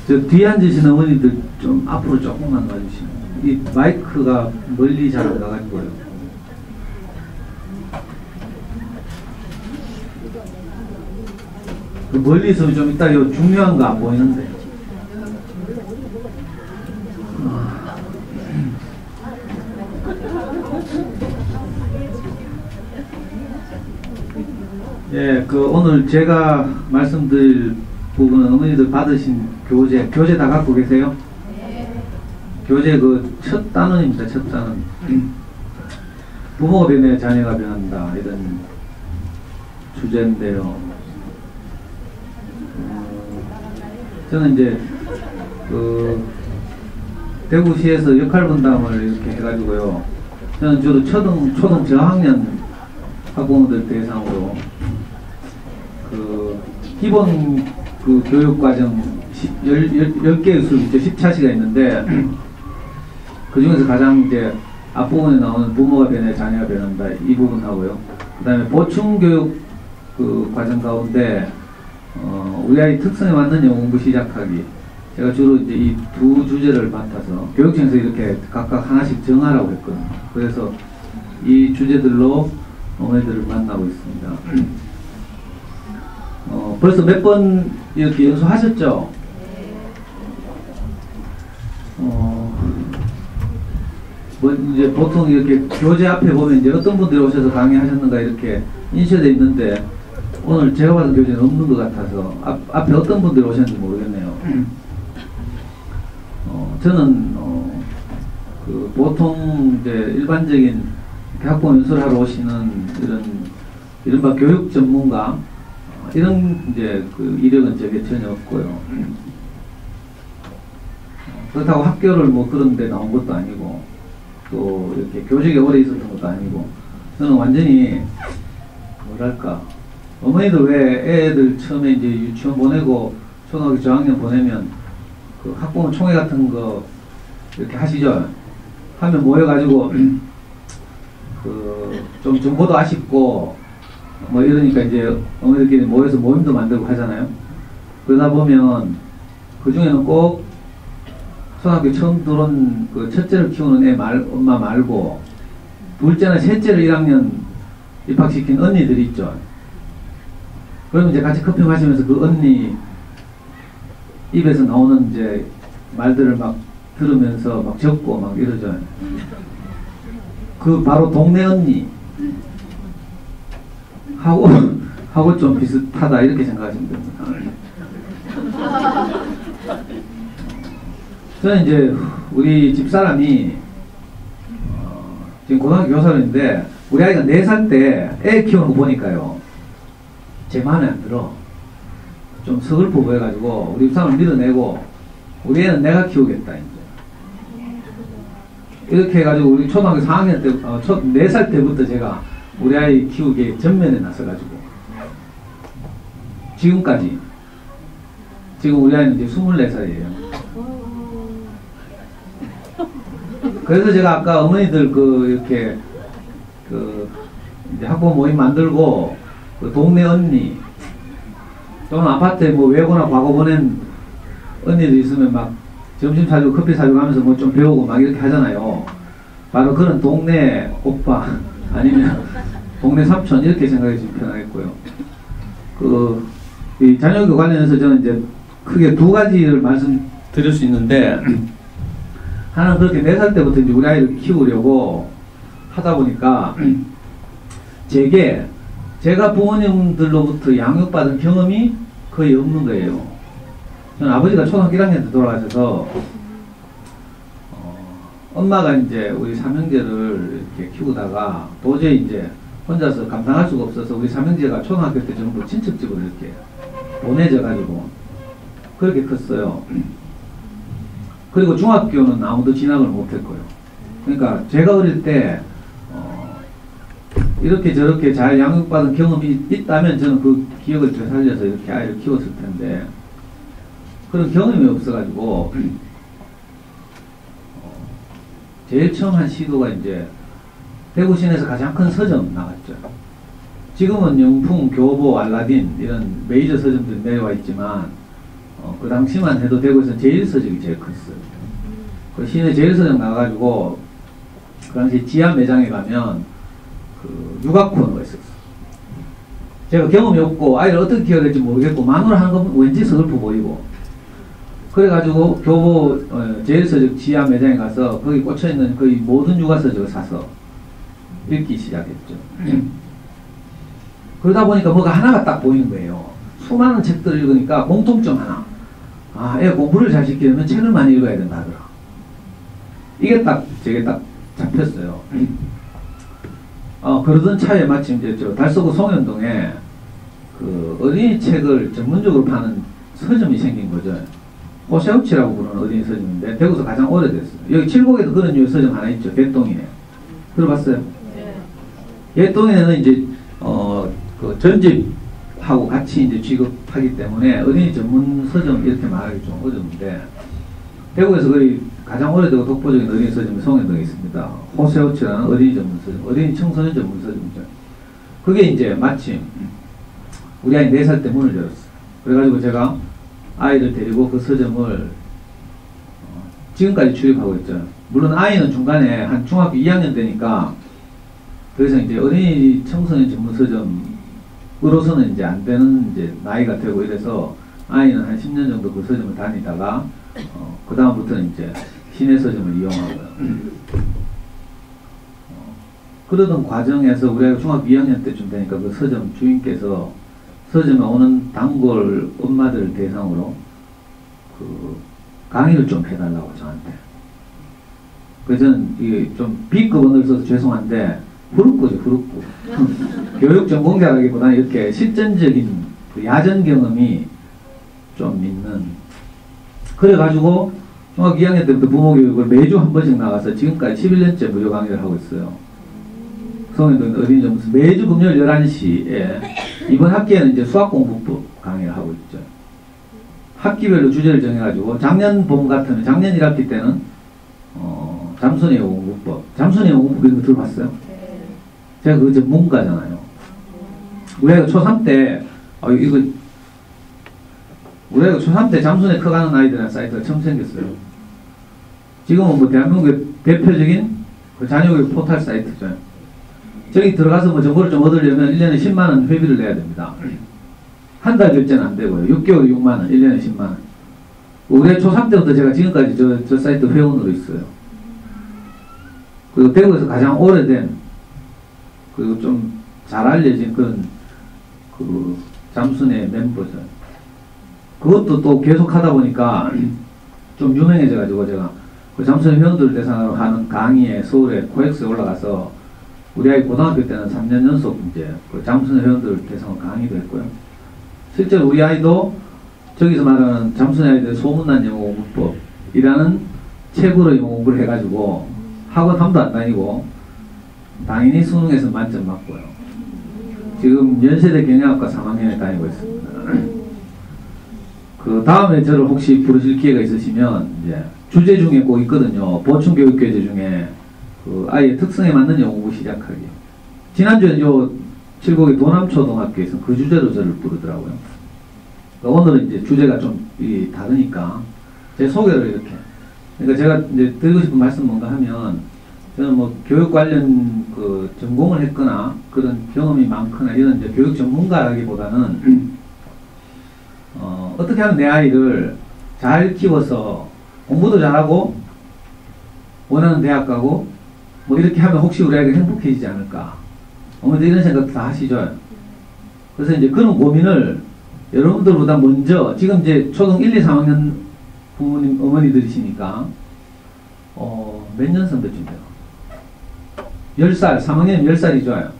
저 뒤에 앉으신 어머니들 좀 앞으로 조금만 와주시면. 이 마이크가 멀리 잘 안 나가지고요. 그 멀리서 좀 이따 요 중요한 거 안 보이는데. 예, 그 오늘 제가 말씀드릴 부분은 어머니들 받으신 교재 다 갖고 계세요? 교재 그 첫 단원입니다. 첫 단원. 부모가 변해 자녀가 변한다 이런 주제인데요. 저는 이제 그 대구시에서 역할 분담을 이렇게 해가지고요. 저는 주로 초등 저학년 학부모들 대상으로 그 기본 그 교육과정 10개의 수업 있죠. 10차시가 있는데 그 중에서 가장 이제 앞부분에 나오는 부모가 변해 자녀가 변한다 이 부분 하고요. 그 다음에 보충교육 그 과정 가운데 우리 아이 특성에 맞는 영어 공부 시작하기. 제가 주로 이제 이 두 주제를 맡아서 교육청에서 이렇게 각각 하나씩 정하라고 했거든요. 그래서 이 주제들로 어머니들을 만나고 있습니다. 벌써 몇 번 이렇게 연수하셨죠? 뭐 이제 보통 이렇게 교재 앞에 보면 이제 어떤 분들이 오셔서 강의하셨는가 이렇게 인쇄되어 있는데 오늘 제가 받은 교재는 없는 것 같아서 앞에 어떤 분들이 오셨는지 모르겠네요. 저는 그 보통 이제 일반적인 학부모 연수를 하러 오시는 이른바 교육 전문가 이런 이제 그 이력은 제게 전혀 없고요. 그렇다고 학교를 뭐 그런 데 나온 것도 아니고 또 이렇게 교직에 오래 있었던 것도 아니고 저는 완전히 뭐랄까 어머니들 왜 애들 처음에 이제 유치원 보내고 초등학교 저학년 보내면 그 학부모 총회 같은 거 이렇게 하시죠. 하면 모여가지고 그 좀 정보도 아쉽고 뭐 이러니까 이제 어머니들끼리 모여서 모임도 만들고 하잖아요. 그러다 보면 그 중에는 꼭 초등학교 처음 들어온 그 첫째를 키우는 애 엄마 말고 둘째나 셋째를 1학년 입학시킨 언니들이 있죠. 그러면 이제 같이 커피 마시면서 그 언니 입에서 나오는 이제 말들을 막 들으면서 막 적고 막 이러죠. 그 바로 동네 언니 하고 좀 비슷하다 이렇게 생각하시면 됩니다. 저는 이제 우리 집사람이 지금 고등학교 교사인데 우리 아이가 4살 때 애 키우는 거 보니까요 제 마음에 안 들어. 좀 서글퍼 보여가지고 우리 집사람을 밀어내고 우리 애는 내가 키우겠다 이제 이렇게 해가지고 우리 초등학교 4학년 때 4살 때부터 제가 우리 아이 키우기에 전면에 나서가지고 지금까지 지금 우리 아이는 이제 24살이에요. 그래서 제가 아까 어머니들 이렇게 이제 학부모 모임 만들고 그 동네 언니 또는 아파트에 뭐 외고나 과거 보낸 언니들 있으면 막 점심 사주고 커피 사주고 하면서 뭐 좀 배우고 막 이렇게 하잖아요. 바로 그런 동네 오빠 아니면 동네 삼촌 이렇게 생각해 주시면 편하겠고요. 이 자녀교육 관련해서 저는 이제 크게 2가지를 말씀드릴 수 있는데 하나는 그렇게 4살 때부터 이제 우리 아이를 키우려고 하다 보니까 제가 부모님들로부터 양육받은 경험이 거의 없는 거예요. 저는 아버지가 초등학교 1학년 때 돌아가셔서 엄마가 이제 우리 삼형제를 이렇게 키우다가 도저히 이제 혼자서 감당할 수가 없어서 우리 삼형제가 초등학교 때 전부 친척집으로 이렇게 보내져 가지고 그렇게 컸어요. 그리고 중학교는 아무도 진학을 못했고요. 그러니까 제가 어릴 때 이렇게 저렇게 잘 양육받은 경험이 있다면 저는 그 기억을 되살려서 이렇게 아이를 키웠을 텐데 그런 경험이 없어가지고 제일 처음 한 시도가 이제 대구 시내에서 가장 큰 서점 나갔죠. 지금은 영풍, 교보, 알라딘 이런 메이저 서점들이 내려와 있지만 그 당시만 해도 대구에서는 제일서적이 제일 컸어요. 그 시내 제일서점 나가가지고 그 당시 지하 매장에 가면 그 육아 코너가 있었어. 제가 경험이 없고 아이를 어떻게 키워야 될지 모르겠고 마누라 하는 건 왠지 서글퍼 보이고 그래가지고 교보 제일서적 지하 매장에 가서 거기 꽂혀있는 거의 모든 육아서적을 사서 읽기 시작했죠. 그러다 보니까 뭐가 하나가 딱 보이는 거예요. 수많은 책들을 읽으니까 공통점 하나. 아, 애 공부를 잘 시키려면 책을 많이 읽어야 된다 하더라. 이게 딱 제게 딱 잡혔어요. 그러던 차에 마침 이제 저 달서구 송현동에 그 어린이 책을 전문적으로 파는 서점이 생긴 거죠. 호세우치라고 부르는 어린이 서점인데 대구에서 가장 오래됐어요. 여기 칠곡에도 그런 류 서점 하나 있죠. 개똥이네. 들어봤어요? 네. 개똥이네는 이제 그 전집하고 같이 이제 취급하기 때문에 어린이 전문 서점 이렇게 말하기 좀 어려운데 대구에서 거의 가장 오래되고 독보적인 어린이 서점이 송현동에 있습니다. 호세우치라는 어린이 전문 서점, 어린이 청소년 전문 서점이죠. 그게 이제 마침 우리 아이 4살 때 문을 열었어요. 그래가지고 제가 아이를 데리고 그 서점을 지금까지 출입하고 있죠. 물론 아이는 중간에 한 중학교 2학년 되니까 더 이상 이제 어린이 청소년 전문 서점으로서는 이제 안 되는 이제 나이가 되고 이래서 아이는 한 10년 정도 그 서점을 다니다가 그 다음부터는 이제 시내 서점을 이용하고요. 그러던 과정에서 우리 아이가 중학교 2학년 때쯤 되니까 그 서점 주인께서 서점에 오는 단골 엄마들 대상으로 그 강의를 좀 해달라고 저한테. 그래서 저는 이게 좀 B급 언어를 써서 죄송한데 후루꾸죠, 후루꾸. 교육 전공자라기보다는 이렇게 실전적인 그 야전 경험이 좀 있는. 그래가지고 중학교 2학년 때부터 부모교육을 매주 한 번씩 나가서 지금까지 11년째 무료 강의를 하고 있어요. 송현동 어린이 점수 매주 금요일 11시에 이번 학기에는 이제 수학공부법 강의를 하고 있죠. 학기별로 주제를 정해가지고 작년 봄 같으면 작년 1학기 때는 잠수내 공부법, 잠수내 공부법 이런 거 들어봤어요? 네. 제가 그거 전문가잖아요. 우리 아이가 초3 때 우리 아이가 초3 때 잠수내 커가는 아이들이라는 사이트가 처음 생겼어요. 지금은 뭐 대한민국의 대표적인 그 자녀교육 포털 사이트죠. 저기 들어가서 뭐 정보를 좀 얻으려면 1년에 10만원 회비를 내야 됩니다. 한 달 결제는 안 되고요. 6개월 6만원, 1년에 10만원. 우리 초3 때부터 제가 지금까지 저 사이트 회원으로 있어요. 그리고 대구에서 가장 오래된, 그리고 좀 잘 알려진 그런, 그, 잠수내 멤버죠. 그것도 또 계속 하다 보니까 좀 유명해져가지고 제가 그 잠수내 회원들을 대상으로 하는 강의에 서울에 코엑스에 올라가서 우리 아이 고등학교 때는 3년 연속 이제 그 잠수내 회원들 대상으로 강의도 했고요. 실제로 우리 아이도 저기서 말하는 잠수내 아이들 소문난 영어 공부법이라는 책으로 영어 공부를 해가지고 학원 한 번도 안 다니고 당연히 수능에서 만점 맞고요. 지금 연세대 경영학과 3학년에 다니고 있습니다. 그 다음에 저를 혹시 부르실 기회가 있으시면 이제 주제 중에 꼭 있거든요. 보충교육교재 중에 그 아이의 특성에 맞는 영어 공부 시작하기. 지난주에 요 칠곡의 도남초등학교에서 그 주제로 저를 부르더라고요. 그러니까 오늘은 이제 주제가 좀 다르니까 제 소개를 이렇게. 그러니까 제가 이제 드리고 싶은 말씀 뭔가 하면 저는 뭐 교육 관련 그 전공을 했거나 그런 경험이 많거나 이런 이제 교육 전문가라기보다는 어떻게 하면 내 아이를 잘 키워서 공부도 잘하고 원하는 대학 가고 뭐 이렇게 하면 혹시 우리 아이가 행복해지지 않을까. 어머니들 이런 생각 다 하시죠. 그래서 이제 그런 고민을 여러분들보다 먼저 지금 이제 초등 1, 2, 3학년 부모님, 어머니들이시니까 몇 년 선배쯤 돼요? 10살, 3학년이면 10살이죠.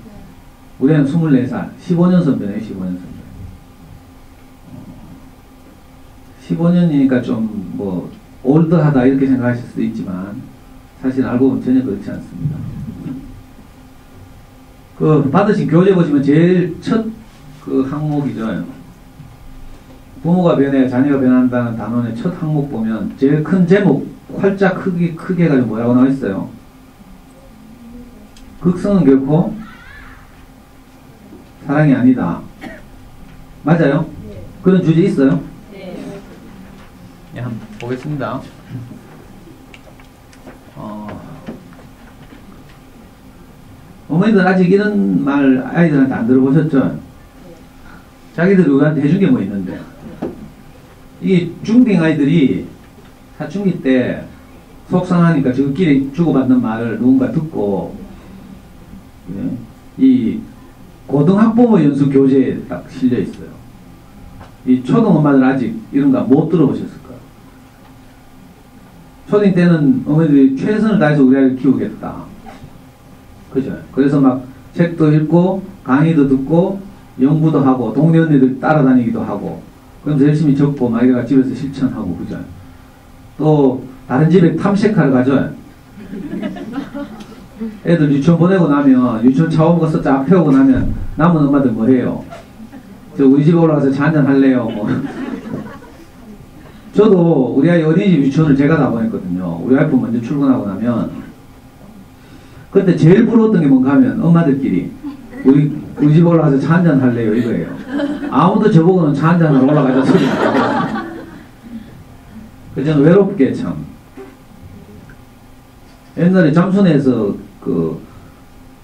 우리는 24살, 15년 선배네요. 15년 선배. 15년이니까 좀 뭐 올드하다 이렇게 생각하실 수도 있지만 사실 알고 보면 전혀 그렇지 않습니다. 그 받으신 교재 보시면 제일 첫 그 항목이죠. 부모가 변해 자녀가 변한다는 단원의 첫 항목 보면 제일 큰 제목 활짝 크게 해가지고 뭐라고 나와 있어요? 극성은 결코 사랑이 아니다. 맞아요? 그런 주제 있어요? 네, 한번 보겠습니다. 어머니들 아직 이런 말 아이들한테 안 들어보셨죠? 자기들이 우리한테 해준 게 뭐 있는데. 이 중딩 아이들이 사춘기 때 속상하니까 저끼리 주고받는 말을 누군가 듣고, 이 고등학부모 연수 교재에 딱 실려 있어요. 이 초등 엄마들 아직 이런 거 못 들어보셨을 거예요. 초딩 때는 어머니들이 최선을 다해서 우리 아이를 키우겠다. 그죠? 그래서 막 책도 읽고 강의도 듣고 연구도 하고 동네 언니들 따라다니기도 하고 그러면서 열심히 적고 막 이래가 집에서 실천하고 그죠? 또 다른 집에 탐색하러 가죠? 애들 유치원 보내고 나면 유치원 차 오면서 쫙 태우고 나면 남은 엄마들 뭐 해요? 저 우리 집에 올라가서 차 한잔 할래요? 뭐. 저도 우리 아이 어린이집 유치원을 제가 다 보냈거든요. 우리 와이프 먼저 출근하고 나면 그때 제일 부러웠던 게 뭔가 하면 엄마들끼리 우리 집에 올라가서 차 한잔 할래요 이거예요. 아무도 저보고는 차 한잔 하러 올라가자 소리 안 하고 그 저는 외롭게 참 옛날에 잠순에서 그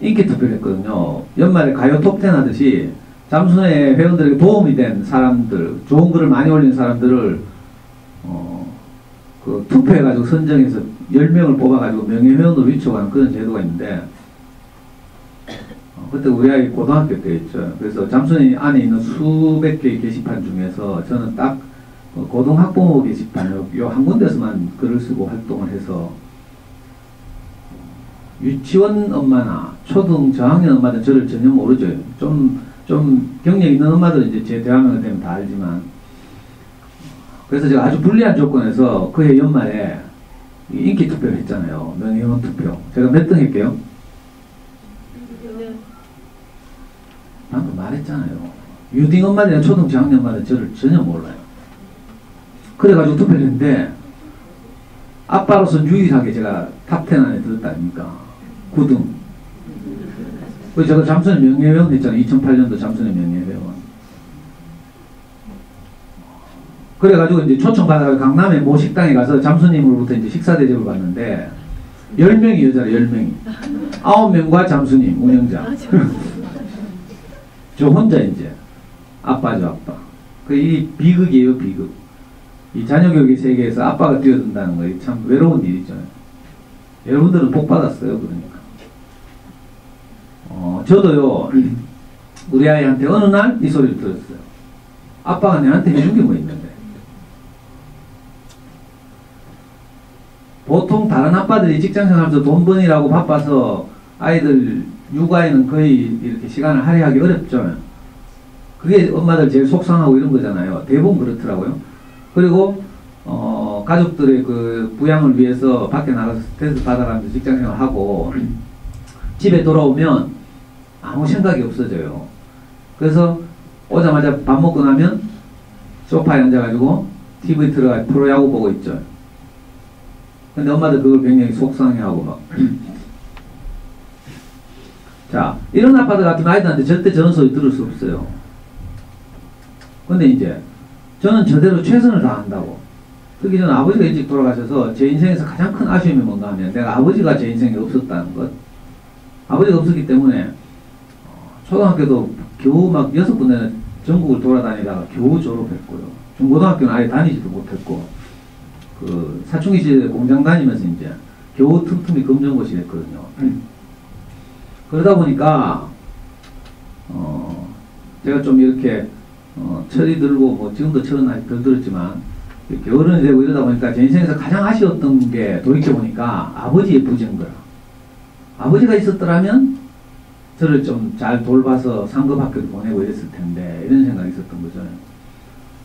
인기 투표를 했거든요. 연말에 가요 톱10 하듯이 잠순회 회원들에게 도움이 된 사람들, 좋은 글을 많이 올린 사람들을 그 투표해가지고 선정해서 10명을 뽑아가지고 명예회원으로 위촉하는 그런 제도가 있는데 그때 우리 아이 고등학교 때였죠. 그래서 잠순회 안에 있는 수백 개의 게시판 중에서 저는 딱 고등학부모 게시판 요 한 군데서만 글을 쓰고 활동을 해서 유치원 엄마나 초등 저학년 엄마들은 저를 전혀 모르죠. 좀 경력 있는 엄마들은 이제 제 대화명을 되면 다 알지만 그래서 제가 아주 불리한 조건에서 그해 연말에 인기 투표를 했잖아요. 명예회원 투표. 제가 몇 등 했게요? 방금 말했잖아요. 유딩 엄마들이나 초등 저학년 엄마들은 저를 전혀 몰라요. 그래가지고 투표를 했는데 아빠로서 유일하게 제가 탑10 안에 들었다 아닙니까? 9등. 그래서 제가 잠순의 명예회원 했잖아요. 2008년도 잠순의 명예회원. 그래가지고 이제 초청받아서 강남의 모 식당에 가서 잠수님으로부터 이제 식사 대접을 받는데 10명이 여자래 10명이 9명과 잠수님 운영자 저 혼자 이제 아빠죠 아빠. 이 비극이에요 비극. 이 자녀교육의 세계에서 아빠가 뛰어든다는 거 참 외로운 일이죠. 여러분들은 복 받았어요 그러니까. 저도요 우리 아이한테 어느 날 이 소리를 들었어요. 아빠가 내한테 해준 게 뭐 있는데. 보통 다른 아빠들이 직장생활하면서 돈 버니라고 바빠서 아이들 육아에는 거의 이렇게 시간을 할애하기 어렵죠. 그게 엄마들 제일 속상하고 이런 거잖아요. 대부분 그렇더라고요. 그리고 가족들의 그 부양을 위해서 밖에 나가서 스트레스 받아가면서 직장생활 하고 집에 돌아오면 아무 생각이 없어져요. 그래서 오자마자 밥 먹고 나면 소파에 앉아가지고 TV 틀어가 프로야구 보고 있죠. 근데 엄마들 그걸 굉장히 속상해하고 막. 자, 이런 아빠들 같은 아이들한테 절대 저런 소리 들을 수 없어요. 근데 이제 저는 저대로 최선을 다한다고. 특히 저는 아버지가 일찍 돌아가셔서 제 인생에서 가장 큰 아쉬움이 뭔가 하면 내가 아버지가 제 인생에 없었다는 것. 아버지가 없었기 때문에 초등학교도 겨우 막 6군데는 전국을 돌아다니다가 겨우 졸업했고요. 중고등학교는 아예 다니지도 못했고 그 사춘기 시절에 공장 다니면서 이제 겨우 틈틈이 검정고시 했거든요. 그러다 보니까 제가 좀 이렇게 철이 들고 뭐 지금도 철은 아직 덜 들었지만 이렇게 어른이 되고 이러다 보니까 제 인생에서 가장 아쉬웠던 게 돌이켜보니까 아버지의 부재인 거라. 아버지가 있었더라면 저를 좀 잘 돌봐서 상급학교도 보내고 이랬을 텐데 이런 생각이 있었던 거죠.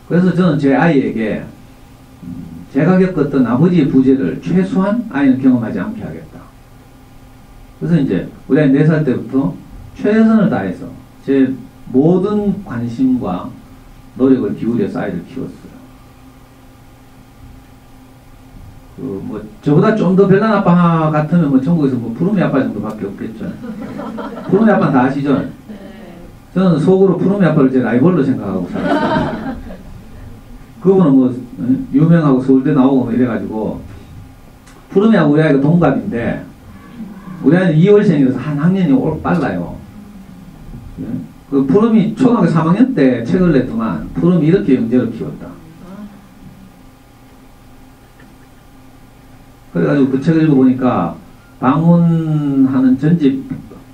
그래서 저는 제 아이에게 제가 겪었던 아버지의 부재를 최소한 아이는 경험하지 않게 하겠다. 그래서 이제 우리 아이 4살 때부터 최선을 다해서 제 모든 관심과 노력을 기울여서 아이를 키웠어요. 뭐 저보다 좀 더 별난 아빠 같으면 뭐 전국에서 뭐 부름이 아빠 정도밖에 없겠죠. 부름이 아빠는 다 아시죠? 저는 속으로 푸르미 아빠를 제 라이벌로 생각하고 살았어요. 그분은 뭐 유명하고 서울대 나오고 뭐 이래가지고 푸르미하고 우리 아이가 동갑인데 우리 아이는 2월생이라서 한 학년이 빨라요. 그 푸르미 초등학교 3학년 때 책을 냈더만 푸르미 이렇게 영재를 키웠다. 그래가지고 그 책을 읽어보니까 방문하는 전집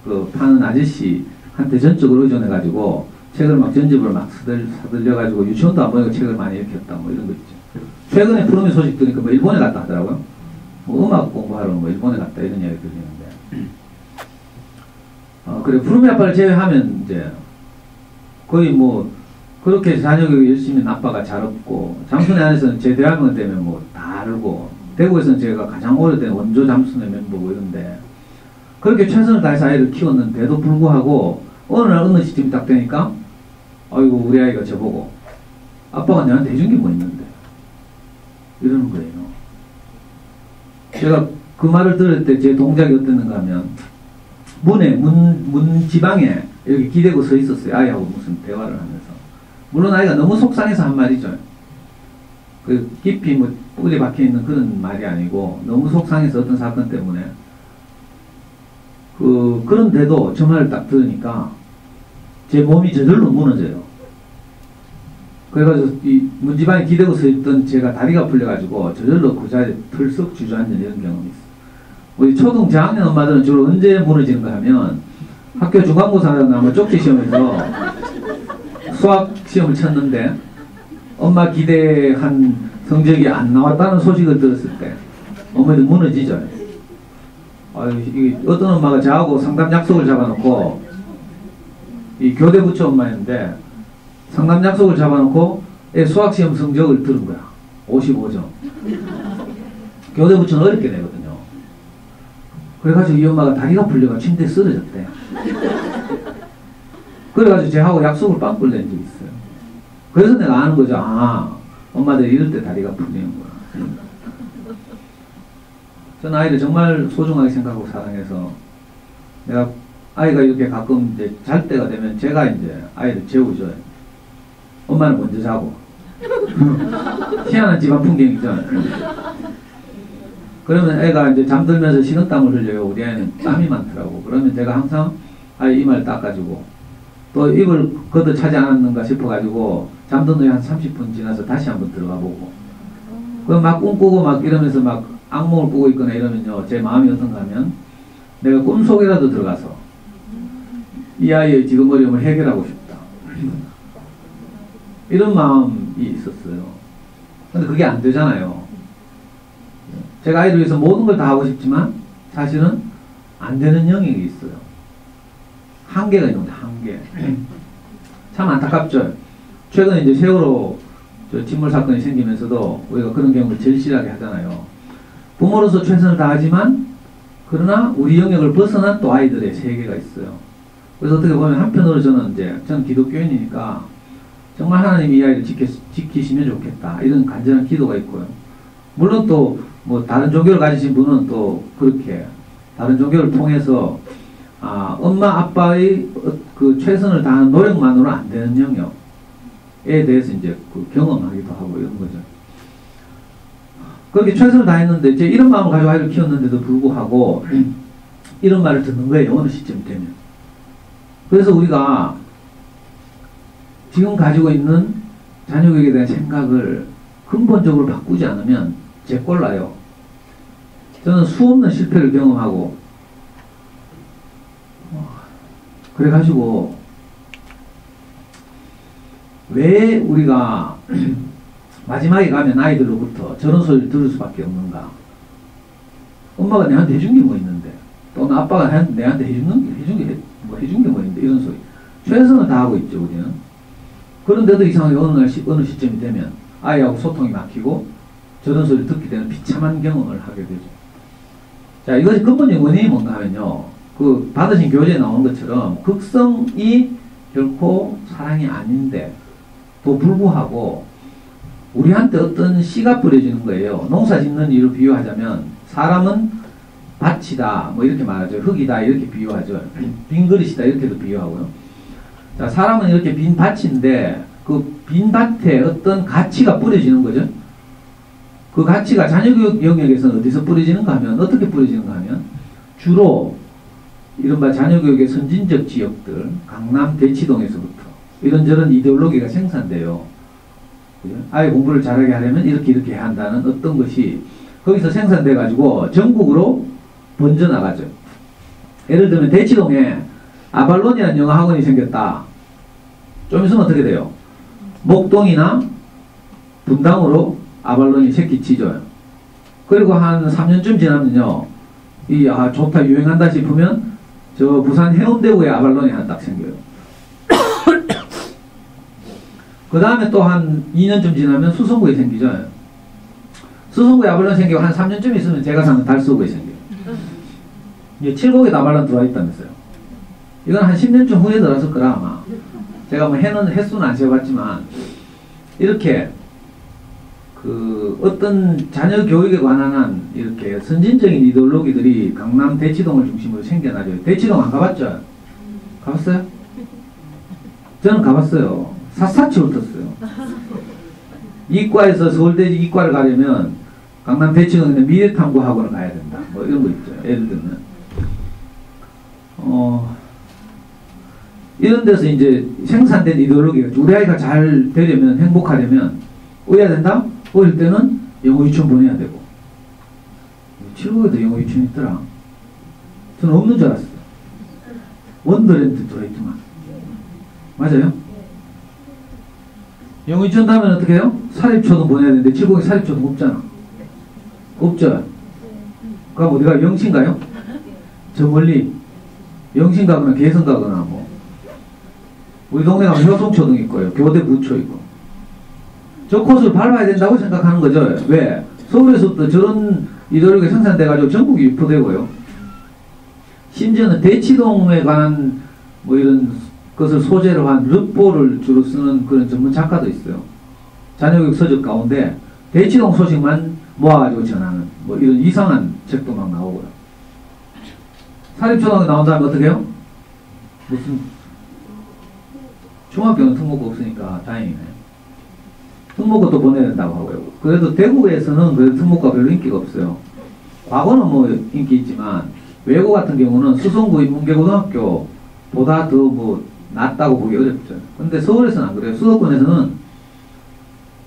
그 파는 아저씨한테 전적으로 의존해가지고 책을 막 전집을 막 사들려가지고 유치원도 안 보니까 책을 많이 읽혔다 뭐 이런 거 있죠. 최근에 푸르미 소식 들으니까 뭐 일본에 갔다 하더라고요. 뭐 음악 공부하러 뭐 일본에 갔다 이런 이야기 들리는데 그래 푸르미 아빠를 제외하면 이제 거의 뭐 그렇게 자녀교육 열심히 아빠가 잘 없고 잠순회 안에서는 제 대학원 때문에 뭐 다 알고 대구에서는 제가 가장 오래된 원조 잠순회 멤버고 이런데 그렇게 최선을 다해서 아이를 키웠는데도 불구하고 어느 날 어느 시점이 딱 되니까 아이고 우리 아이가 저보고 아빠가 내한테 해준 게 뭐 있는데 이러는 거예요. 제가 그 말을 들을 때 제 동작이 어땠는가 하면 문 지방에 여기 기대고 서 있었어요. 아이하고 무슨 대화를 하면서. 물론 아이가 너무 속상해서 한 말이죠. 그 깊이 뭐 뿌리 박혀 있는 그런 말이 아니고 너무 속상해서 어떤 사건 때문에 그런데도 저 말을 딱 들으니까 제 몸이 저절로 무너져요. 그래가지고 이 문지방에 기대고 서 있던 제가 다리가 풀려가지고 저절로 그 자리에 털썩 주저앉는 이런 경험이 있어요. 우리 초등 저학년 엄마들은 주로 언제 무너지는가 하면 학교 중간고사나 뭐 쪽지 시험에서 수학 시험을 쳤는데 엄마 기대한 성적이 안 나왔다는 소식을 들었을 때 어머니도 무너지죠. 어떤 엄마가 저하고 상담 약속을 잡아놓고 이 교대 부처 엄마였는데 상담 약속을 잡아놓고 수학시험 성적을 들은 거야. 55점. 교대 부처는 어렵게 내거든요. 그래가지고 이 엄마가 다리가 풀려가 침대에 쓰러졌대. 그래가지고 쟤하고 약속을 빵꾸를 낸 적이 있어요. 그래서 내가 아는 거죠. 아, 엄마들이 이럴 때 다리가 풀리는구나. 전 아이를 정말 소중하게 생각하고 사랑해서 내가 아이가 이렇게 가끔 이제 잘 때가 되면 제가 이제 아이를 재우죠. 엄마는 먼저 자고. 희한한 집안 풍경이죠. 그러면 애가 이제 잠들면서 식은땀을 흘려요. 우리 애는 땀이 많더라고. 그러면 제가 항상 아이 이마를 닦아주고 또 입을 걷어 차지 않았는가 싶어가지고 잠든 후에 한 30분 지나서 다시 한번 들어가 보고 그럼 막 꿈꾸고 막 이러면서 막 악몽을 꾸고 있거나 이러면요. 제 마음이 어떤가 하면 내가 꿈속에라도 들어가서 이 아이의 지금 어려움을 해결하고 싶다. 이런 마음이 있었어요. 근데 그게 안 되잖아요. 제가 아이를 위해서 모든 걸 다 하고 싶지만 사실은 안 되는 영역이 있어요. 한계가 있는데 한계. 참 안타깝죠. 최근에 이제 세월호 침몰 사건이 생기면서도 우리가 그런 경우를 절실하게 하잖아요. 부모로서 최선을 다하지만 그러나 우리 영역을 벗어난 또 아이들의 세계가 있어요. 그래서 어떻게 보면 한편으로 저는 기독교인이니까 정말 하나님이 이 아이를 지키시면 좋겠다. 이런 간절한 기도가 있고요. 물론 또 뭐 다른 종교를 가지신 분은 또 그렇게 다른 종교를 통해서 엄마 아빠의 그 최선을 다하는 노력만으로 안 되는 영역에 대해서 이제 그 경험하기도 하고 이런 거죠. 그렇게 최선을 다했는데 이제 이런 마음을 가지고 아이를 키웠는데도 불구하고 이런 말을 듣는 거예요. 어느 시점 되면. 그래서 우리가 지금 가지고 있는 자녀교육에 대한 생각을 근본적으로 바꾸지 않으면 제꼴나요. 저는 수없는 실패를 경험하고 그래가지고 왜 우리가 마지막에 가면 아이들로부터 저런 소리를 들을 수밖에 없는가. 엄마가 내한테 해준 게 뭐 있는데 또는 아빠가 내한테 해준 게 뭐 있는데 이런 소리. 최선을 다하고 있죠 우리는. 그런데도 이상하게 어느 시점이 되면 아이하고 소통이 막히고 저런 소리를 듣게 되는 비참한 경험을 하게 되죠. 자, 이것이 근본적인 원인이 뭔가 하면요. 그 받으신 교재에 나오는 것처럼 극성이 결코 사랑이 아닌데 또 불구하고 우리한테 어떤 씨가 뿌려지는 거예요. 농사 짓는 일을 비유하자면 사람은 밭이다 뭐 이렇게 말하죠. 흙이다 이렇게 비유하죠. 빈 그릇이다 이렇게도 비유하고요. 자, 사람은 이렇게 빈 밭인데 그 빈 밭에 어떤 가치가 뿌려지는 거죠. 그 가치가 자녀교육 영역에서는 어디서 뿌려지는가 하면, 어떻게 뿌려지는가 하면, 주로 이른바 자녀교육의 선진적 지역들, 강남 대치동에서부터 이런저런 이데올로기가 생산돼요. 그죠? 아이 공부를 잘하게 하려면 이렇게 해야 한다는 어떤 것이 거기서 생산돼 가지고 전국으로 번져나가죠. 예를 들면 대치동에 아발론이라는 영어 학원이 생겼다. 좀 있으면 어떻게 돼요? 목동이나 분당으로 아발론이 새끼치죠. 그리고 한 3년쯤 지나면요, 좋다, 유행한다 싶으면 저 부산 해운대구에 아발론이 하나 딱 생겨요. 그 다음에 또 한 2년쯤 지나면 수성구에 생기죠. 수성구에 아발론 생기고 한 3년쯤 있으면 제가 사는 달서구에 생겨요. 이게 7곡에 아발론 들어와 있다면서요. 이건 한 10년쯤 후에 들어왔을 거라 아마. 제가 뭐 횟수는 안 세어봤지만, 이렇게 그 어떤 자녀 교육에 관한 한 이렇게 선진적인 이데올로기들이 강남 대치동을 중심으로 생겨나죠. 대치동 안 가봤죠? 가봤어요? 저는 가봤어요. 샅샅이 훑었어요. 이과에서 서울대 이과를 가려면 강남 대치동에 미래탐구학원을 가야 된다. 뭐 이런 거 있죠. 예를 들면 이런 데서 이제 생산된 이데올로기가 우리 아이가 잘 되려면, 행복하려면 어디 해야 된다? 어릴 때는 영어 유치원 보내야 되고. 7국에도 영어 유치원 있더라. 저는 없는 줄 알았어요. 원더랜드 들어있더만. 맞아요? 영어 유치원 다음에는 어떻게 해요? 사립초등 보내야 되는데 7국에 사립초등 없잖아. 없죠? 그럼 어디가 영신가요? 저 멀리 영신 가거나 개성 가거나 뭐. 우리 동네 가면 효성초등 있고요. 교대 부초 있고. 저 코스를 밟아야 된다고 생각하는 거죠. 왜? 서울에서부터 저런 이데올로기가 생산돼가지고 전국이 유포되고요. 심지어는 대치동에 관한 뭐 이런 것을 소재로 한 르포를 주로 쓰는 그런 전문 작가도 있어요. 자녀교육 서적 가운데 대치동 소식만 모아가지고 전하는 뭐 이런 이상한 책도 막 나오고요. 사립초등학교 나온 다음에 어떻게 해요? 무슨 중학교는 특목고 없으니까 다행이네. 특목고도 보내야 된다고 하고요. 그래도 대구에서는 그래도 특목고가 별로 인기가 없어요. 과거는 뭐 인기 있지만 외고 같은 경우는 수성구 인문계고등학교보다 더 뭐 낫다고 보기 어렵죠. 근데 서울에서는 안 그래요. 수도권에서는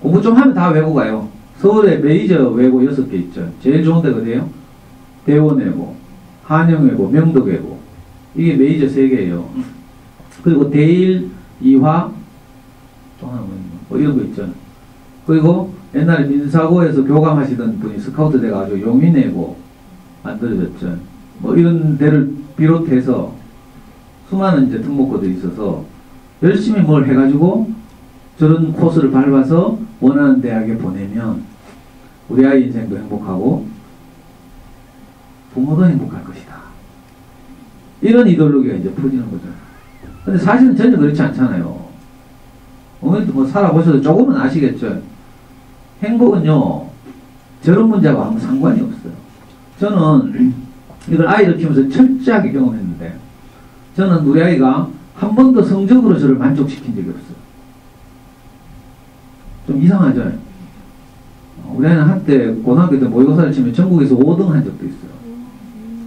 공부 좀 하면 다 외고 가요. 서울에 메이저 외고 6개 있죠. 제일 좋은 데가 어디예요? 대원외고, 한영외고, 명덕외고. 이게 메이저 3개예요. 그리고 대일, 이화, 또 하나 뭐 이런 거 있죠. 그리고 옛날에 민사고에서 교감하시던 분이 스카우트 돼가지고 용인외고 만들어졌죠. 뭐 이런 데를 비롯해서 수많은 이제 특목고들이 있어서 열심히 뭘 해가지고 저런 코스를 밟아서 원하는 대학에 보내면 우리 아이 인생도 행복하고 부모도 행복할 것이다. 이런 이데올로기가 이제 퍼지는 거죠. 근데 사실은 전혀 그렇지 않잖아요. 어머니도 뭐 살아보셔도 조금은 아시겠죠. 행복은요, 저런 문제와 아무 상관이 없어요. 저는 이걸 아이를 키우면서 철저하게 경험했는데, 저는 우리 아이가 한 번도 성적으로 저를 만족시킨 적이 없어요. 좀 이상하죠? 우리 아이는 한때 고등학교 때 모의고사를 치면 전국에서 5등 한 적도 있어요.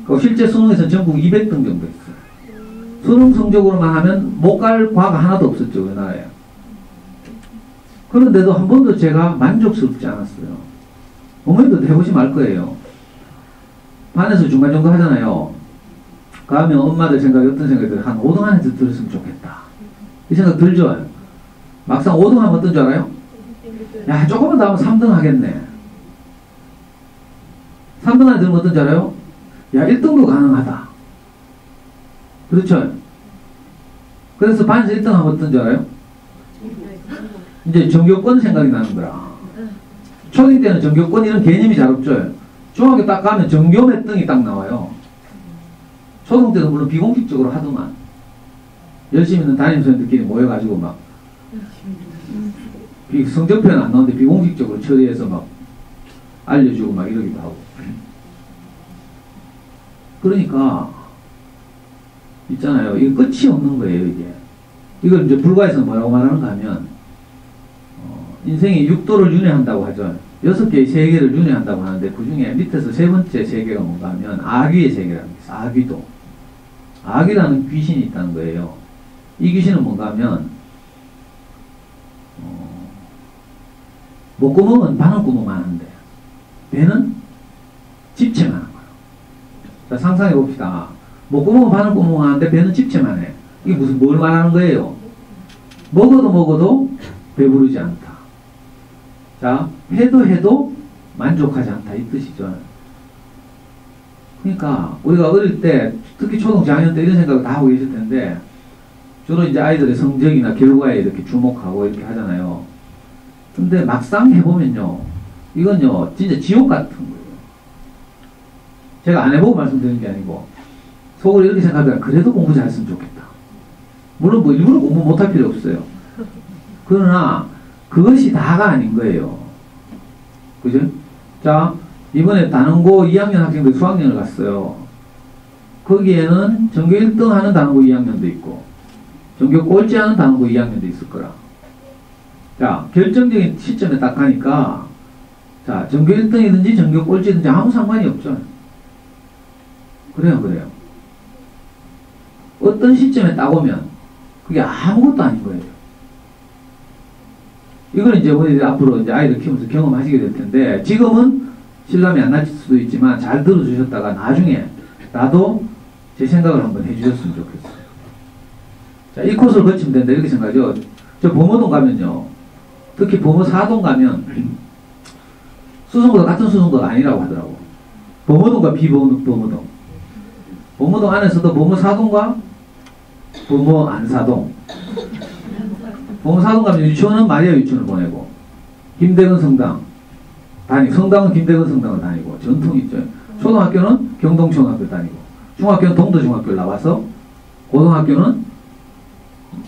그리고 실제 수능에서 전국 200등 정도 있어요. 수능 성적으로만 하면 못 갈 과가 하나도 없었죠, 우리나라에. 그런데도 한 번도 제가 만족스럽지 않았어요. 어머니도 해보시면 알 거예요. 반에서 중간 정도 하잖아요. 그러면 엄마들 생각이 어떤 생각이 들어요? 한 5등 안에서 들었으면 좋겠다. 이 생각 들죠? 막상 5등 하면 어떤 줄 알아요? 야, 조금만 더 하면 3등 하겠네. 3등 안에 들으면 어떤 줄 알아요? 야, 1등도 가능하다. 그렇죠? 그래서 반에서 1등 하면 어떤 줄 알아요? 이제 전교권 생각이 나는 거라. 초딩 때는 전교권 이런 개념이 잘 없죠. 중학교 딱 가면 전교 몇 등이 딱 나와요. 초등 때도 물론 비공식적으로 하더만 열심히 있는 담임선생님들끼리 모여가지고 막 성적표는 안 나오는데 비공식적으로 처리해서 막 알려주고 막 이러기도 하고. 그러니까 있잖아요. 이게 끝이 없는 거예요. 이게 이걸 이제 불가에서는 뭐라고 말하는가 하면, 인생이 6도를 윤회한다고 하죠. 6개의 세계를 윤회한다고 하는데, 그 중에 밑에서 세 번째 세계가 뭔가 하면, 악귀의 세계라는 게 있어요. 악귀도. 악이라는 귀신이 있다는 거예요. 이 귀신은 뭔가 하면, 목구멍은 바늘구멍만 하는데, 배는 집채만 한 거예요. 자, 상상해 봅시다. 목구멍은 바늘구멍 하는데, 배는 집채만 해. 이게 무슨, 뭘 말하는 거예요? 먹어도 배부르지 않다. 자, 해도 만족하지 않다. 이 뜻이죠. 그러니까, 우리가 어릴 때, 특히 초등 저학년 때 이런 생각을 다 하고 계실 텐데, 주로 이제 아이들의 성적이나 결과에 이렇게 주목하고 이렇게 하잖아요. 근데 막상 해보면요, 이건요, 진짜 지옥 같은 거예요. 제가 안 해보고 말씀드리는 게 아니고, 속으로 이렇게 생각하면, 그래도 공부 잘했으면 좋겠다. 물론 뭐 일부러 공부 못할 필요 없어요. 그러나, 그것이 다가 아닌 거예요. 그죠? 자, 이번에 단원고 2학년 학생들 수학여행을 갔어요. 거기에는 전교 1등 하는 단원고 2학년도 있고, 전교 꼴찌 하는 단원고 2학년도 있을 거라. 자, 결정적인 시점에 딱 가니까, 자, 전교 1등이든지 전교 꼴찌든지 아무 상관이 없죠. 그래요. 어떤 시점에 딱 오면, 그게 아무것도 아닌 거예요. 이걸 이제 우리 앞으로 이제 아이들 키우면서 경험하시게 될 텐데, 지금은 실감이 안 날 수도 있지만 잘 들어주셨다가 나중에 나도 제 생각을 한번 해주셨으면 좋겠어요. 자, 이 코스를 거치면 된다 이렇게 생각하죠. 저 범어동 가면요, 특히 범어 4동 가면 수성고가 같은 수성고가 아니라고 하더라고. 범어동과 비범어동. 범어동 안에서도 범어 4동과 범어 안사동. 범어 4동 가면 유치원은 마리아 유치원을 보내고, 김대근 성당 다니고, 성당은 김대근 성당을 다니고, 전통이 있죠. 초등학교는 경동초등학교 다니고, 중학교는 동도중학교를 나와서, 고등학교는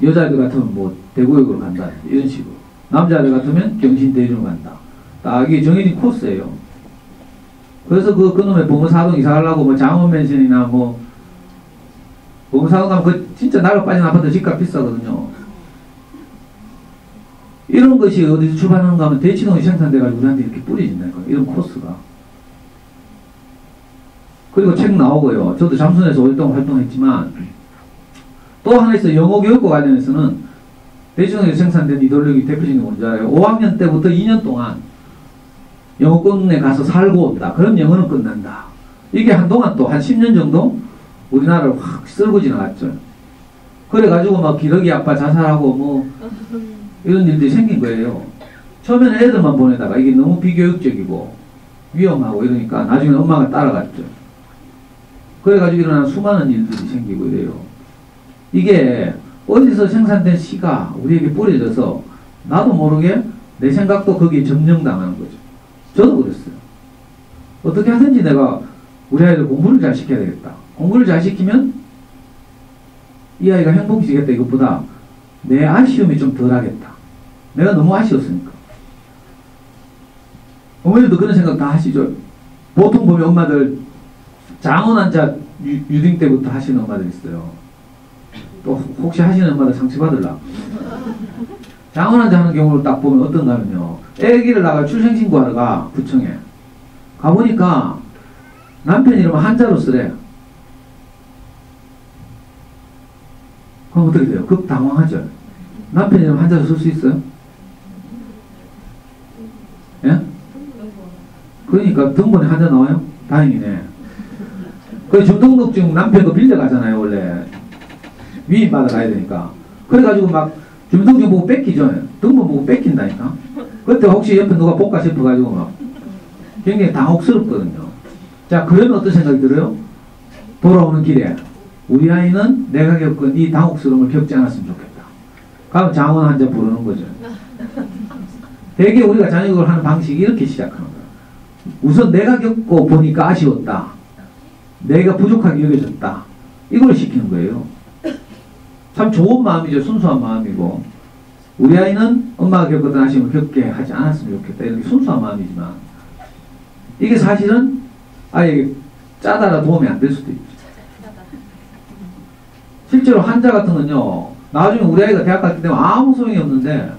여자애들 같으면 뭐 대구역으로 간다 이런 식으로, 남자애들 같으면 경신대중으로 간다. 딱 이게 정해진 코스예요. 그래서 그놈의 범어 4동 이사 가려고 뭐 장원맨션이나 뭐 범어 4동 가면 그 진짜 나가 빠진 아파트 집값 비싸거든요. 이런 것이 어디서 출발하는가 하면 대치동이 생산돼가지고 우리한테 이렇게 뿌려진다니까요. 이런 코스가. 그리고 책 나오고요. 저도 잠순에서 오랫동안 활동했지만, 또 하나 있어요. 영어 교육과 관련해서는 대치동에서 생산된 이데올로기 대표적인 게 뭔지 알아요? 5학년 때부터 2년 동안 영어권에 가서 살고 온다. 그럼 영어는 끝난다. 이게 한동안 또 한 10년 정도 우리나라를 확 쓸고 지나갔죠. 그래가지고 막 기러기 아빠 자살하고 뭐 이런 일들이 생긴 거예요. 처음에는 애들만 보내다가 이게 너무 비교육적이고 위험하고 이러니까 나중에 엄마가 따라갔죠. 그래가지고 일어나는 수많은 일들이 생기고 이래요. 이게 어디서 생산된 시가 우리에게 뿌려져서 나도 모르게 내 생각도 거기에 점령당하는 거죠. 저도 그랬어요. 어떻게 하든지 내가 우리 아이들 공부를 잘 시켜야 되겠다. 공부를 잘 시키면 이 아이가 행복해지겠다 이것보다 내 아쉬움이 좀 덜하겠다. 내가 너무 아쉬웠으니까. 어머니도 그런 생각 다 하시죠. 보통 보면 엄마들 장원환자 유딩 때부터 하시는 엄마들 있어요. 또 혹시 하시는 엄마들 상처받을라. 장원환자 하는 경우를 딱 보면 어떤가 하면요, 애기를 나가 출생신고하러 가 구청에 가보니까 남편 이름을 한자로 쓰래. 그럼 어떻게 돼요? 급 당황하죠. 남편 이름 한자로 쓸 수 있어요? 예? 그러니까 등본에 한자 나와요? 다행이네. 그 주등록증 남편 거 빌려가잖아요. 원래 위임 받아가야 되니까. 그래가지고 막 주민등록증 보고 뺏기죠. 등본 보고 뺏긴다니까. 그때 혹시 옆에 누가 볼까 싶어가지고 막 굉장히 당혹스럽거든요. 자, 그러면 어떤 생각이 들어요? 돌아오는 길에 우리 아이는 내가 겪은 이 당혹스러움을 겪지 않았으면 좋겠다. 그럼 장원 한자 부르는 거죠. 대개 우리가 자녀교육을 하는 방식이 이렇게 시작하는 거예요. 우선 내가 겪고 보니까 아쉬웠다. 내가 부족하게 여겨졌다. 이걸 시키는 거예요. 참 좋은 마음이죠. 순수한 마음이고, 우리 아이는 엄마가 겪었던 아쉬움을 겪게 하지 않았으면 좋겠다. 이렇게 순수한 마음이지만 이게 사실은 아예 짜다라 도움이 안 될 수도 있죠. 실제로 한자 같은 건요, 나중에 우리 아이가 대학 갔기 때문에 아무 소용이 없는데,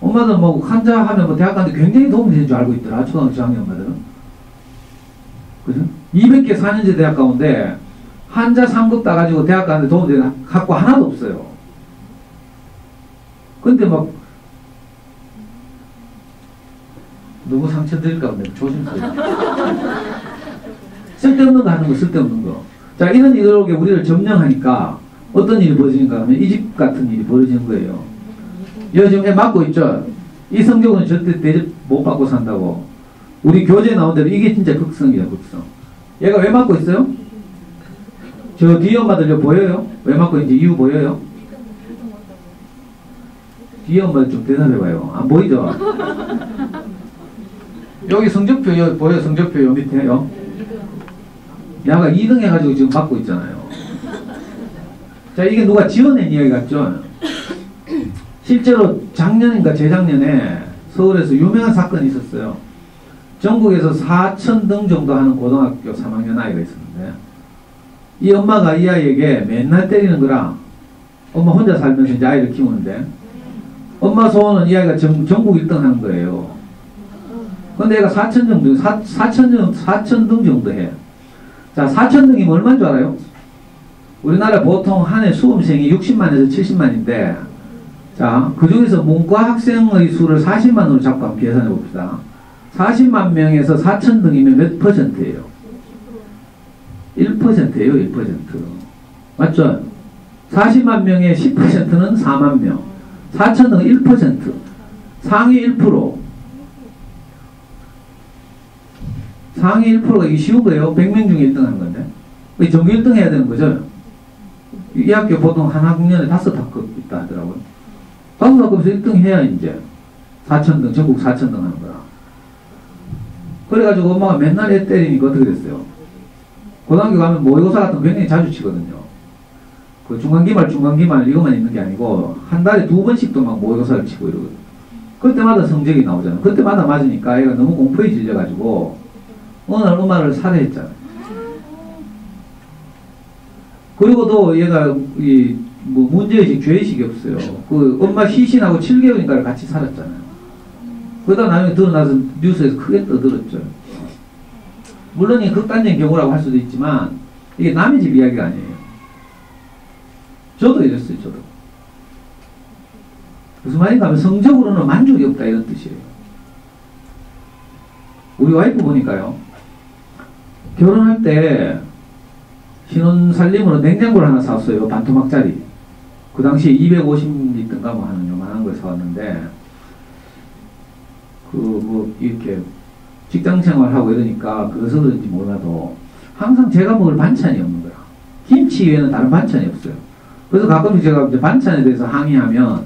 엄마들 뭐 환자 하면 뭐 대학 가는데 굉장히 도움이 되는 줄 알고 있더라. 초등학교 저학년 엄마들은. 그죠? 200개 4년제 대학 가운데 환자 상급 따가지고 대학 가는데 도움이 되는 학과 하나도 없어요. 근데 막 너무 상처 드릴까 본데 조심스러워. 쓸데없는 거 하는 거, 쓸데없는 거. 자, 이런 이들에게 우리를 점령하니까 어떤 일이 벌어지는가 하면 이 집 같은 일이 벌어지는 거예요. 요즘 애 맞고 있죠? 이 성적은 절대 대접 못 받고 산다고. 우리 교재에 나온 대로 이게 진짜 극성이야, 극성. 얘가 왜 맞고 있어요? 저 뒤에 엄마들 요 보여요? 왜 맞고 있는지 이유 보여요? 뒤에 엄마들 좀 대답해봐요. 안 보이죠? 여기 성적표 여기 보여요? 성적표 요 밑에요? 야가 2등 해가지고 지금 맞고 있잖아요. 자, 이게 누가 지어낸 이야기 같죠? 실제로 작년인가 재작년에 서울에서 유명한 사건이 있었어요. 전국에서 4,000등 정도 하는 고등학교 3학년 아이가 있었는데, 이 엄마가 이 아이에게 맨날 때리는 거라, 엄마 혼자 살면서 이제 아이를 키우는데, 엄마 소원은 이 아이가 전국 1등 하는 거예요. 근데 얘가 4,000등 정도 해. 자, 4,000등이면 얼마인 줄 알아요? 우리나라 보통 한 해 수험생이 60만에서 70만인데, 자, 그 중에서 문과 학생의 수를 40만으로 잡고 한번 계산해 봅시다. 40만 명에서 4,000등이면 몇 퍼센트예요? 1%예요, 1%. 맞죠? 40만 명의 10%는 4만 명. 4,000등은 1%. 상위 1%. 상위 1%가 이게 쉬운 거예요. 100명 중에 1등 하는 건데. 전교 1등 해야 되는 거죠. 이 학교 보통 한 학년에 5학급 있다 하더라고요. 5학급에서 1등 해야 이제 4,000등, 전국 4,000등 하는 거야. 그래가지고 엄마가 맨날 애 때리니까 어떻게 됐어요? 고등학교 가면 모의고사 같은 거 굉장히 자주 치거든요. 그 중간기말 이것만 있는 게 아니고 한 달에 2번씩도 막 모의고사를 치고 이러거든요. 그때마다 성적이 나오잖아요. 그때마다 맞으니까 애가 너무 공포에 질려가지고 어느 날 엄마를 살해했잖아요. 그리고도 얘가 뭐 문제의식, 죄의식이 없어요. 그 엄마 시신하고 7개월인가를 같이 살았잖아요. 그러다 나중에 드러나서 뉴스에서 크게 떠들었죠. 물론 이 극단적인 경우라고 할 수도 있지만 이게 남의 집 이야기가 아니에요. 저도 이랬어요. 저도. 무슨 말인가 하면 성적으로는 만족이 없다 이런 뜻이에요. 우리 와이프 보니까요. 결혼할 때 신혼살림으로 냉장고를 하나 샀어요. 반토막짜리. 그 당시에 250리터인가 뭐 하는 요만한 걸 사왔는데 뭐 이렇게 직장생활하고 이러니까 그래서 그런지 몰라도 항상 제가 먹을 반찬이 없는 거야. 김치 외에는 다른 반찬이 없어요. 그래서 가끔씩 제가 이제 반찬에 대해서 항의하면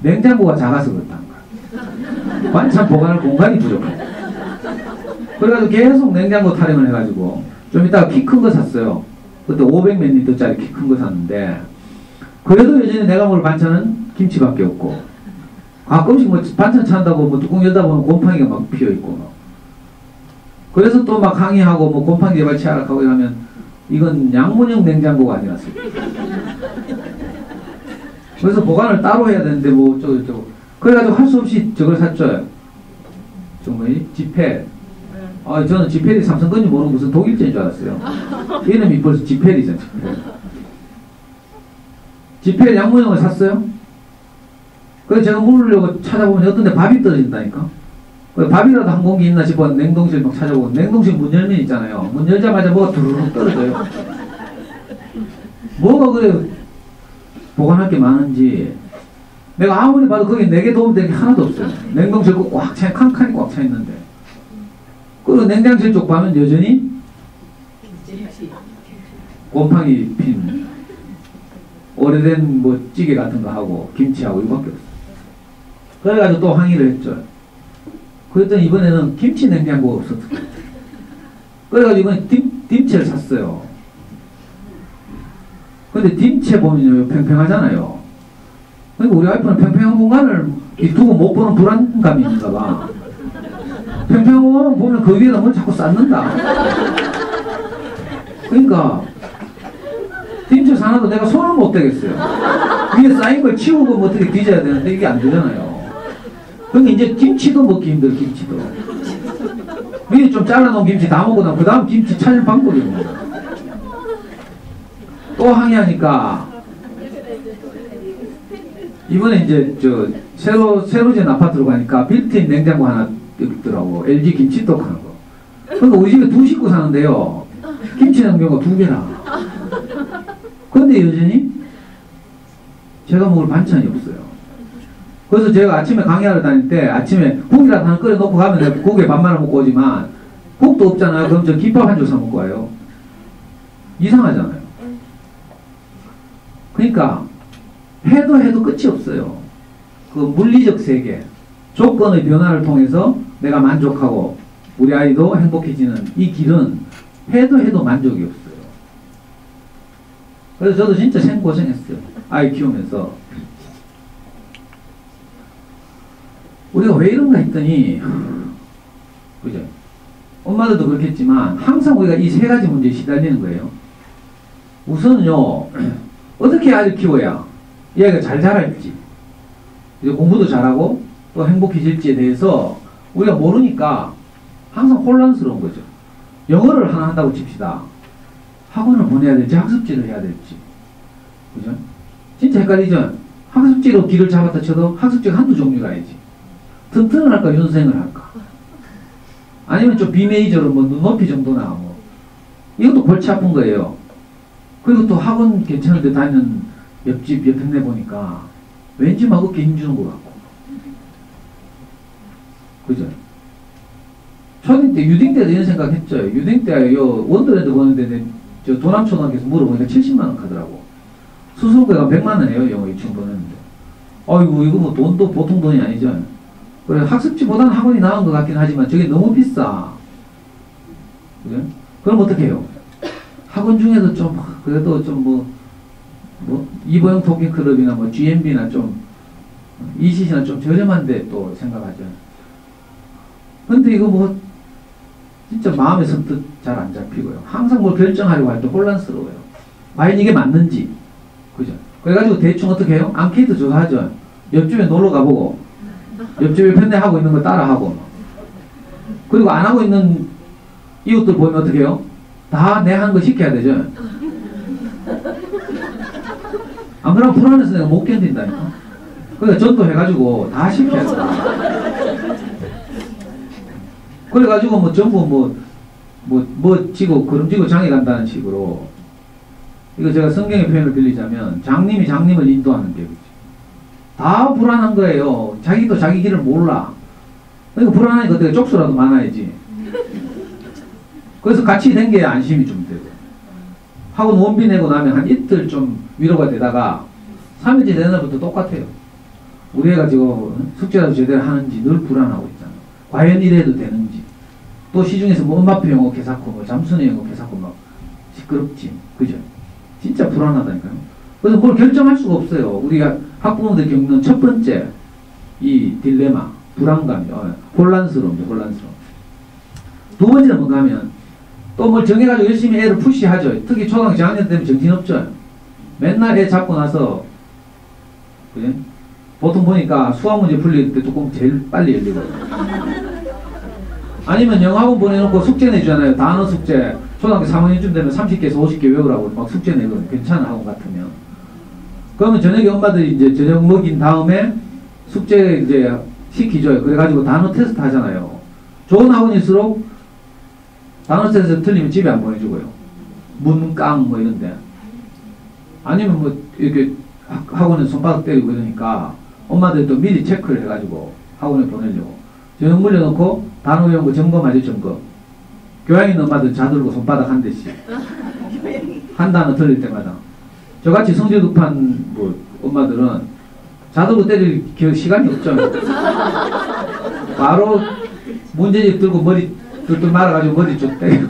냉장고가 작아서 그렇다는 거야. 반찬 보관할 공간이 부족해. 그래가지고 계속 냉장고 타령을 해가지고 좀 이따가 키 큰 거 샀어요. 그때 500몇 리터짜리 키 큰 거 샀는데 그래도 여전히 내가 먹을 반찬은 김치밖에 없고 가끔씩 뭐 반찬 찬다고 뭐 뚜껑 열다 보면 곰팡이가 막 피어있고 막. 그래서 또 막 항의하고 뭐 곰팡이 개발 취약하고 이러면 이건 양문형 냉장고가 아니라서 그래서 보관을 따로 해야 되는데 뭐 어쩌고 그래가지고 할 수 없이 저걸 샀죠. 정말 지펠. 아, 저는 지펠이 삼성 건지 모르고 무슨 독일제인 줄 알았어요. 이름이 벌써 지펠이죠. 지펠 양문형을 샀어요. 그래서 제가 물으려고 찾아보면 어떤 데 밥이 떨어진다니까. 밥이라도 한 공기 있나 싶어 냉동실 막 찾아보고 냉동실 문 열면 있잖아요. 문 열자마자 뭐가 두루룩 떨어져요. 뭐가 그래 보관할 게 많은지 내가 아무리 봐도 거기 내게 도움되는 게 하나도 없어요. 냉동실 꽉 차, 칸칸이 꽉 차 있는데. 그리고 냉장실 쪽 가면 여전히 곰팡이 핀 오래된 뭐 찌개 같은 거 하고 김치하고 이거밖에 없어요. 그래가지고 또 항의를 했죠. 그랬더니 이번에는 김치 냉장고가 없었어요. 그래가지고 이번에 딤채를 샀어요. 근데 딤채 보면요 팽팽하잖아요. 그러니까 우리 와이프는 팽팽한 공간을 두고 못 보는 불안감이 있는가 봐. 팽팽한 공간 보면 그 위에다 뭘 자꾸 쌓는다. 그러니까 딤채 사놔도 내가 손을 못 대겠어요. 위에 쌓인 걸 치우고 뭐 어떻게 뒤져야 되는데 이게 안 되잖아요. 그러니까 이제 김치도 먹기 힘들어, 김치도. 위에 좀 잘라놓은 김치 다 먹고 나면 그 다음 김치 찾을 방법이 없는 거야. 또 항의하니까 이번에 이제 새로 지은 아파트로 가니까 빌트인 냉장고 하나 있더라고. LG 김치떡 하는 거. 그러니까 우리 집에 2식구 사는데요. 김치 냉장고가 2개라. 근데 여전히 제가 먹을 반찬이 없어요. 그래서 제가 아침에 강의하러 다닐 때 아침에 국이라도 하나 끓여놓고 가면 내가 국에 밥 말아 먹고 오지만 국도 없잖아요. 그럼 저 김밥 한 줄 사 먹고 와요. 이상하잖아요. 그러니까 해도 끝이 없어요. 그 물리적 세계, 조건의 변화를 통해서 내가 만족하고 우리 아이도 행복해지는 이 길은 해도 만족이 없어요. 그래서 저도 진짜 생고생했어요. 아이 키우면서. 우리가 왜 이런가 했더니, 그죠? 엄마들도 그렇겠지만, 항상 우리가 이 3가지 문제에 시달리는 거예요. 우선은요, 어떻게 아이를 키워야 이 아이가 잘 자랄지, 이제 공부도 잘하고, 또 행복해질지에 대해서 우리가 모르니까 항상 혼란스러운 거죠. 영어를 하나 한다고 칩시다. 학원을 보내야 될지, 학습지를 해야 될지. 그죠? 진짜 헷갈리죠? 학습지로 길을 잡았다 쳐도 학습지가 한두 종류가 아니지. 튼튼을 할까, 윤생을 할까? 아니면 좀 비메이저로 뭐 눈높이 정도나 뭐. 이것도 골치 아픈 거예요. 그리고 또 학원 괜찮을 때 다니는 옆집, 옆에 보니까 왠지 막 어깨 힘주는 것 같고. 그죠? 초딩 때, 유딩 때도 이런 생각 했죠. 유딩 때 원더랜드 보는데 저 도남초등학교에서 물어보니까 70만원 가더라고. 수술비가 100만원이에요. 영어 유치원 보냈는데. 아이고, 이거 뭐 돈도 보통 돈이 아니죠. 그래, 학습지보다는 학원이 나은 것 같긴 하지만 저게 너무 비싸. 그래? 그럼 어떻게 해요? 학원 중에도 좀, 그래도 좀 이보영 토킹 클럽이나 뭐 GMB나 좀, ECC나 좀 저렴한데 또 생각하죠. 근데 이거 뭐, 진짜 마음의 선뜻 잘 안 잡히고요. 항상 뭘 결정하려고 할 때 혼란스러워요. 과연 이게 맞는지. 그죠? 그래가지고 대충 어떻게 해요? 앙케이트 조사하죠. 옆집에 놀러 가보고, 옆집에 편애하고 있는 거 따라하고. 그리고 안 하고 있는 이웃들 보면 어떻게 해요? 다 내 하는 거 시켜야 되죠. 안 그러면 불안해서 내가 못 견딘다니까. 그러니까 전도해가지고 다 시켜야 돼. 그래가지고 뭐 전부 지고 걸음지고 장에 간다는 식으로. 이거 제가 성경의 표현을 빌리자면 장님이 장님을 인도하는 게 다 불안한 거예요. 자기도 자기 길을 몰라. 그러니까 불안하니까 어떻게 쪽수라도 많아야지. 그래서 같이 된 게 안심이 좀 되고. 학원 원비 내고 나면 한 이틀 좀 위로가 되다가 3일째 되는 날부터 똑같아요. 우리 애가 지금 숙제라도 제대로 하는지 늘 불안하고 있잖아. 과연 이래도 되는지. 또 시중에서 뭐 엄마표 영어 개사코, 뭐 잠수네 영어 개사코 막 시끄럽지. 그죠? 진짜 불안하다니까요. 그래서 뭘 결정할 수가 없어요. 우리가 학부모들 겪는 첫 번째 이 딜레마, 불안감, 혼란스러움이죠. 혼란스러움. 두 번째는 뭔가 하면 또 뭘 정해가지고 열심히 애를 푸시하죠. 특히 초등학교 저학년 되면 정신없죠. 맨날 애 잡고 나서 그죠? 보통 보니까 수학 문제 풀릴 때 뚜껑 제일 빨리 열리거든요. 아니면 영어학원 보내놓고 숙제 내주잖아요. 단어 숙제. 초등학교 3학년쯤 되면 30개에서 50개 외우라고 막 숙제 내거든요. 괜찮은 학원 같으면. 그러면 저녁에 엄마들이 이제 저녁 먹인 다음에 숙제 이제 시키죠. 그래가지고 단어 테스트 하잖아요. 좋은 학원일수록 단어 테스트 틀리면 집에 안 보내주고요. 문깡 뭐 이런데. 아니면 뭐 이렇게 학원에서 손바닥 때리고 그러니까 엄마들이 또 미리 체크를 해가지고 학원에 보내려고. 저녁 물려놓고 단어 외운 거 점검하죠. 점검. 교양 있는 엄마들 자들고 손바닥 한 대씩. 한 단어 틀릴 때마다. 저같이 성질 급한 뭐 엄마들은 자들고 때릴 시간이 없죠. 바로 문제집 들고 머리 뚫뚫 말아가지고 머리 좀 때려.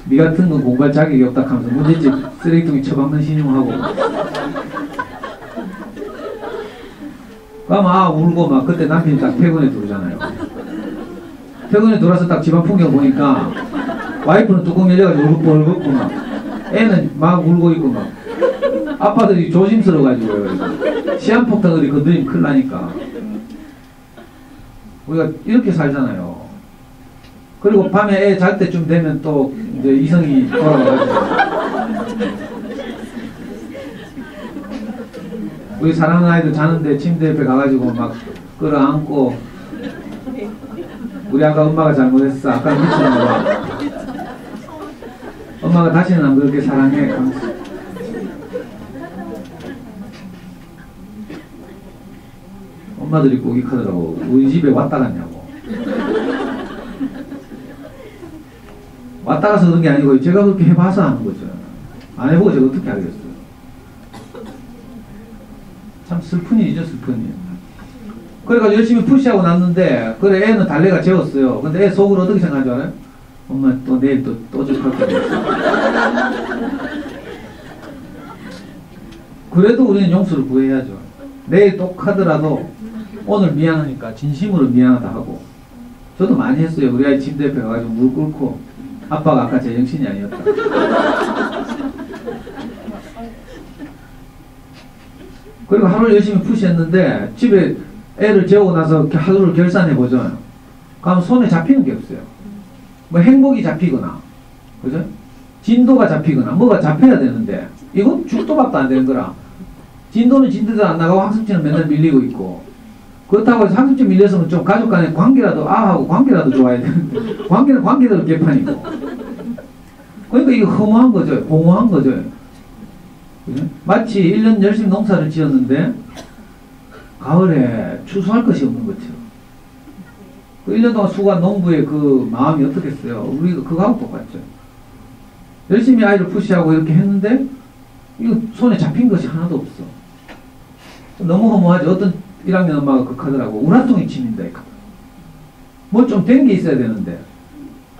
니 같은 건 공부할 자격이 없다 하면서 문제집 쓰레기통에 처박는 신용하고. 그럼 울고 막 그때 남편이 딱 퇴근에 들어오잖아요. 퇴근에 돌아서 딱 집안 풍경 보니까 와이프는 뚜껑 열려가지고 얼굴 막 애는 막 울고 있고 막 아빠들이 조심스러워가지고요. 시한폭탄 어디 건드리면 큰일 나니까. 우리가 이렇게 살잖아요. 그리고 밤에 애 잘 때쯤 되면 또 이제 이성이 돌아와가지고. 우리 사랑하는 아이들 자는데 침대 옆에 가가지고 막 끌어안고, 우리 아까 엄마가 잘못했어. 아까 미치는 거야. 엄마가 다시는 안 그렇게 사랑해. 엄마들이 꼬깃하더라고. 우리 집에 왔다 갔냐고. 왔다 가서 그런 게 아니고 제가 그렇게 해봐서 하는 거죠. 안 해보고 제가 어떻게 알겠어요. 참 슬픈 일이죠, 슬픈 일. 그래가지고 열심히 푸시하고 났는데, 그래, 애는 달래가 재웠어요. 근데 애 속으로 어떻게 생각한 줄 알아요? 엄마 또 내일 또 죽할 거야. 그래도 우리는 용서를 구해야죠. 내일 똑하더라도 오늘 미안하니까 진심으로 미안하다 하고. 저도 많이 했어요. 우리 아이 침대 옆에 가가지고 무릎 꿇고, 아빠가 아까 제정신이 아니었다. 그리고 하루를 열심히 푸시했는데 집에 애를 재우고 나서 하루를 결산해보죠. 그럼 손에 잡히는 게 없어요. 뭐 행복이 잡히거나, 그죠? 진도가 잡히거나, 뭐가 잡혀야 되는데, 이건 죽도 밥도 안 되는 거라. 진도는 진도도 안 나가고 학습지는 맨날 밀리고 있고, 그렇다고 해서 학습지 밀려서는 좀 가족 간의 관계라도, 하고 관계라도 좋아야 되는데, 관계는 관계대로 개판이고. 그러니까 이거 허무한 거죠. 공허한 거죠. 그죠? 마치 1년 열심히 농사를 지었는데, 가을에 추수할 것이 없는 것처럼. 그 1년 동안 수고한 농부의 그 마음이 어떻겠어요? 우리가 그거하고 똑같죠. 열심히 아이를 푸시하고 이렇게 했는데, 이거 손에 잡힌 것이 하나도 없어. 너무 허무하죠. 어떤 1학년 엄마가 극하더라고. 우라통이 치민다. 뭐 좀 된 게 있어야 되는데.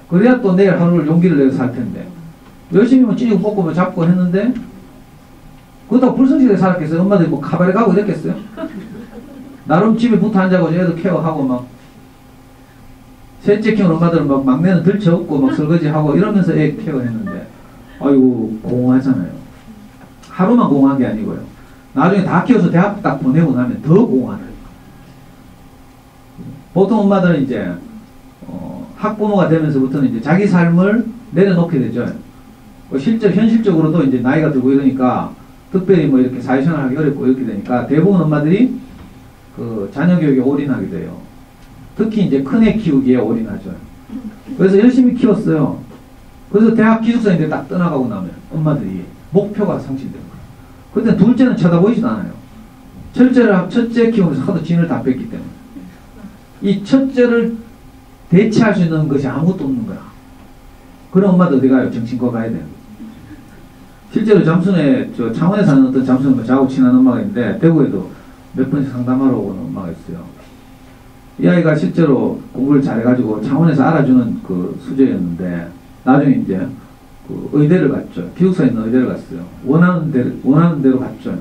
그래야 또 내일 하루를 용기를 내서 살 텐데. 열심히 뭐 찌고 뽑고 뭐 잡고 했는데, 그렇다고 불성실하게 살았겠어요? 엄마들이 뭐 가발에 가고 이랬겠어요? 나름 집에 붙어 앉아고 애들 케어하고 막, 셋째 키우는 엄마들은 막 막내는 들쳐업고 막 설거지하고 이러면서 애 케어했는데, 아이고, 공허하잖아요. 하루만 공허한 게 아니고요. 나중에 다 키워서 대학 딱 보내고 나면 더 공허하더라고요. 보통 엄마들은 이제, 학부모가 되면서부터는 이제 자기 삶을 내려놓게 되죠. 현실적으로도 이제 나이가 들고 이러니까, 특별히 뭐 이렇게 사회생활 하기 어렵고 이렇게 되니까, 대부분 엄마들이 그 자녀 교육에 올인하게 돼요. 특히 이제 큰애 키우기에 올인하죠. 그래서 열심히 키웠어요. 그래서 대학 기숙사인데 딱 떠나가고 나면 엄마들이 목표가 상실되는 거예요. 그때 둘째는 쳐다보이지도 않아요. 첫째 키우면서 하도 진을 다 뺐기 때문에. 이 첫째를 대체할 수 있는 것이 아무것도 없는 거야. 그런 엄마들 어디 가요? 정신과 가야 돼요. 실제로 잠순에, 창원에 사는 어떤 잠순에 저하고 친한 엄마가 있는데, 대구에도 몇 번씩 상담하러 오는 엄마가 있어요. 이 아이가 실제로 공부를 잘해가지고 창원에서 알아주는 그 수재였는데, 나중에 이제 그 의대를 갔죠. 기숙사에 있는 의대를 갔어요. 원하는 대로 갔죠.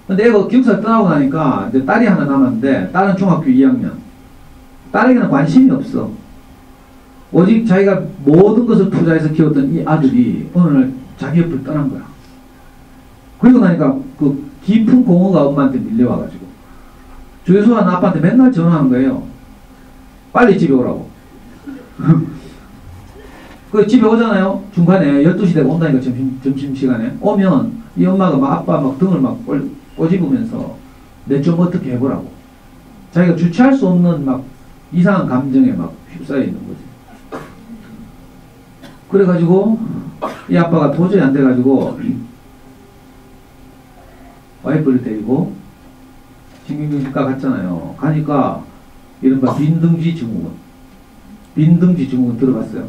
근데 애가 기숙사 떠나고 나니까 이제 딸이 하나 남았는데, 딸은 중학교 2학년. 딸에게는 관심이 없어. 오직 자기가 모든 것을 투자해서 키웠던 이 아들이 어느 날 자기 옆을 떠난 거야. 그리고 나니까 그 깊은 공허가 엄마한테 밀려와가지고 주유소한 아빠한테 맨날 전화하는 거예요. 빨리 집에 오라고. 그 집에 오잖아요. 중간에 12시 되고 온다니까 점심시간에. 오면 이 엄마가 막 아빠 막 등을 막 꼬집으면서 내 좀 어떻게 해보라고. 자기가 주체할 수 없는 막 이상한 감정에 막 휩싸여 있는 거지. 그래가지고 이 아빠가 도저히 안 돼가지고 와이프를 데리고 신경정신과 갔잖아요. 가니까 이른바 빈등지 증후군. 빈등지 증후군 들어봤어요?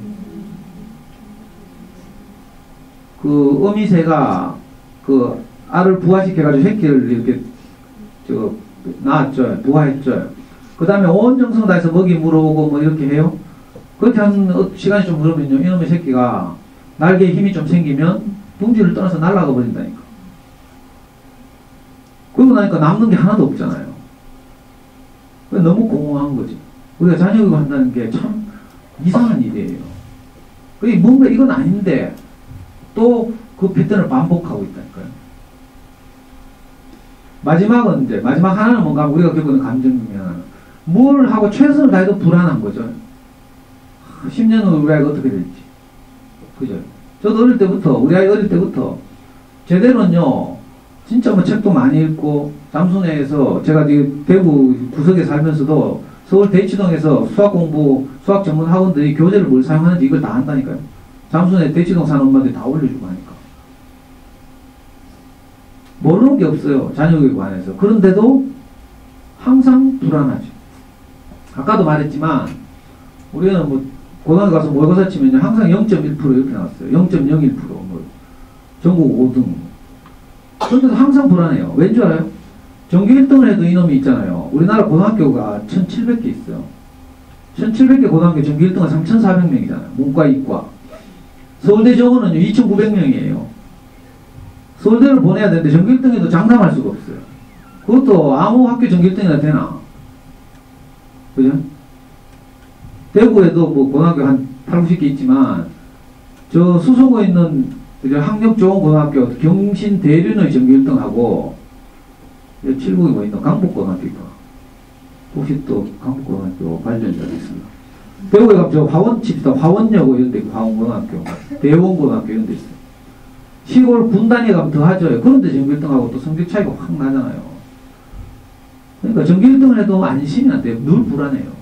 그 어미새가 그 알을 부화시켜가지고 새끼를 이렇게 낳았죠. 부화했죠. 그 다음에 온 정성 다해서 먹이 물어오고 뭐 이렇게 해요. 그렇게 한 시간이 좀 흐르면요, 이놈의 새끼가 날개에 힘이 좀 생기면 둥지를 떠나서 날아가 버린다니까. 그러고 나니까 남는 게 하나도 없잖아요. 너무 공허한 거지. 우리가 자녀교육 한다는 게 참 이상한 일이에요. 뭔가 이건 아닌데 또 그 패턴을 반복하고 있다니까요. 마지막은 이제, 마지막 하나는 뭔가 우리가 겪는 감정 중에 하나는 뭘 하고 최선을 다해도 불안한 거죠. 10년 후 우리 아이가 어떻게 될지. 그죠? 저도 어릴 때부터, 우리 아이 어릴 때부터 제대로는요, 진짜 뭐 책도 많이 읽고, 잠수내에서 제가 대구 구석에 살면서도 서울 대치동에서 수학 공부, 수학 전문 학원들이 교재를 뭘 사용하는지 이걸 다 한다니까요. 잠수내 대치동 사는 엄마들이 다 올려주고 하니까. 모르는 게 없어요. 자녀교육에 관해서. 그런데도 항상 불안하죠. 아까도 말했지만, 우리는 뭐, 고등학교 가서 모의고사 치면 항상 0.1% 이렇게 나왔어요. 0.01%. 뭐, 전국 5등. 그런데도 항상 불안해요. 왠 줄 알아요? 전교 1등을 해도 이놈이 있잖아요. 우리나라 고등학교가 1,700개 있어요. 1,700개 고등학교 전교 1등은 3,400명이잖아요. 문과, 이과. 서울대 정원은 2,900명이에요. 서울대를 보내야 되는데 전교 1등에도 장담할 수가 없어요. 그것도 아무 학교 전교 1등이나 되나? 그죠? 대구에도 뭐 고등학교 한 8, 90개 있지만, 저 수성구에 있는 학력 좋은 고등학교, 경신 대륜의 전교 1등하고, 칠곡에 뭐 있는 강북고등학교 있고, 혹시 또 강북고등학교 관련자가 있습니다. 대구에 가면 저 화원칩이다, 화원여고 이런 데 있고, 화원고등학교, 대원고등학교 이런 데 있어요. 시골 군 단위에 가면 더 하죠. 그런데 전교 1등하고 또 성적 차이가 확 나잖아요. 그러니까 전교 1등을 해도 안심이 안 돼요. 늘 불안해요.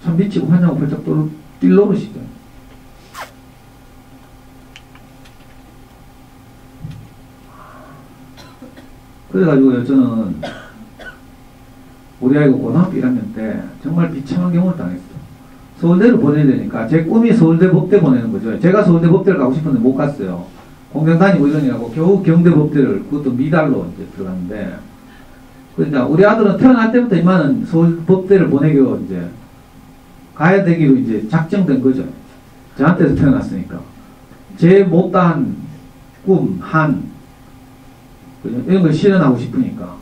참 미치고 환장하고 벌쩍 뛸 노릇이죠. 그래가지고요, 저는 우리 아이가 고등학교 1학년 때 정말 비참한 경우를 당했어요. 서울대를 보내야 되니까 제 꿈이 서울대 법대 보내는 거죠. 제가 서울대 법대를 가고 싶었는데 못 갔어요. 공장 다니고 이러냐고 겨우 경대 법대를, 그것도 미달로 이제 들어갔는데, 그러니까 우리 아들은 태어날 때부터 이만은 서울 법대를 보내기로 이제 가야 되기로 이제 작정된 거죠. 저한테서 태어났으니까. 제 못다한 꿈, 이런 걸 실현하고 싶으니까.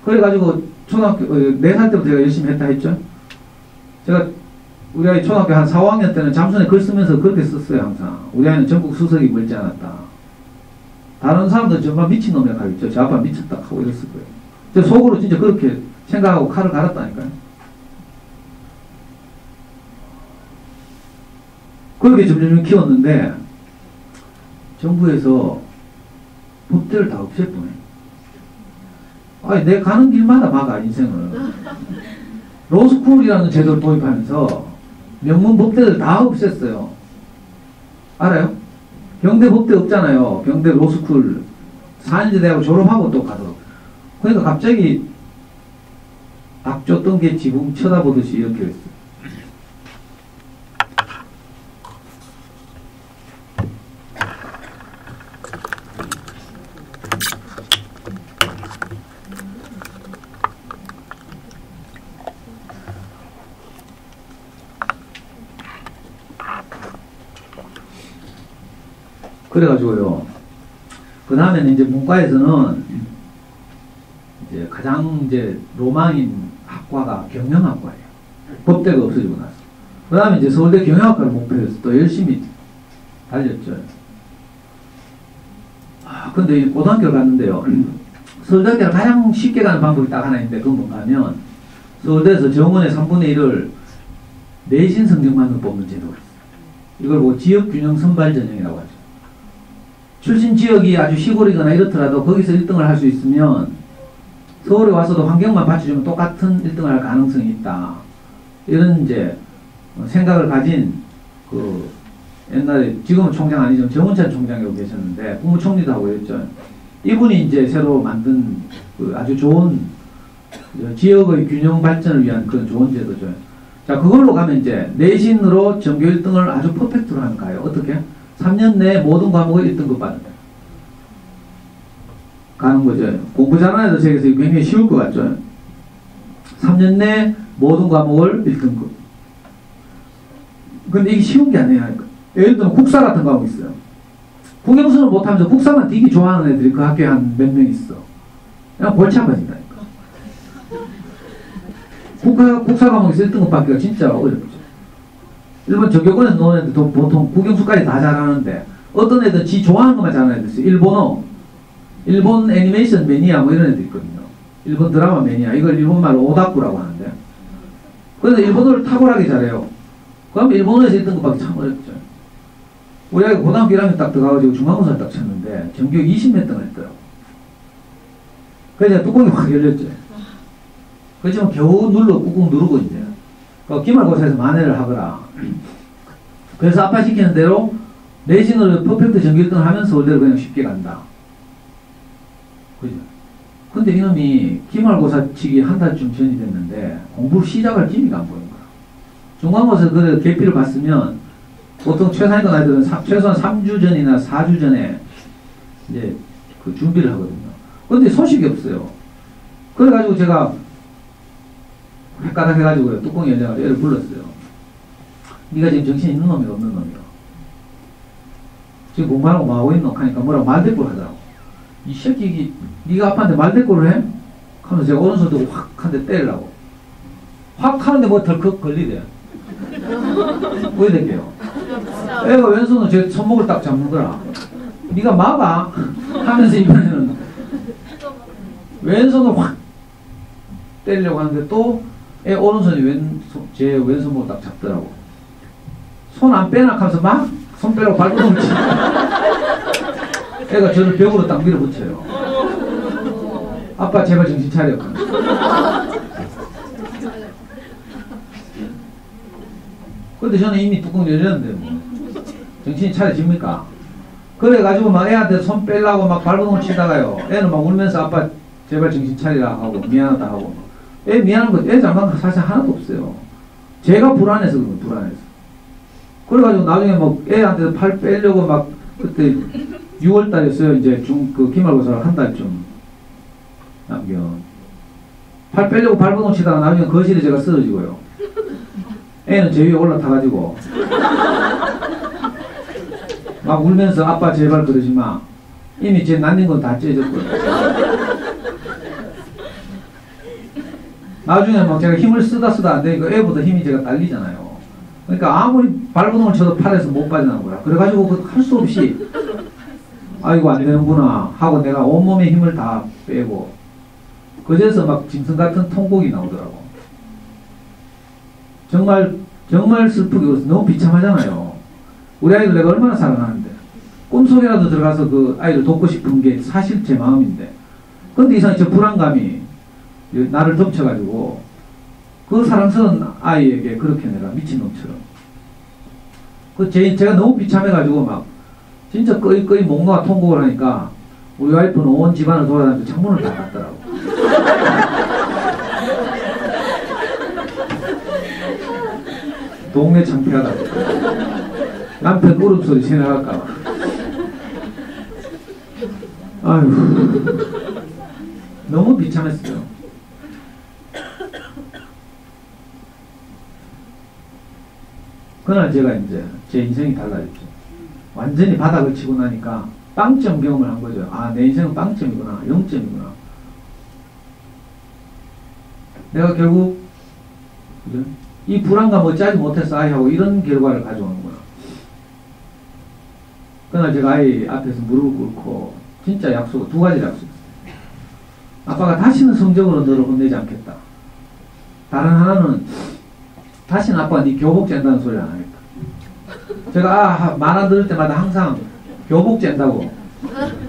그래가지고 초등학교 4살 때부터 제가 열심히 했다 했죠. 제가 우리 아이 초등학교 한 4, 5학년 때는 잠수내 글 쓰면서 그렇게 썼어요. 항상 우리 아이는 전국 수석이 멀지 않았다. 다른 사람들은 정말 미친놈이라 가겠죠. 저 아빠 미쳤다 하고 이랬을 거예요. 저 속으로 진짜 그렇게 생각하고 칼을 갈았다니까요. 그렇게 점점 키웠는데 정부에서 법대를 다 없애버려. 아니, 내 가는 길마다 막아, 인생을. 로스쿨이라는 제도를 도입하면서 명문 법대를 다 없앴어요. 알아요? 경대 법대 없잖아요. 경대 로스쿨. 4년제 대학을 졸업하고 또 가도록. 그러니까 갑자기 닭 쫓던 게 지붕 쳐다보듯이 이렇게 됐어요. 그래가지고요. 그 다음에는 이제 문과에서는 이제 가장 이제 로망인 학과가 경영학과예요. 법대가 없어지고 나서. 그 다음에 이제 서울대 경영학과를 목표로 해서 또 열심히 달렸죠. 근데 고등학교를 갔는데요. 서울대학교를 가장 쉽게 가는 방법이 딱 하나 있는데, 그건 뭔가 하면, 서울대에서 정원의 3분의 1을 내신 성적만으로 뽑는 제도가 있어요. 이걸 뭐 지역균형 선발 전형이라고 하죠. 출신 지역이 아주 시골이거나 이렇더라도 거기서 1등을 할 수 있으면 서울에 와서도 환경만 받쳐주면 똑같은 1등을 할 가능성이 있다. 이런 이제 생각을 가진 그 옛날에, 지금은 총장 아니지만 정운찬 총장이라고 계셨는데 국무총리도 하고 그랬죠. 이분이 이제 새로 만든 그 아주 좋은 지역의 균형 발전을 위한 그런 좋은 제도죠. 자, 그걸로 가면 이제 내신으로 전교 1등을 아주 퍼펙트로 하는 거예요. 어떻게? 3년 내에 모든 과목을 1등급 받는 거예요. 가는 거죠. 공부 잘하는 애들 세계에서 굉장히 쉬울 것 같죠. 3년 내에 모든 과목을 1등급. 근데 이게 쉬운 게 아니에요. 예를 들면 국사 같은 과목이 있어요. 국영수는 못하면서 국사만 되게 좋아하는 애들이 그 학교에 한 몇 명 있어. 그냥 골치 아파진다니까. 국사 과목에서 1등급 받기가 진짜 어렵죠. 일본 전교권에서 노는 애들 보통 국영수까지 다 잘하는데 어떤 애들 지 좋아하는 것만 잘하는 애들 있어요. 일본 애니메이션 매니아 뭐 이런 애들 있거든요. 일본 드라마 매니아. 이걸 일본말로 오다쿠라고 하는데. 그래서 일본어를 탁월하게 잘해요. 그럼 일본어에서 했던 것밖에 참 어렵죠. 우리 아이가 고등학교 1학년 딱 들어가가지고 중간고사를 딱 쳤는데 전교육 20몇 등을 했더라고. 그래서 뚜껑이 확 열렸죠. 그렇지만 겨우 꾹꾹 누르고 이제 기말고사에서 만회를 하거라. 그래서 아빠 시키는 대로 내신으로 퍼펙트 전교 1등을 하면서 서울대를 그냥 쉽게 간다. 그죠? 근데 이놈이 기말고사 치기 한 달쯤 전이 됐는데 공부를 시작할 기미가 안 보이는 거야. 중간고사 그 계피를 봤으면 보통 최상위권 아이들은 최소한 3주 전이나 4주 전에 이제 그 준비를 하거든요. 근데 소식이 없어요. 그래가지고 제가 헷가닥 해가지고요. 뚜껑이 열려가지고 애를 불렀어요. 네가 지금 정신 있는 놈이야 없는 놈이야? 지금 공부하고 뭐 하고 있노? 하니까 뭐라고 말대꾸를 하더라고. 이 새끼 네가 아빠한테 말대꾸를 해? 하면서 제가 오른손 들고 확 한 대 때리려고. 확 하는데 뭐 덜컥 걸리대. 왜 될게요? 애가 왼손으로 제 손목을 딱 잡는 거라. 네가 막아 하면서 이번에는 왼손으로 확 때리려고 하는데 또 애 오른손이 제 왼손목을 딱 잡더라고. 손 안 빼나 하면서 막 손 빼라고 발버둥을 치고 애가 저를 벽으로 딱 밀어붙여요. 아빠 제발 정신 차려. 근데 저는 이미 뚜껑 열렸는데 뭐 정신이 차려집니까? 그래가지고 막 애한테 손 빼려고 막 발버둥을 치다가요. 애는 막 울면서 아빠 제발 정신 차리라 하고 미안하다 하고. 애 미안한 거 애 잘못한 거 사실 하나도 없어요. 제가 불안해서 그런 거예요. 불안해서. 그래가지고 나중에 뭐 애한테 팔 빼려고 막 그때 6월달이었어요. 이제 그 기말고사를 한 달쯤 남겨. 팔 빼려고 발버둥 치다가 나중에 거실에 제가 쓰러지고요. 애는 제 위에 올라타가지고 막 울면서 아빠 제발 그러지 마. 이미 제 난린 건 다 째졌고요. 나중에 막 제가 힘을 쓰다 안 되니까 애보다 힘이 제가 딸리잖아요. 그러니까 아무리 발버둥을 쳐도 팔에서 못 빠져나온 거야. 그래가지고 할 수 없이 아이고 안 되는구나 하고 내가 온몸에 힘을 다 빼고 그제서 막 짐승 같은 통곡이 나오더라고. 정말 슬프게 울어서 너무 비참하잖아요. 우리 아이들 내가 얼마나 사랑하는데 꿈속에라도 들어가서 그 아이를 돕고 싶은 게 사실 제 마음인데 근데 이상하게 저 불안감이 나를 덮쳐가지고 그 사랑스러운 아이에게 그렇게 내가 미친놈처럼 제가 너무 비참해가지고 막 진짜 꺼이 목 놓아 통곡을 하니까 우리 와이프는 온 집안을 돌아다니면서 창문을 다 닫더라고. 동네 창피하다고. 남편 울음소리 새나갈까봐. 아휴. 너무 비참했어요. 그날 제가 이제 제 인생이 달라졌죠. 완전히 바닥을 치고 나니까 빵점 경험을 한 거죠. 아, 내 인생은 빵점이구나. 0점이구나. 내가 결국 그죠? 이 불안감 어찌하지 못해서 아이하고 이런 결과를 가져오는구나. 그날 제가 아이 앞에서 무릎을 꿇고 진짜 약속, 두 가지 약속했어요. 아빠가 다시는 성적으로 너를 혼내지 않겠다. 다른 하나는 다시는 아빠가 네 교복 잰다는 소리를 안 하겠다. 제가 말 안 들을 때마다 항상 교복 잰다고.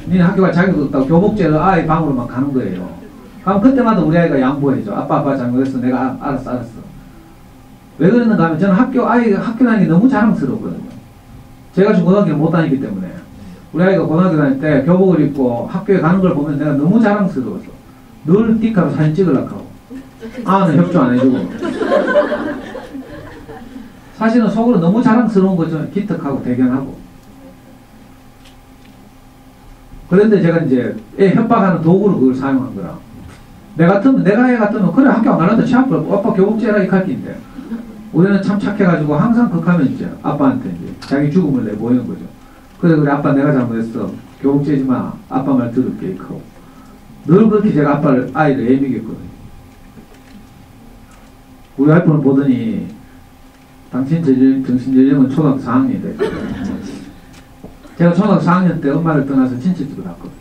니네 학교가 자격도 없다고 교복 째러 아이 방으로만 가는 거예요. 그럼 그때마다 우리 아이가 양보해줘. 아빠 잘못했어. 내가 알았어. 왜 그랬는가 하면 저는 학교 다니는 게 너무 자랑스럽거든요. 제가 지금 고등학교를 못 다니기 때문에 우리 아이가 고등학교 다닐 때 교복을 입고 학교에 가는 걸 보면 내가 너무 자랑스러워서 늘 띡하고 사진 찍으려고 하고 아는 협조 안 해주고 사실은 속으로 너무 자랑스러운 거죠. 기특하고 대견하고. 그런데 제가 이제 애 협박하는 도구로 그걸 사용한 거라. 내가 애 같으면 그래 학교 안 가는데 취업 아빠 교복 째라 이 칼긴데 우리는 참 착해가지고 항상 극하면 이제 아빠한테 이제 자기 죽음을 내보이는 거죠. 그래 아빠 내가 잘못했어. 교복 째지 마. 아빠 말 들을게. 이거. 늘 그렇게 제가 아이를 애미겠거든요. 우리 와이프는 보더니 당신 정신연령은 초등학교 4학년이 돼. 제가 초등학교 4학년 때 엄마를 떠나서 친척집을 갔거든요.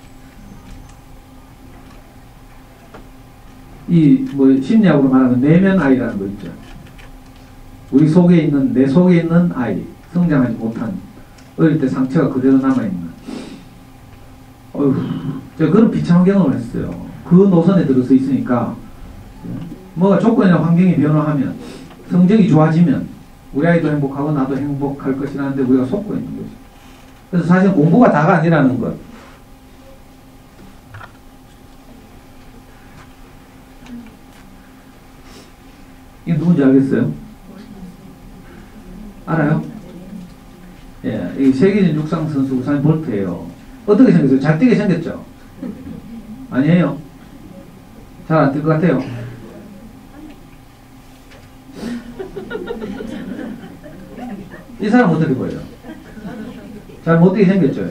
이 뭐 심리학으로 말하면 내면 아이라는 거 있죠. 우리 속에 있는, 내 속에 있는 아이, 성장하지 못한, 어릴 때 상처가 그대로 남아있는. 어휴, 제가 그런 비참한 경험을 했어요. 그 노선에 들어서 있으니까, 뭐가 조건이나 환경이 변화하면, 성적이 좋아지면, 우리 아이도 행복하고 나도 행복할 것이라는데 우리가 속고 있는 거죠. 그래서 사실 공부가 다가 아니라는 것. 이게 누군지 알겠어요? 알아요? 예, 이 세계적인 육상 선수 우사인 볼트예요. 어떻게 생겼어요? 잘 뛰게 생겼죠? 아니에요? 잘 안 뛸 것 같아요? 이 사람 어떻게 보여요? 잘 못 뛰게 생겼죠?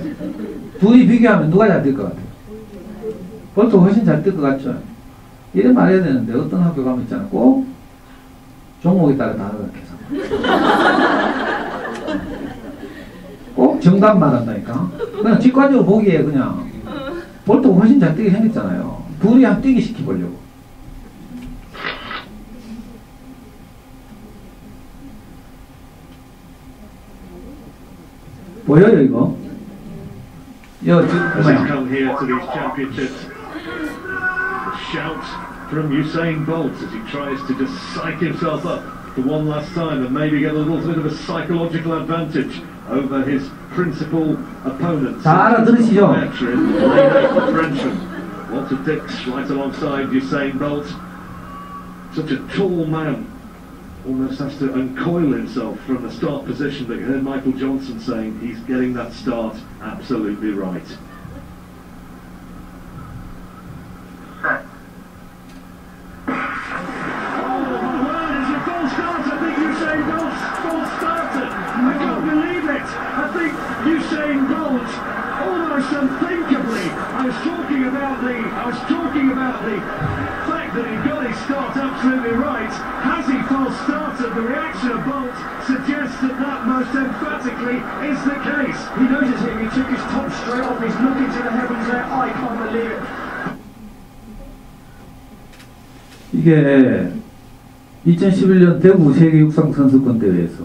둘이 비교하면 누가 잘 뛸 것 같아요? 볼트 훨씬 잘 뛸 것 같죠? 이래 말해야 되는데 어떤 학교 가면 있잖아. 꼭 종목에 따라 다르게 해서 꼭 정답 말한다니까. 그냥 직관적으로 보기에 그냥 볼트가 훨씬 잘 뛰게 생겼잖아요. 둘이 한 뛰기 시켜보려고. 보여요 이거? 여 지금 Shout from Usain Bolt as he tries to just psych himself up for one last time and maybe get a little bit of a psychological advantage over his principal opponent. 다 알아들으시죠? Walter Dix right alongside Usain Bolt. Such a tall man almost has to uncoil himself from the start position, but you heard Michael Johnson saying he's getting that start absolutely right. Usain Bolt, almost unthinkably, I was talking about the fact that he got his start absolutely right. Has he false started? The reaction of Bolt suggests that most emphatically is the case. He noticed him, he took his top straight off, he's looking to the heavens there, I can't believe it. 이게 2011년 대구 세계 육상 선수권 대회에서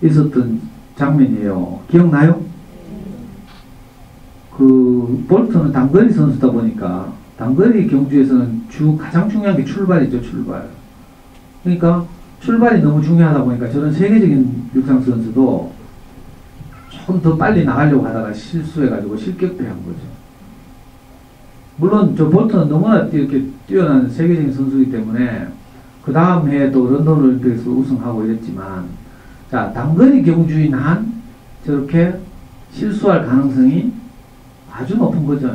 있었던 장면이에요. 기억나요? 그 볼트는 단거리 선수다 보니까 단거리 경주에서는 가장 중요한 게 출발이죠. 출발. 그러니까 출발이 너무 중요하다 보니까 저런 세계적인 육상 선수도 조금 더 빨리 나가려고 하다가 실수해가지고 실격대한 거죠. 물론 저 볼트는 너무나 이렇게 뛰어난 세계적인 선수이기 때문에 그 다음 해에 또 런던 올림픽에서 우승하고 이랬지만, 자, 단거리 경주인 한 저렇게 실수할 가능성이 아주 높은 거죠.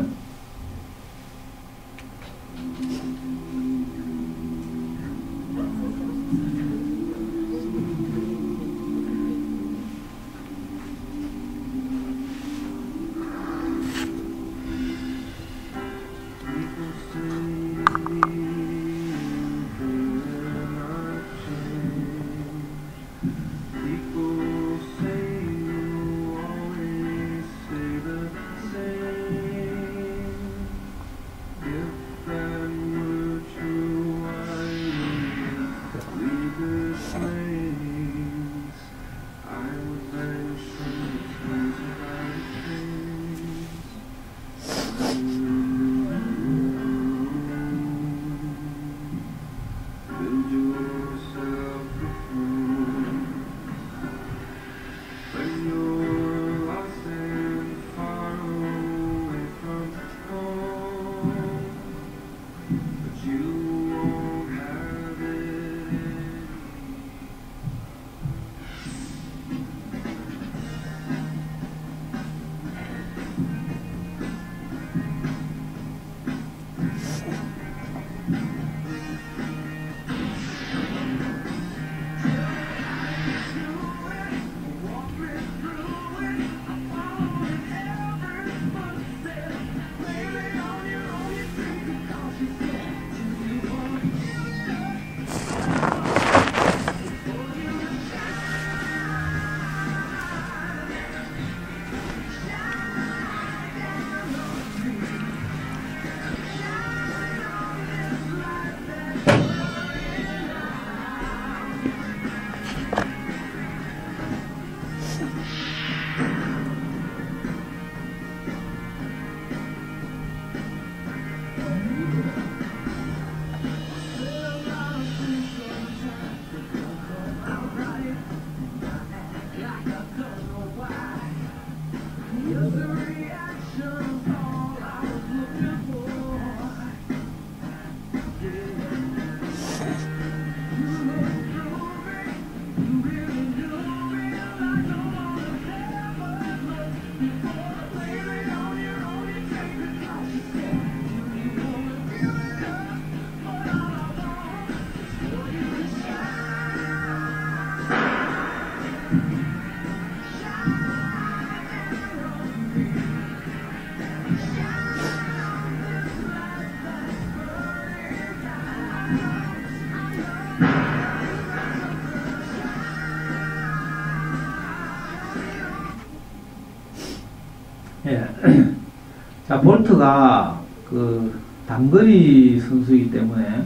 선수가 그 단거리 선수이기 때문에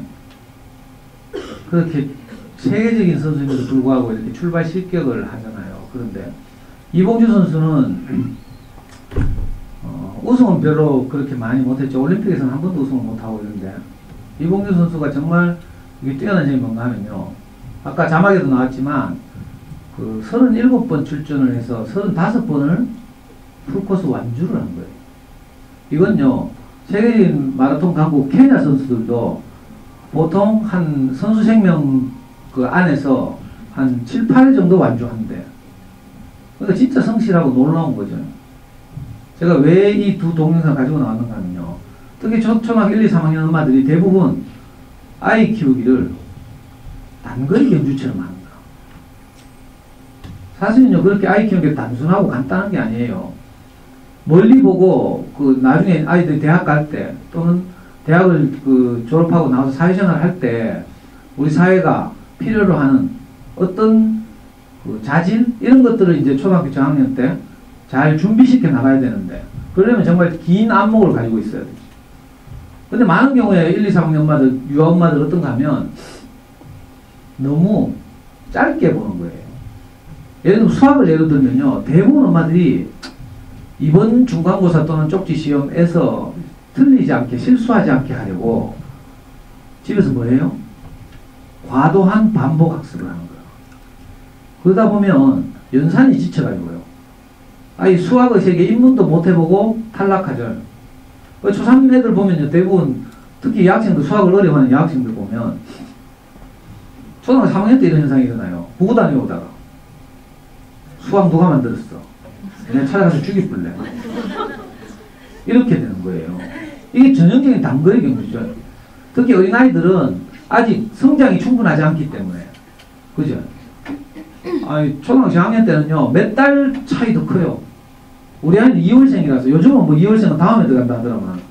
그렇게 세계적인 선수임에도 불구하고 이렇게 출발 실격을 하잖아요. 그런데 이봉주 선수는 우승은 별로 그렇게 많이 못했죠. 올림픽에서는 한 번도 우승을 못하고 있는데 이봉주 선수가 정말 이게 뛰어난 점이 뭔가 하면요. 아까 자막에도 나왔지만 그 37번 출전을 해서 35번을 풀코스 완주를 한 거예요. 이건요, 세계적인 마라톤 강국 케냐 선수들도 보통 한 선수 생명 그 안에서 한 7, 8회 정도 완주한대. 그러니까 진짜 성실하고 놀라운 거죠. 제가 왜 이 두 동영상 가지고 나왔는가 하면요. 특히 초등학교 1, 2, 3학년 엄마들이 대부분 아이 키우기를 단거리 경주처럼 하는 거야. 사실은요, 그렇게 아이 키우는 게 단순하고 간단한 게 아니에요. 멀리 보고, 그, 나중에 아이들이 대학 갈 때, 또는 대학을 그 졸업하고 나와서 사회생활 할 때, 우리 사회가 필요로 하는 어떤 그 자질? 이런 것들을 이제 초등학교 저학년 때 잘 준비시켜 나가야 되는데, 그러려면 정말 긴 안목을 가지고 있어야 되죠. 근데 많은 경우에 1, 2, 3학년 엄마들, 유아 엄마들 어떤가 하면, 너무 짧게 보는 거예요. 예를 들면 수학을 예를 들면요, 대부분 엄마들이 이번 중간고사 또는 쪽지 시험에서 틀리지 않게, 실수하지 않게 하려고 집에서 뭐 해요? 과도한 반복 학습을 하는 거예요. 그러다 보면 연산이 지쳐가지고요. 아이 수학의 세계 입문도 못 해보고 탈락하죠. 초3 애들 보면요, 대부분 특히 여학생들, 수학을 어려워하는 여학생들 보면 초등학교 3학년 때 이런 현상이 일어나요. 구구단에 오다가 수학 누가 만들었어? 그냥 찾아가서 죽이불래. 이렇게 되는 거예요. 이게 전형적인 단거리 경주죠. 특히 어린아이들은 아직 성장이 충분하지 않기 때문에. 그죠? 아니, 초등학교 4학년 때는요, 몇 달 차이도 커요. 우리 아이는 2월생이라서, 요즘은 뭐 2월생은 다음에 들어간다 하더라만.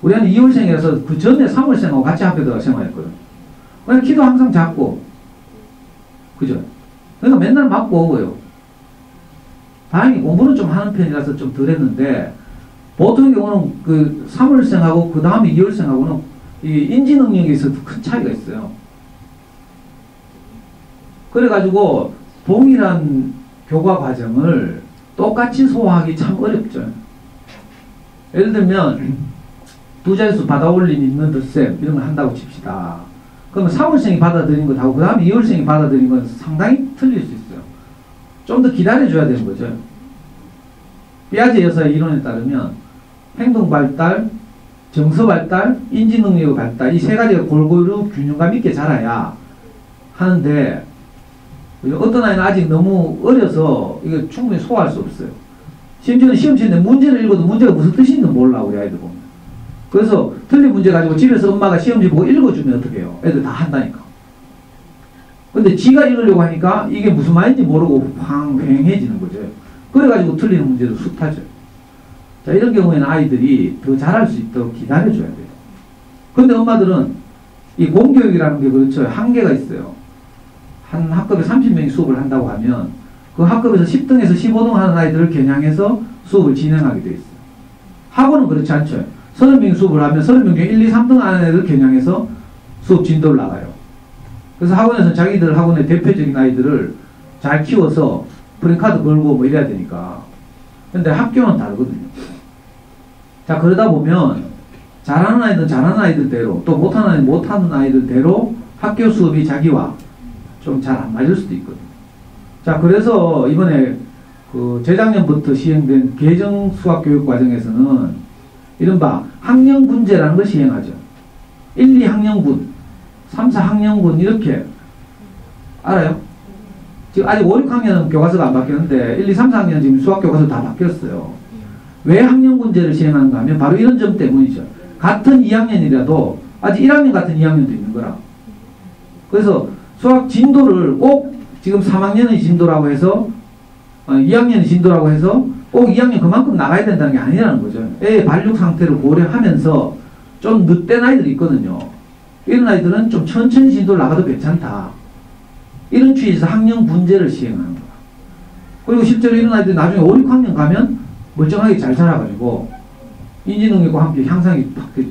우리 아이는 2월생이라서 그 전에 3월생하고 같이 학교 들어가 생활했거든. 그냥 키도 항상 작고. 그죠? 그러니까 맨날 맞고 오고요. 다행히 공부는 좀 하는 편이라서 좀 덜 했는데, 보통 경우는 그 3월생하고 그 다음에 2월생하고는 이 인지 능력에 있어서 큰 차이가 있어요. 그래가지고 동일한 교과 과정을 똑같이 소화하기 참 어렵죠. 예를 들면 두 자릿수 받아 올린 있는 덧셈 이런 걸 한다고 칩시다. 그러면 3월생이 받아들인 것하고 그 다음에 2월생이 받아들인 건 상당히 틀릴 수 있어요. 좀 더 기다려줘야 되는 거죠. 피아제 여사의 이론에 따르면 행동 발달, 정서 발달, 인지 능력의 발달 이 세 가지가 골고루 균형감 있게 자라야 하는데 어떤 아이는 아직 너무 어려서 이거 충분히 소화할 수 없어요. 심지어는 시험 치는데 문제를 읽어도 문제가 무슨 뜻인지도 몰라 우리 아이들 보면. 그래서 틀린 문제 가지고 집에서 엄마가 시험지 보고 읽어주면 어떻게 해요? 애들 다 한다니까. 근데 지가 읽으려고 하니까 이게 무슨 말인지 모르고 황행해지는 거죠. 그래가지고 틀리는 문제도 숱하죠. 자, 이런 경우에는 아이들이 더 잘할 수 있도록 기다려줘야 돼요. 근데 엄마들은 이 공교육이라는 게 그렇죠. 한계가 있어요. 한 학급에 30명이 수업을 한다고 하면 그 학급에서 10등에서 15등 하는 아이들을 겨냥해서 수업을 진행하게 돼 있어요. 학원은 그렇지 않죠. 30명이 수업을 하면 30명 중에 1, 2, 3등 하는 애들을 겨냥해서 수업 진도를 나가요. 그래서 학원에서는 자기들 학원의 대표적인 아이들을 잘 키워서 프랭카드 걸고 뭐 이래야 되니까. 근데 학교는 다르거든요. 자, 그러다 보면 잘하는 아이들은 잘하는 아이들대로 또 못하는 아이들은 못하는 아이들대로 학교 수업이 자기와 좀 잘 안 맞을 수도 있거든요. 자, 그래서 이번에 그 재작년부터 시행된 개정 수학교육 과정에서는 이른바 학년분제라는 걸 시행하죠. 1, 2학년분, 3, 4학년분 이렇게 알아요? 지금 아직 5, 6학년은 교과서가 안 바뀌었는데 1, 2, 3, 4학년 지금 수학 교과서 다 바뀌었어요. 왜 학년분제를 시행하는가 하면 바로 이런 점 때문이죠. 같은 2학년이라도 아직 1학년 같은 2학년도 있는 거라. 그래서 수학 진도를 꼭 지금 3학년의 진도라고 해서 2학년의 진도라고 해서 꼭 2학년 그만큼 나가야 된다는 게 아니라는 거죠. 애의 발육 상태를 고려하면서 좀 늦된 아이들이 있거든요. 이런 아이들은 좀 천천히 진도를 나가도 괜찮다. 이런 취지에서 학년 분제를 시행하는 거야. 그리고 실제로 이런 아이들이 나중에 5, 6학년 가면 멀쩡하게 잘 자라가지고 인지능력과 함께 향상이 팍 되죠.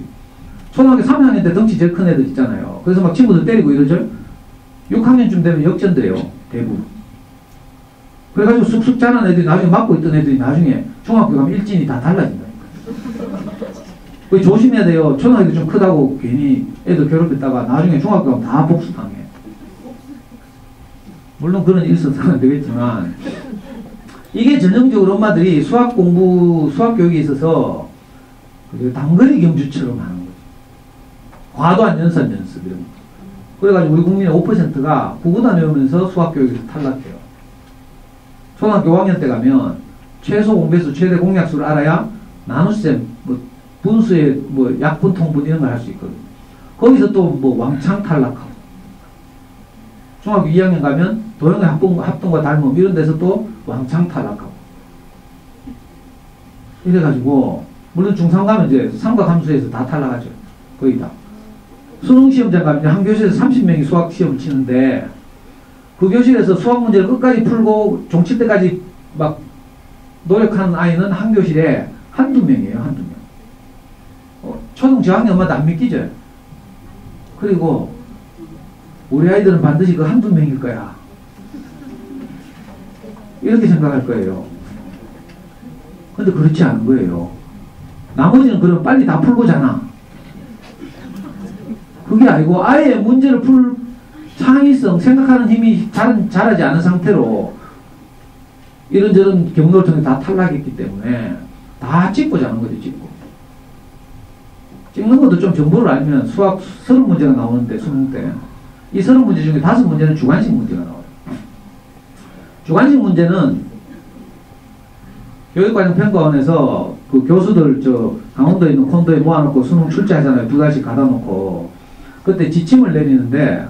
초등학교 3학년 때 덩치 제일 큰 애들 있잖아요. 그래서 막 친구들 때리고 이러죠. 6학년쯤 되면 역전돼요. 대부분. 그래가지고 쑥쑥 자란 애들이 나중에 맞고 있던 애들이 나중에 중학교 가면 일진이 다 달라진다니까. 그 조심해야 돼요. 초등학교 좀 크다고 괜히 애들 괴롭혔다가 나중에 중학교 가면 다 복수당해. 물론 그런 일선은 안 되겠지만 이게 전형적으로 엄마들이 수학 공부, 수학 교육에 있어서 단거리 경주처럼 하는 거죠. 과도한 연산 연습 이런 거. 그래가지고 우리 국민의 5%가 구구단 외우면서 수학 교육에서 탈락해요. 초등학교 5학년 때 가면 최소 공배수, 최대 공약수를 알아야 나눗셈, 뭐 분수의 뭐 약분, 통분 이런 걸 할 수 있거든요. 거기서 또 뭐 왕창 탈락하고. 중학교 2학년 가면 도형의 합동과 닮음 이런 데서 또 왕창 탈락하고. 이래가지고 물론 중3 가면 이제 삼각함수에서 다 탈락하죠. 거의 다. 수능 시험장 가면 한 교실에서 30명이 수학 시험을 치는데 그 교실에서 수학 문제를 끝까지 풀고 종칠 때까지 막 노력하는 아이는 한 교실에 한두 명이에요. 한두 명. 초등 저학년 엄마도 안 믿기죠. 그리고 우리 아이들은 반드시 그 한두 명일 거야. 이렇게 생각할 거예요. 근데 그렇지 않은 거예요. 나머지는 그럼 빨리 다 풀고잖아. 그게 아니고 아예 문제를 풀 창의성, 생각하는 힘이 자라지 않은 상태로 이런저런 경로를 통해 다 탈락했기 때문에 다 찍고 자는 거죠. 찍는 것도 좀 정보를 알면 수학 30문제가 나오는데 수능 때 이 30문제 중에 5문제는 주관식 문제가 나와요. 주관식 문제는 교육과정평가원에서 그 교수들 강원도에 있는 콘도에 모아놓고 수능 출제하잖아요. 2달씩 가다 놓고 그때 지침을 내리는데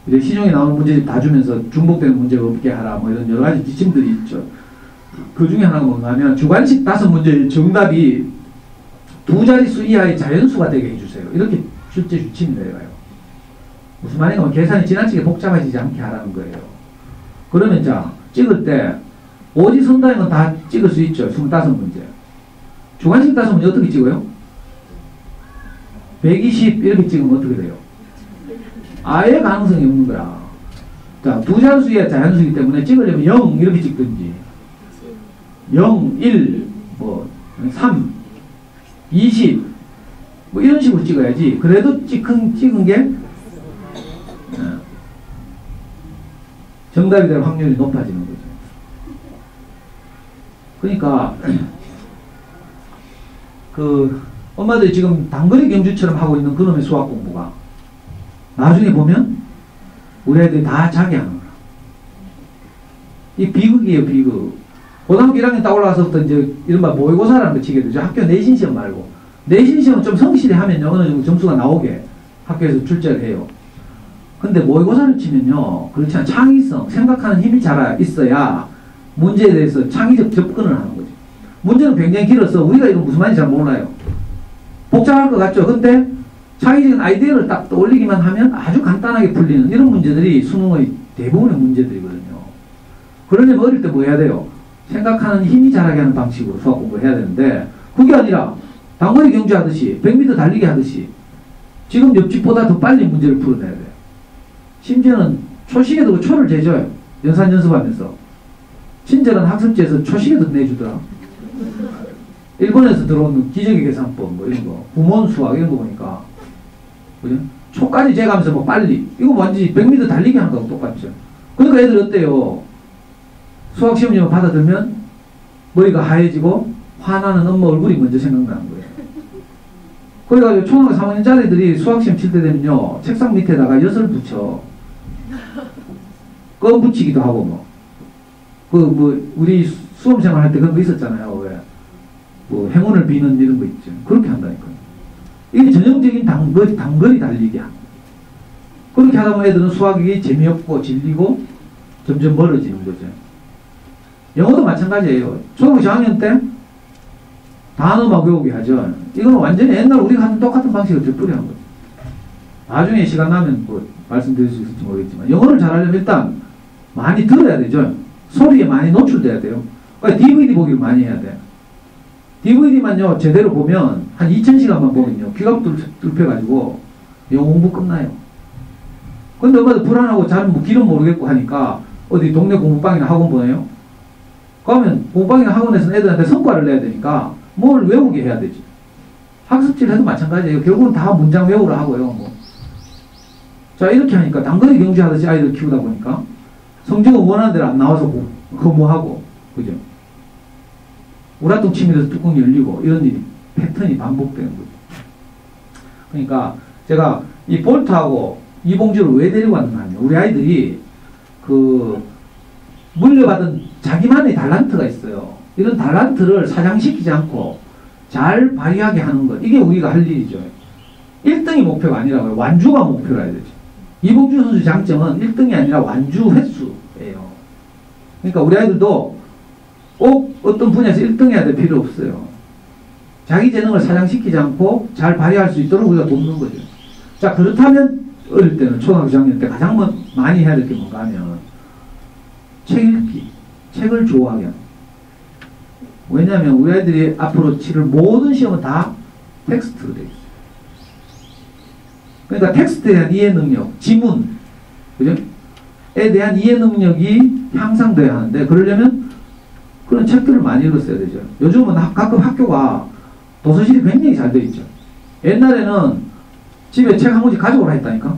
이제 시중에 나오는 문제집 다 주면서 중복되는 문제가 없게 하라 뭐 이런 여러 가지 지침들이 있죠. 그 중에 하나가 뭐냐면 주관식 5문제의 정답이 2자릿수 이하의 자연수가 되게 해주세요. 이렇게 출제 지침이 내려가요. 무슨 말이냐면 계산이 지나치게 복잡해지지 않게 하라는 거예요. 그러면 자 찍을 때 오지선다형은 다 찍을 수 있죠. 25문제. 주관식 5문제 어떻게 찍어요? 120 이렇게 찍으면 어떻게 돼요? 아예 가능성이 없는 거야. 자, 2자릿수의 자연수이기 때문에 찍으려면 0 이렇게 찍든지 0, 1, 뭐 3, 20 뭐 이런 식으로 찍어야지. 그래도 찍은 게 정답이 될 확률이 높아지는 거죠. 그러니까 그 엄마들이 지금 단거리 경주처럼 하고 있는 그놈의 수학 공부가 나중에 보면 우리 애들이 다 자기하는 거야. 이 비극이에요. 비극. 고등학교 1학년 딱 올라가서부터 이제 이른바 모의고사라는 거 치게 되죠. 학교 내신 시험 말고. 내신 시험은 좀 성실히 하면요. 어느 정도 점수가 나오게 학교에서 출제를 해요. 근데 모의고사를 치면요. 그렇지 않아. 창의성, 생각하는 힘이 자라 있어야 문제에 대해서 창의적 접근을 하는 거죠. 문제는 굉장히 길어서 우리가 이거 무슨 말인지 잘 몰라요. 복잡할 것 같죠. 근데 창의적인 아이디어를 딱 떠올리기만 하면 아주 간단하게 풀리는 이런 문제들이 수능의 대부분의 문제들이거든요. 그러려면 어릴 때 뭐 해야 돼요? 생각하는 힘이 자라게 하는 방식으로 수학 공부를 해야 되는데 그게 아니라 단거리 경주하듯이 100m 달리기 하듯이 지금 옆집보다 더 빨리 문제를 풀어내야 돼요. 심지어는 초식에도 초를 재줘요. 연산 연습하면서. 친절한 학습지에서 초식에도 내주더라. 일본에서 들어온 기적의 계산법 뭐 이런 거 구몬 수학 이런 거 보니까 그죠? 초까지 재가면서 뭐 빨리 이거 완전히 100m 달리기 하는 거하고 똑같죠. 그러니까 애들 어때요? 수학 시험지만 받아들면 머리가 하얘지고 화나는 엄마 얼굴이 먼저 생각나는 거예요. 그래가지고 초등학교 3학년짜리들이 수학시험 칠 때 되면요 책상 밑에다가 엿을 붙여 껌 붙이기도 하고 뭐 우리 수험생활 할 때 그런 거 있었잖아요. 왜? 뭐 행운을 비는 이런 거 있죠. 그렇게 한다니까요. 이게 전형적인 단거리 달리기야. 그렇게 하다 보면 애들은 수학이 재미없고 질리고 점점 멀어지는 거죠. 영어도 마찬가지예요. 초등학교 저학년 때 단어만 외우게 하죠. 이건 완전히 옛날 우리가 하는 똑같은 방식을 되풀이한 거죠. 나중에 시간 나면 뭐 말씀드릴 수 있을지 모르겠지만 영어를 잘하려면 일단 많이 들어야 되죠. 소리에 많이 노출돼야 돼요. 그러니까 DVD 보기를 많이 해야 돼. DVD만요, 제대로 보면, 한 2000시간만 보면요, 귀가 뚫혀가지고, 영어 공부 끝나요. 근데 엄마도 불안하고 잘 길은 모르겠고 하니까, 어디 동네 공부방이나 학원 보내요? 그러면 공부방이나 학원에서는 애들한테 성과를 내야 되니까, 뭘 외우게 해야 되지. 학습지를 해도 마찬가지예요. 결국은 다 문장 외우라 하고요, 뭐. 자, 이렇게 하니까, 당근에 경주하듯이 아이들 키우다 보니까, 성적은 원하는 대로 안 나와서 거부하고, 그죠? 우라통 치밀어서 뚜껑 열리고 이런 일이 패턴이 반복되는 거죠. 그러니까 제가 이 볼트하고 이봉주를 왜 데리고 왔느냐 하면 우리 아이들이 그 물려받은 자기만의 달란트가 있어요. 이런 달란트를 사장시키지 않고 잘 발휘하게 하는 것, 이게 우리가 할 일이죠. 1등이 목표가 아니라고요. 완주가 목표라 해야 되죠. 이봉주 선수 장점은 1등이 아니라 완주 횟수예요. 그러니까 우리 아이들도 꼭 어떤 분야에서 1등 해야 될 필요 없어요. 자기 재능을 사장시키지 않고 잘 발휘할 수 있도록 우리가 돕는 거죠. 자, 그렇다면 어릴 때는 초등학교 학년 때 가장 많이 해야 될 게 뭔가 하면 책 읽기, 책을 좋아하게 하는. 왜냐하면 우리 아이들이 앞으로 치를 모든 시험은 다 텍스트로 되어 있어요. 그러니까 텍스트에 대한 이해 능력, 지문, 그죠? 에 대한 이해 능력이 향상돼야 하는데, 그러려면 그런 책들을 많이 읽었어야 되죠. 요즘은 가끔 학교가 도서실이 굉장히 잘 되어 있죠. 옛날에는 집에 책 한 권씩 가져오라 했다니까.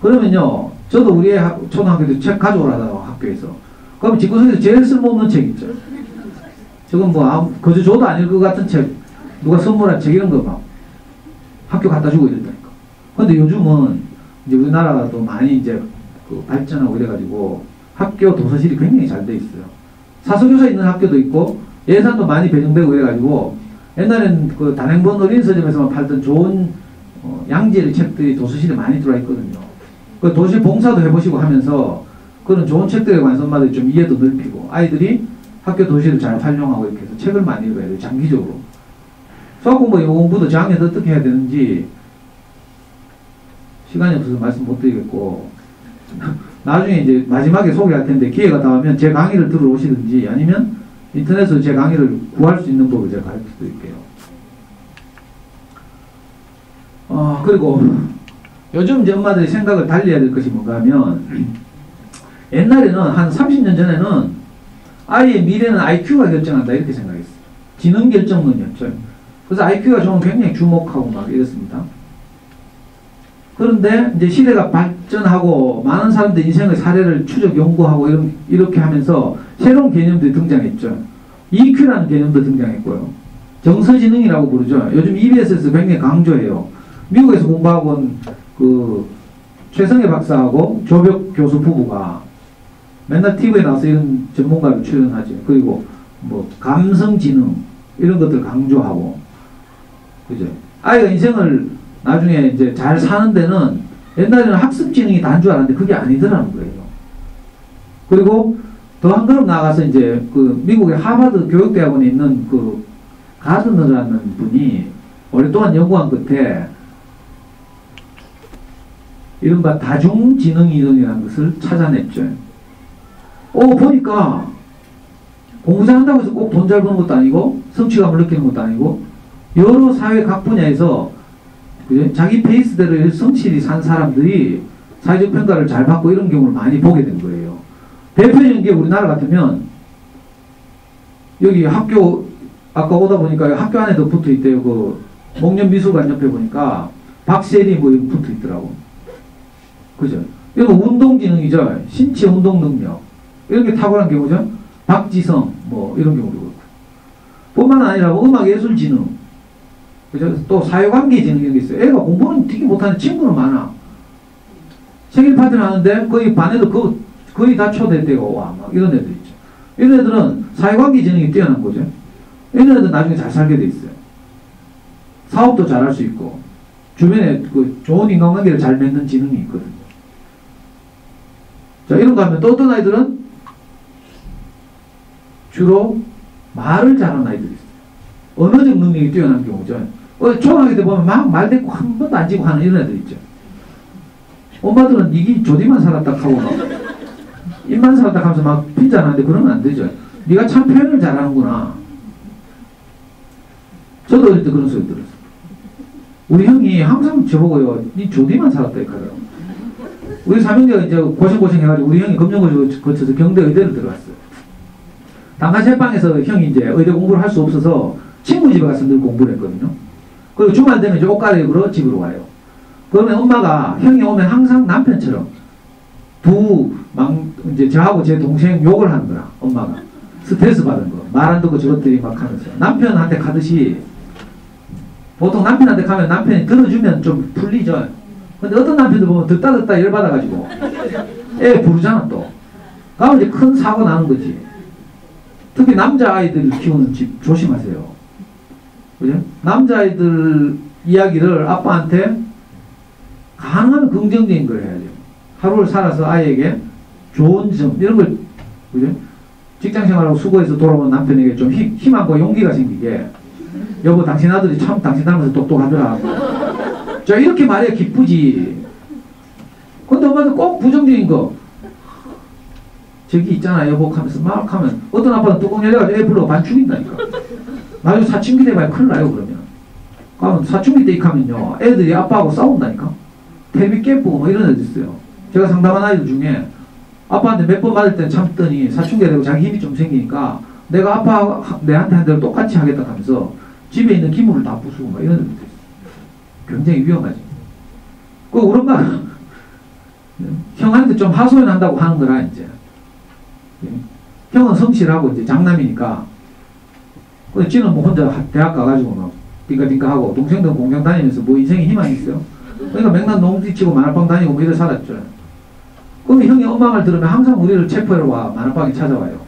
그러면요, 저도 우리 애 초등학교 때 책 가져오라 하다가 학교에서. 그러면 집구석에서 제일 쓸모없는 책 있죠. 지금 뭐 거저 줘도 아닐 것 같은 책, 누가 선물한 책 이런 거 막 학교 갖다 주고 이랬다니까. 근데 요즘은 이제 우리나라가 또 많이 이제 그 발전하고 이래가지고 학교 도서실이 굉장히 잘 돼 있어요. 사서교사 있는 학교도 있고 예산도 많이 배정되고 그래가지고 옛날엔 그 단행본 어린 서점에서만 팔던 좋은 양질의 책들이 도서실에 많이 들어와 있거든요. 그 도서실 봉사도 해보시고 하면서 그런 좋은 책들에 관해서 엄마들이 좀 이해도 넓히고 아이들이 학교 도서실을 잘 활용하고 이렇게 해서 책을 많이 읽어야 돼요. 장기적으로. 수학 공부, 영어 공부도 저학년 어떻게 해야 되는지 시간이 없어서 말씀 못 드리겠고 나중에 이제 마지막에 소개할 텐데 기회가 닿으면 제 강의를 들어오시든지 아니면 인터넷으로 제 강의를 구할 수 있는 법을 제가 가르쳐 드릴게요. 그리고 요즘 이제 엄마들이 생각을 달리해야 될 것이 뭔가 하면 옛날에는 한 30년 전에는 아이의 미래는 IQ가 결정한다 이렇게 생각했어요. 지능 결정론이었죠. 그래서 IQ가 좋으면 굉장히 주목하고 막 이랬습니다. 그런데 이제 시대가 발전하고 많은 사람들 인생의 사례를 추적 연구하고 이렇게 하면서 새로운 개념들이 등장했죠. EQ라는 개념도 등장했고요. 정서지능이라고 부르죠. 요즘 EBS에서 굉장히 강조해요. 미국에서 공부하고 온 그 최성애 박사하고 조벽 교수 부부가 맨날 TV에 나와서 이런 전문가를 출연하죠. 그리고 뭐 감성지능 이런 것들 강조하고 그죠. 아이가 인생을 나중에 이제 잘 사는 데는 옛날에는 학습 지능이 단 줄 알았는데 그게 아니더라는 거예요. 그리고 더 한 걸음 나가서 이제 그 미국의 하버드 교육대학원에 있는 그 가드너라는 분이 오랫동안 연구한 끝에 이른바 다중지능이론이라는 것을 찾아냈죠. 보니까 공부 잘한다고 해서 꼭 돈 잘 버는 것도 아니고 성취감을 느끼는 것도 아니고 여러 사회 각 분야에서 자기 페이스대로 성실히 산 사람들이 사회적 평가를 잘 받고 이런 경우를 많이 보게 된 거예요. 대표적인 게 우리나라 같으면 여기 학교 아까 오다 보니까 학교 안에도 붙어 있대요. 그 목련미술관 옆에 보니까 박세리 뭐 이런 붙어 있더라고. 그죠? 이거 운동지능이죠. 신체 운동 능력 이런 게 탁월한 경우죠. 박지성 뭐 이런 경우도 그렇고 뿐만 아니라 뭐 음악예술지능 그죠? 또 사회관계지능 이런 게 있어요. 애가 공부는 되게 못하는 친구는 많아. 생일 파티를 하는데 거의 반에도 거의 다 초대되고 와 막 이런 애들 있죠. 이런 애들은 사회관계지능이 뛰어난 거죠. 이런 애들은 나중에 잘 살게 돼 있어요. 사업도 잘할 수 있고 주변에 그 좋은 인간관계를 잘 맺는 지능이 있거든요. 자, 이런 거 하면 또 어떤 아이들은 주로 말을 잘하는 아이들이 있어요. 언어적 능력이 뛰어난 경우죠. 초등학교 때 보면 막 말대꾸 한 번도 안 지고 하는 이런 애들 있죠. 엄마들은 이게 조디만 살았다 하고 막 입만 살았다 하면서 막 핀잔하는데 그러면 안 되죠. 네가 참 표현을 잘하는구나. 저도 어릴 때 그런 소리 들었어요. 우리 형이 항상 저보고요, 니 조디만 살았다 이카더라고. 우리 삼형제가 이제 고생고생 해가지고 우리 형이 검정고시 거쳐서 경대 의대를 들어갔어요. 단가시 해방에서 형이 이제 의대 공부를 할 수 없어서 친구 집에 가서 늘 공부를 했거든요. 그리고 주말 되면 이제 옷 갈아입으러 집으로 와요. 그러면 엄마가 형이 오면 항상 남편처럼 이제 저하고 제 동생 욕을 하는 거야, 엄마가. 스트레스 받은 거. 말 안 듣고 저것들이 막 하면서. 남편한테 가듯이, 보통 남편한테 가면 남편이 들어주면 좀 풀리죠. 근데 어떤 남편들 보면 듣다 열받아가지고, 애 부르잖아, 또. 그러면 이제 큰 사고 나는 거지. 특히 남자아이들을 키우는 집 조심하세요. 그죠? 남자아이들 이야기를 아빠한테 가능하면 긍정적인 걸 해야죠. 하루를 살아서 아이에게 좋은 점, 이런 걸, 그죠? 직장 생활하고 수고해서 돌아온 남편에게 좀 희망과 용기가 생기게, 여보, 당신 아들이 참 당신 닮아서 똑똑하더라. 자, 이렇게 말해야 기쁘지. 근데 엄마는 꼭 부정적인 거. 저기 있잖아, 여보, 하면서 막 하면, 어떤 아빠는 뚜껑 열려가지고 애 불러 반 죽인다니까. 나중에 사춘기 돼봐야 큰일 나요, 그러면. 그러면 사춘기 때 하면요, 애들이 아빠하고 싸운다니까. 텔레비 깨부고 뭐 이런 애들 있어요. 제가 상담한 아이들 중에 아빠한테 몇 번 맞을 땐 참더니 사춘기가 되고 자기 힘이 좀 생기니까 내가 아빠 내한테 한 대로 똑같이 하겠다 하면서 집에 있는 기물을 다 부수고 막 이런 애들도 있어요. 굉장히 위험하지. 그 우리 엄마가 형한테 좀 하소연한다고 하는 거라 이제. 형은 성실하고 이제 장남이니까. 근데 지는 뭐 혼자 대학 가가지고 막 띵까띵까 하고 동생들 공장 다니면서 뭐 인생에 희망이 있어요. 그러니까 맨날 농지치고 만화방 다니고 뭐 이래 살았죠. 그럼 형이 엄마 말 들으면 항상 우리를 체포하러 와. 만화방에 찾아와요.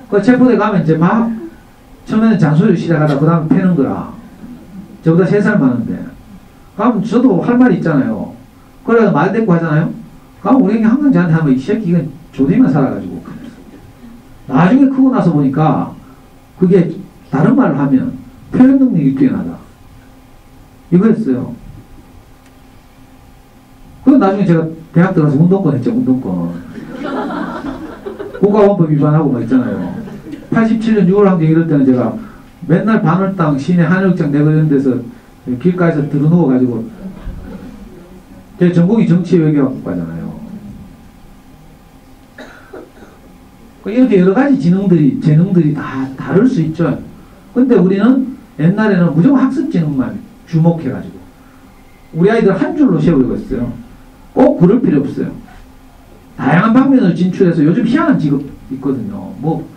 그 체포대 가면 이제 막 처음에는 잔소리를 시작하다 그 다음에 패는 거라. 저보다 3살 많은데. 그럼 저도 할 말이 있잖아요. 그래서 말 대꾸 하잖아요. 그럼 우리 형이 항상 저한테 하면 이 새끼 이건 조디만 살아가지고. 나중에 크고 나서 보니까 그게 다른 말을 하면 표현 능력이 뛰어나다. 이거였어요. 그래서 나중에 제가 대학 들어가서 운동권 했죠, 운동권. 국가원법 위반하고 막 있잖아요. 87년 6월 항쟁 이럴 때는 제가 맨날 반월당 시내 한일극장 내거리는 데서 길가에서 들어누워가지고 제 전공이 정치 외교학과잖아요. 이렇게 여러 가지 재능들이 다 다를 수 있죠. 근데 우리는 옛날에는 무조건 학습재능만 주목해가지고 우리 아이들 한 줄로 세우려고 했어요. 꼭 그럴 필요 없어요. 다양한 방면을 진출해서 요즘 희한한 직업 있거든요. 뭐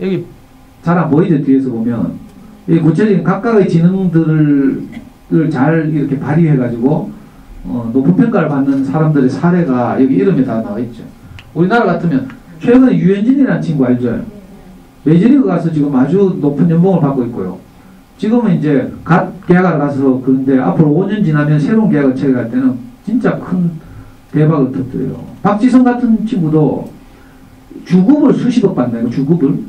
여기 잘 안 보이죠? 뒤에서 보면 이 구체적인 각각의 지능들을 잘 이렇게 발휘해가지고 높은 평가를 받는 사람들의 사례가 여기 이름에 다 나와 있죠. 우리나라 같으면 최근에 유현진이라는 친구 알죠? 메이저리그 가서 지금 아주 높은 연봉을 받고 있고요. 지금은 이제 갓 계약을 가서 그런데 앞으로 5년 지나면 새로운 계약을 체결할 때는 진짜 큰 대박을 터뜨려요. 박지성 같은 친구도 주급을 수십억 받나요? 주급을?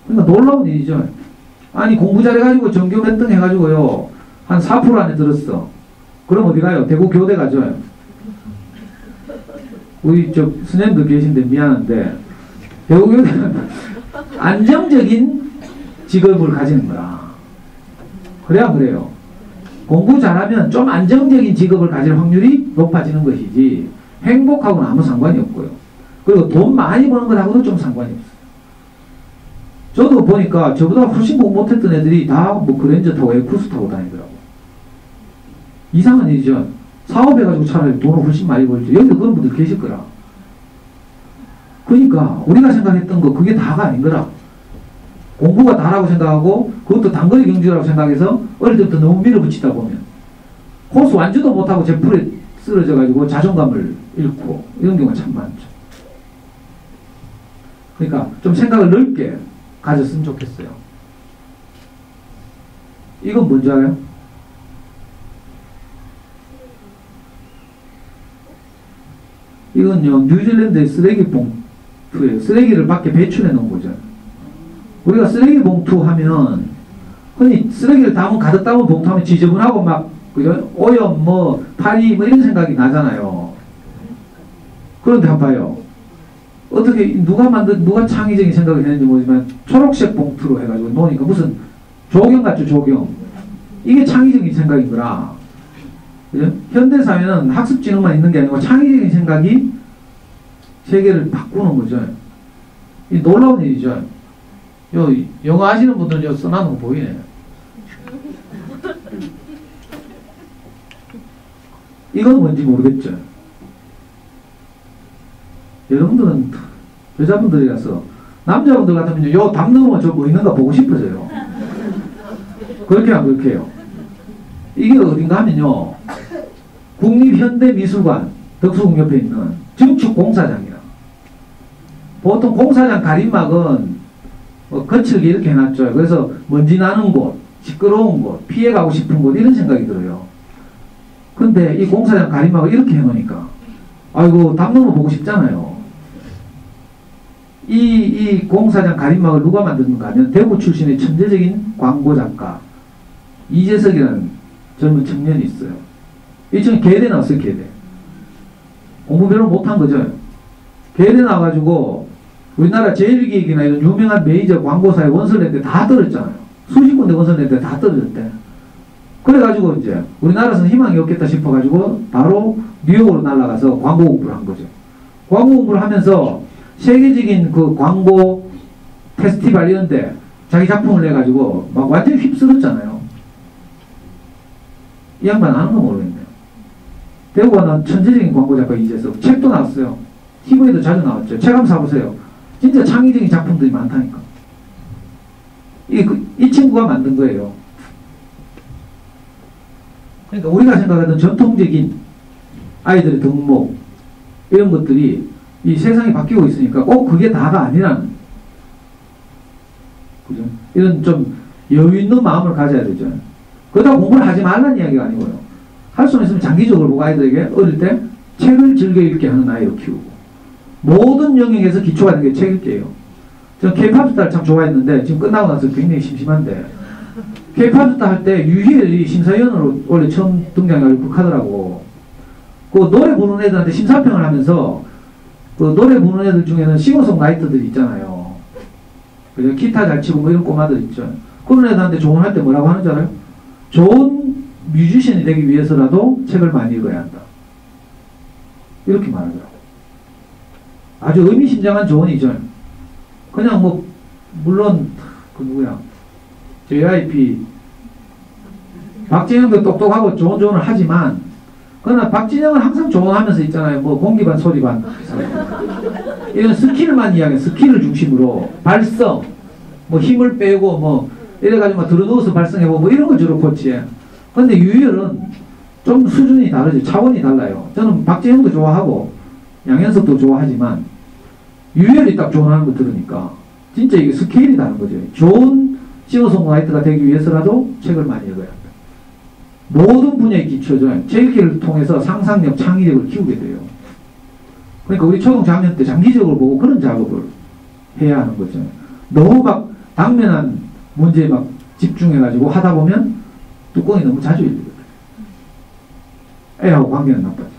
그러니까 놀라운 일이죠. 아니 공부 잘해가지고 전교 몇 등 해가지고요 한 4% 안에 들었어. 그럼 어디 가요? 대구 교대 가죠. 우리 저 선생님들 계신데 미안한데 대구 교대는 안정적인 직업을 가지는 거야. 그래야 그래요. 공부 잘하면 좀 안정적인 직업을 가질 확률이 높아지는 것이지 행복하고는 아무 상관이 없고요. 그리고 돈 많이 버는 것하고도 좀 상관이 없어요. 저도 보니까 저보다 훨씬 공부 못했던 애들이 다 뭐 그랜저 타고 에쿠스 타고 다니더라고. 이상한 일이죠. 사업해가지고 차라리 돈을 훨씬 많이 벌죠. 여기도 그런 분들 계실 거라. 그러니까 우리가 생각했던 거 그게 다가 아닌 거라. 공부가 다라고 생각하고 그것도 단거리 경주라고 생각해서 어릴 때부터 너무 밀어붙이다 보면 호수 완주도 못하고 제 풀에 쓰러져가지고 자존감을 잃고 이런 경우가 참 많죠. 그러니까 좀 생각을 넓게 가졌으면 좋겠어요. 이건 뭔지 알아요? 이건요 뉴질랜드의 쓰레기 봉투예요. 쓰레기를 밖에 배출해 놓은 거죠. 우리가 쓰레기 봉투 하면 흔히 쓰레기를 가득 담은 봉투 하면 지저분하고 막 그죠? 오염 파리 이런 생각이 나잖아요. 그런데 한번 봐요. 어떻게 누가 창의적인 생각을 했는지 모르지만 초록색 봉투로 해가지고 놓으니까 무슨 조경 같죠, 조경. 이게 창의적인 생각인 거라. 그죠? 현대사회는 학습지능만 있는 게 아니고 창의적인 생각이 세계를 바꾸는 거죠. 이 놀라운 일이죠. 영어 아시는 분들 써놔놓은 거 보이네. 이건 뭔지 모르겠죠. 여러분들은 여자분들이라서 남자분들 같으면 요 담 넘어 저 뭐 있는가 보고 싶어져요. 그렇게 하면 그렇게 해요. 이게 어딘가 하면요, 국립현대미술관 덕수궁 옆에 있는 증축공사장이라. 보통 공사장 가림막은 거칠게 이렇게 해놨죠. 그래서 먼지 나는 곳, 시끄러운 곳, 피해가고 싶은 곳, 이런 생각이 들어요. 근데 이 공사장 가림막을 이렇게 해놓으니까 아이고 담 넘어 보고 싶잖아요. 이 공사장 가림막을 누가 만드는가 하면 대구 출신의 천재적인 광고작가 이재석이라는 젊은 청년이 있어요. 이 친구 계대 나왔어요. 계대. 공부 별로 못한 거죠. 계대 나와가지고 우리나라 제일기획이나 이런 유명한 메이저 광고사의 원서를 냈는데 다 떨어졌잖아요. 수십 군데 원서를 냈는데 다 떨어졌대. 그래가지고 이제 우리나라에서는 희망이 없겠다 싶어가지고 바로 뉴욕으로 날아가서 광고 공부를 한 거죠. 광고 공부를 하면서 세계적인 그 광고 페스티벌 이런데 자기 작품을 내가지고 막 완전히 휩쓸었잖아요. 이 양반 아는 거 모르겠네요. 대구가 난 천재적인 광고 작가 이재석. 책도 나왔어요. TV에도 자주 나왔죠. 책 한번 사보세요. 진짜 창의적인 작품들이 많다니까. 이 친구가 만든 거예요. 그러니까 우리가 생각하던 전통적인 아이들의 덕목 이런 것들이 이 세상이 바뀌고 있으니까 꼭 그게 다가 아니라는, 그죠? 이런 좀 여유 있는 마음을 가져야 되죠. 그러다 공부를 하지 말라는 이야기가 아니고요. 할 수는 있으면 장기적으로 보고 아이들에게 어릴 때 책을 즐겨 읽게 하는 아이로 키우고, 모든 영역에서 기초가 되는 게 책 읽기예요. 저는 K-팝 스타를 참 좋아했는데 지금 끝나고 나서 굉장히 심심한데, K-팝 스타 할 때 유희열이 심사위원으로 원래 처음 등장해가지고 극하더라고. 그 노래 부르는 애들한테 심사평을 하면서 그 노래 부르는 애들 중에는 싱어송라이터들이 있잖아요. 그죠? 기타 잘 치고 뭐 이런 꼬마들 있죠. 그런 애들한테 조언할 때 뭐라고 하는 줄 알아요? 좋은 뮤지션이 되기 위해서라도 책을 많이 읽어야 한다. 이렇게 말하더라고. 아주 의미심장한 조언이죠. 그냥 뭐 물론 그 누구야, JYP 박진영도 똑똑하고 좋은 조언을 하지만, 그러나 박진영은 항상 조언하면서 있잖아요. 뭐 공기반 소리반 이런 스킬만 이야기해. 스킬을 중심으로 발성, 뭐 힘을 빼고 뭐 이래가지고 막 들어누워서 발성해보고 뭐 이런 거 주로 코치해. 근데 유희열은 좀 수준이 다르죠. 차원이 달라요. 저는 박진영도 좋아하고 양현석도 좋아하지만 유희열이 딱 조언하는 거 들으니까 진짜 이게 스케일이 다른 거죠. 좋은 싱어송라이터가 되기 위해서라도 책을 많이 읽어야 한다. 모든 분야의 기초죠. 책 읽기를 통해서 상상력, 창의력을 키우게 돼요. 그러니까 우리 초등 작년 때 장기적으로 보고 그런 작업을 해야 하는 거죠. 너무 막 당면한 문제에 막 집중해가지고 하다 보면 뚜껑이 너무 자주 열리거든요. 애하고 관계는 나빠져.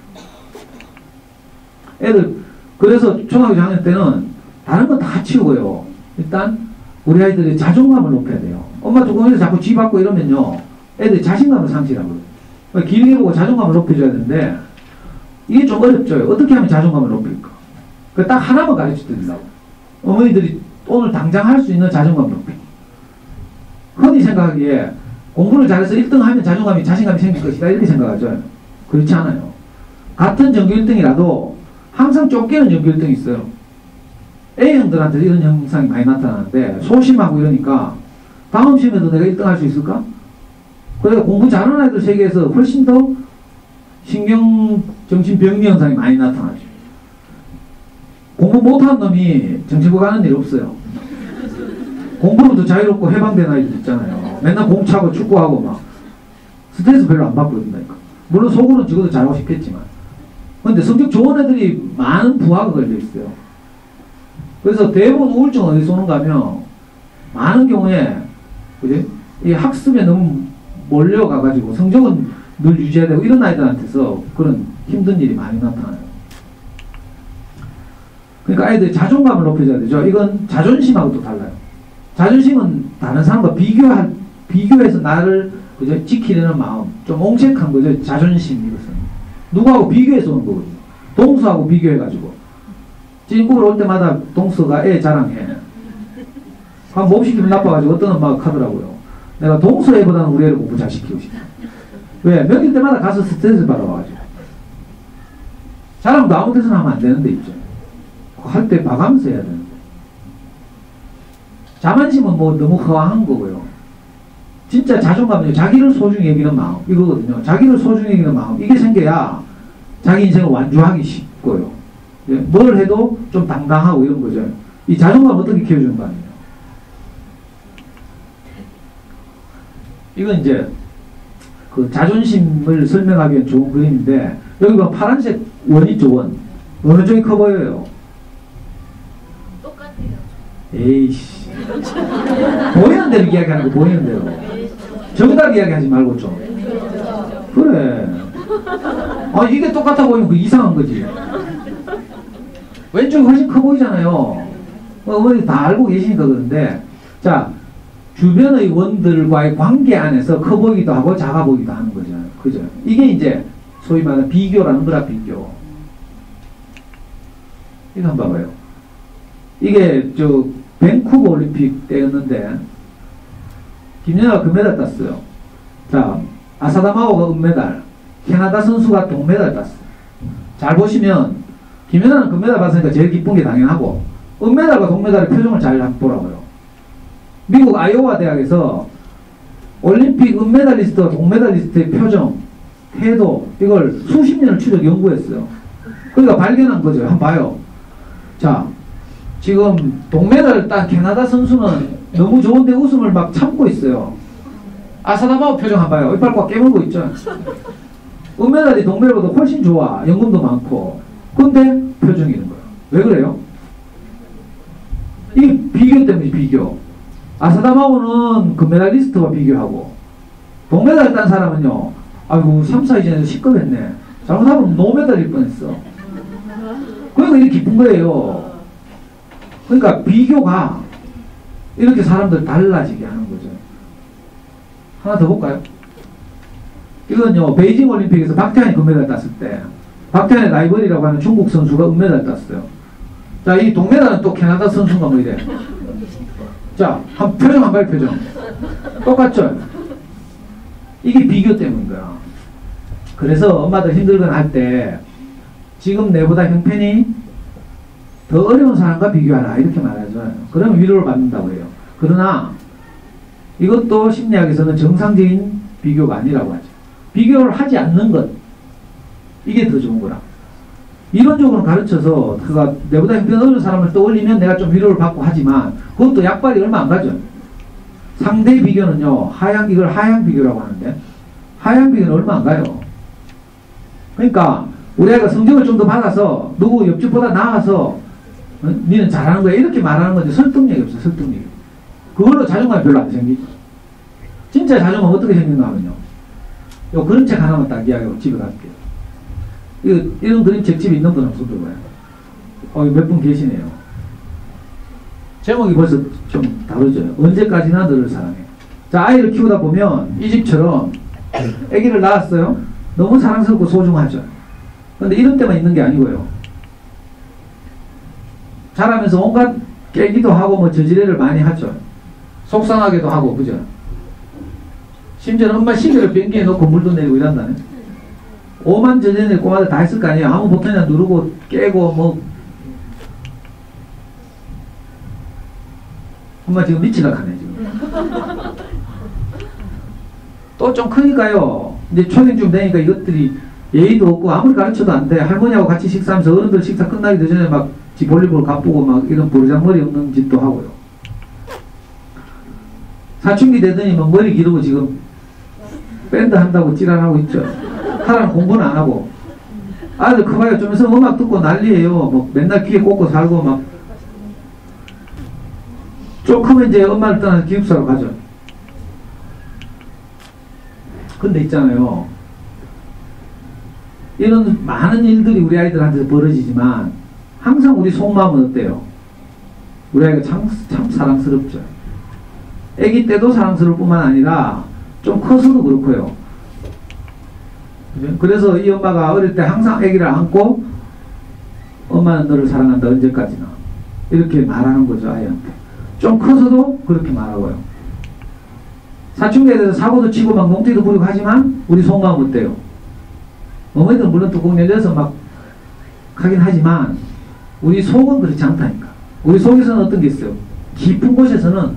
애들, 그래서 초등학교 작년 때는 다른 건 다 치우고요. 일단 우리 아이들이 자존감을 높여야 돼요. 엄마 뚜껑에서 자꾸 쥐받고 이러면요, 애들이 자신감을 상실하거든요. 그러니까 길게 보고 자존감을 높여줘야 되는데 이게 좀 어렵죠. 어떻게 하면 자존감을 높일까? 딱 하나만 가르쳐 드리려고. 어머니들이 오늘 당장 할 수 있는 자존감 높이기. 흔히 생각하기에 공부를 잘해서 1등 하면 자존감이, 자신감이 생길 것이다 이렇게 생각하죠. 그렇지 않아요. 같은 전교 1등이라도 항상 쫓기는 전교 1등이 있어요. A형들한테 이런 현상이 많이 나타나는데 소심하고 이러니까 다음 시험에도 내가 1등 할 수 있을까? 그래서 공부 잘하는 아이들 세계에서 훨씬 더 신경정신병리 현상이 많이 나타나죠. 공부 못하는 놈이 정신과 가는 일 없어요. 공부로도 자유롭고 해방된 아이들 있잖아요. 맨날 공차고 축구하고 막 스트레스 별로 안 받고 이런다니까. 물론 속으로는 적어도 잘하고 싶겠지만. 근데 성격 좋은 애들이 많은 부하가 걸려 있어요. 그래서 대부분 우울증 어디서 오는가 하면 많은 경우에, 그지? 이 학습에 너무 몰려가가지고 성적은 늘 유지해야 되고, 이런 아이들한테서 그런 힘든 일이 많이 나타나요. 그러니까 아이들이 자존감을 높여줘야 되죠. 이건 자존심하고 또 달라요. 자존심은 다른 사람과 비교해서 나를 그죠? 지키려는 마음, 좀 옹색한 거죠. 자존심 이것은 누구하고 비교해서 오는 거거든요. 동수하고 비교해가지고 찐국을 올 때마다 동수가 애 자랑해. 못 시키면 나빠가지고 어떤 엄마가 하더라고요. 내가 동수 애보다는 우리 애를 공부 잘 시키고 싶다. 왜? 명절 때마다 가서 스트레스 받아와가지고. 자랑도 아무 데서나 하면 안 되는데 있죠. 할 때 봐가면서 해야 되는데. 자만심은 뭐 너무 허황한 거고요. 진짜 자존감은요, 자기를 소중히 여기는 마음, 이거거든요. 자기를 소중히 여기는 마음, 이게 생겨야 자기 인생을 완주하기 쉽고요. 예, 뭘 해도 좀 당당하고 이런 거죠. 이 자존감 어떻게 키워주는 거 아니에요? 이건 이제 그 자존심을 설명하기 위한 좋은 그림인데, 여기 보면 파란색 원 있죠, 원. 어느 쪽이 커 보여요? 똑같아요. 에이씨. 보이는 대로 이야기하는 거, 보이는 대로. 정답 이야기하지 말고 좀. 그래. 아, 이게 똑같아 보이면 그 이상한 거지. 왼쪽이 훨씬 커 보이잖아요. 어머니 다 알고 계시니까 그런데, 자, 주변의 원들과의 관계 안에서 커 보이기도 하고 작아 보이기도 하는 거죠. 그죠? 이게 이제 소위 말하는 비교라는 거라, 비교. 이거 한번 봐봐요. 이게 밴쿠버 올림픽 때였는데 김연아가 금메달 땄어요. 자, 아사다마오가 은메달, 캐나다 선수가 동메달 땄어요. 잘 보시면 김연아는 금메달 받았으니까 제일 기쁜 게 당연하고, 은메달과 동메달의 표정을 잘 보라고요. 미국 아이오와 대학에서 올림픽 은메달리스트와 동메달리스트의 표정, 태도, 이걸 수십 년을 추적 연구했어요. 그러니까 발견한 거죠. 한번 봐요. 자, 지금 동메달을 딴 캐나다 선수는 너무 좋은데 웃음을 막 참고 있어요. 아사다마오 표정 한번 봐요. 이빨 꽉 깨물고 있죠. 은메달이 동메달보다 훨씬 좋아. 연금도 많고. 근데 표정이 있는 거예요. 왜 그래요? 이게 비교 때문에 비교. 아사다마오는 금메달리스트와 비교하고, 동메달 딴 사람은요, 아이고 3, 4위전에서 10급 했네. 잘못하면 노메달일 뻔했어. 그러니까 이렇게 기쁜 거예요. 그러니까 비교가 이렇게 사람들 달라지게 하는 거죠. 하나 더 볼까요? 이건요, 베이징 올림픽에서 박태환이 금메달 땄을 때, 박태환의 라이벌이라고 하는 중국 선수가 은메달 땄어요. 자, 이 동메달은 또 캐나다 선수가 뭐 이래. 자, 한 표정 한 발 표정. 똑같죠? 이게 비교 때문인 거야. 그래서 엄마들 힘들거나 할 때, 지금 내보다 형편이 더 어려운 사람과 비교하라, 이렇게 말하죠. 그러면 위로를 받는다고 해요. 그러나 이것도 심리학에서는 정상적인 비교가 아니라고 하죠. 비교를 하지 않는 것, 이게 더 좋은 거라. 이론적으로 가르쳐서 그가 내보다 형편 어려운 사람을 떠올리면 내가 좀 위로를 받고 하지만, 그것도 약발이 얼마 안 가죠. 상대 비교는요, 이걸 하향 비교라고 하는데, 하향 비교는 얼마 안 가요. 그러니까 우리 아이가 성적을 좀 더 받아서 누구 옆집보다 나아서 니는 잘하는 거야, 이렇게 말하는 건데 설득력이 없어. 설득력이. 그걸로 자존감이 별로 안 생기죠. 진짜 자존감 어떻게 생긴가 하면요, 요 그림책 하나만 딱 이야기하고 집에 갈게요. 이런 그림책 집에 있는 분 없어도 봐요. 몇 분 계시네요. 제목이 벌써 좀 다르죠. 언제까지나 너를 사랑해. 자, 아이를 키우다 보면 이 집처럼 아기를 낳았어요. 너무 사랑스럽고 소중하죠. 그런데 이런 때만 있는 게 아니고요. 자라면서 온갖 깨기도 하고 뭐 저지레를 많이 하죠. 속상하게도 하고, 그죠? 심지어는 엄마 시계를 변기에 놓고 물도 내리고 이런다네. 오만 저지레 꼬마들 다 했을 거 아니에요. 아무 버튼이나 누르고 깨고 뭐. 엄마 지금 미치려고 하네 지금. 또 좀 크니까요, 이제 초딩쯤 되니까 이것들이 예의도 없고 아무리 가르쳐도 안 돼. 할머니하고 같이 식사하면서 어른들 식사 끝나기 전에 막 지 볼리볼 가쁘고 막 이런 버르장머리 없는 짓도 하고요. 사춘기 되더니 막 머리 기르고 지금 밴드 한다고 찌랄하고 있죠. 사람 공부는 안 하고. 아들 커봐요. 좀 있으면 음악 듣고 난리예요. 뭐 맨날 귀에 꽂고 살고 막. 좀 크면 이제 엄마를 떠나서 기숙사로 가죠. 근데 있잖아요, 이런 많은 일들이 우리 아이들한테서 벌어지지만 항상 우리 속마음은 어때요? 우리 아이가 참 사랑스럽죠. 아기 때도 사랑스러울 뿐만 아니라 좀 커서도 그렇고요. 그래서 이 엄마가 어릴 때 항상 아기를 안고 엄마는 너를 사랑한다 언제까지나 이렇게 말하는 거죠. 아이한테. 좀 커서도 그렇게 말하고요. 사춘기에 대해서 사고도 치고 막 멍때리도 부리고 하지만 우리 속마음 어때요? 어머니들은 물론 뚜껑 열려서 막 하긴 하지만 우리 속은 그렇지 않다니까. 우리 속에서는 어떤 게 있어요? 깊은 곳에서는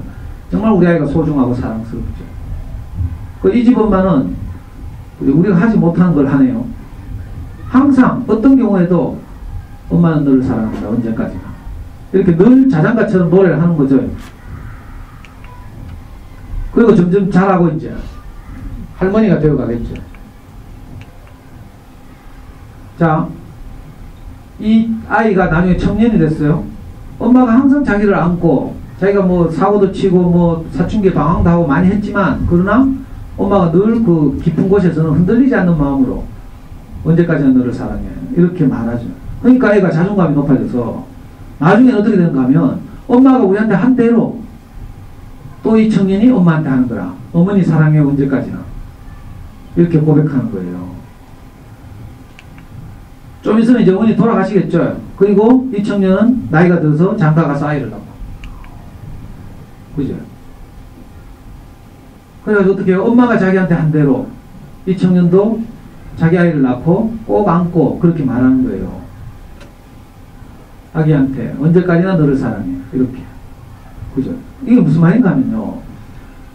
정말 우리 아이가 소중하고 사랑스럽죠. 이 집 엄마는 우리가 하지 못하는 걸 하네요. 항상 어떤 경우에도 엄마는 너를 사랑한다 언제까지나 이렇게 늘 자장가처럼 노래를 하는 거죠. 그리고 점점 자라고 이제 할머니가 되어가겠죠. 자, 이 아이가 나중에 청년이 됐어요. 엄마가 항상 자기를 안고 자기가 뭐 사고도 치고 뭐 사춘기 방황도 하고 많이 했지만 그러나 엄마가 늘 그 깊은 곳에서는 흔들리지 않는 마음으로 언제까지나 너를 사랑해 이렇게 말하죠. 그러니까 애가 자존감이 높아져서 나중에 어떻게 되는가 하면 엄마가 우리한테 한 대로 또 이 청년이 엄마한테 하는 거라. 어머니 사랑해 언제까지나 이렇게 고백하는 거예요. 좀 있으면 이제 어머니 돌아가시겠죠. 그리고 이 청년은 나이가 들어서 장가 가서 아이를 낳고 그죠? 그래가지고 어떻게 해요? 엄마가 자기한테 한 대로 이 청년도 자기 아이를 낳고 꼭 안고 그렇게 말하는 거예요. 아기한테 언제까지나 너를 사랑해 이렇게. 그죠? 이게 무슨 말인가 하면요,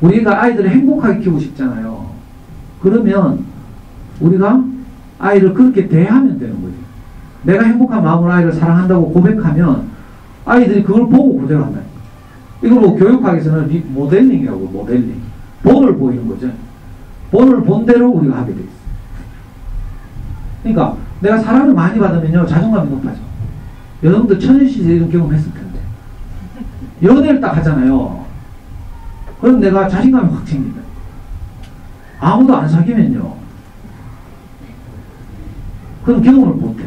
우리가 아이들을 행복하게 키우고 싶잖아요. 그러면 우리가 아이를 그렇게 대하면 되는 거죠. 내가 행복한 마음으로 아이를 사랑한다고 고백하면 아이들이 그걸 보고 그대로 한다. 이걸 뭐 교육학에서는 모델링이라고. 모델링. 본을 보이는 거죠. 본을 본 대로 우리가 하게 돼 있어요. 그러니까 내가 사랑을 많이 받으면요 자존감이 높아져. 여러분들 천연시대 이런 경험했을 텐데 연애를 딱 하잖아요. 그럼 내가 자신감이 확 생긴다. 아무도 안 사귀면요 그런 경험을 못해.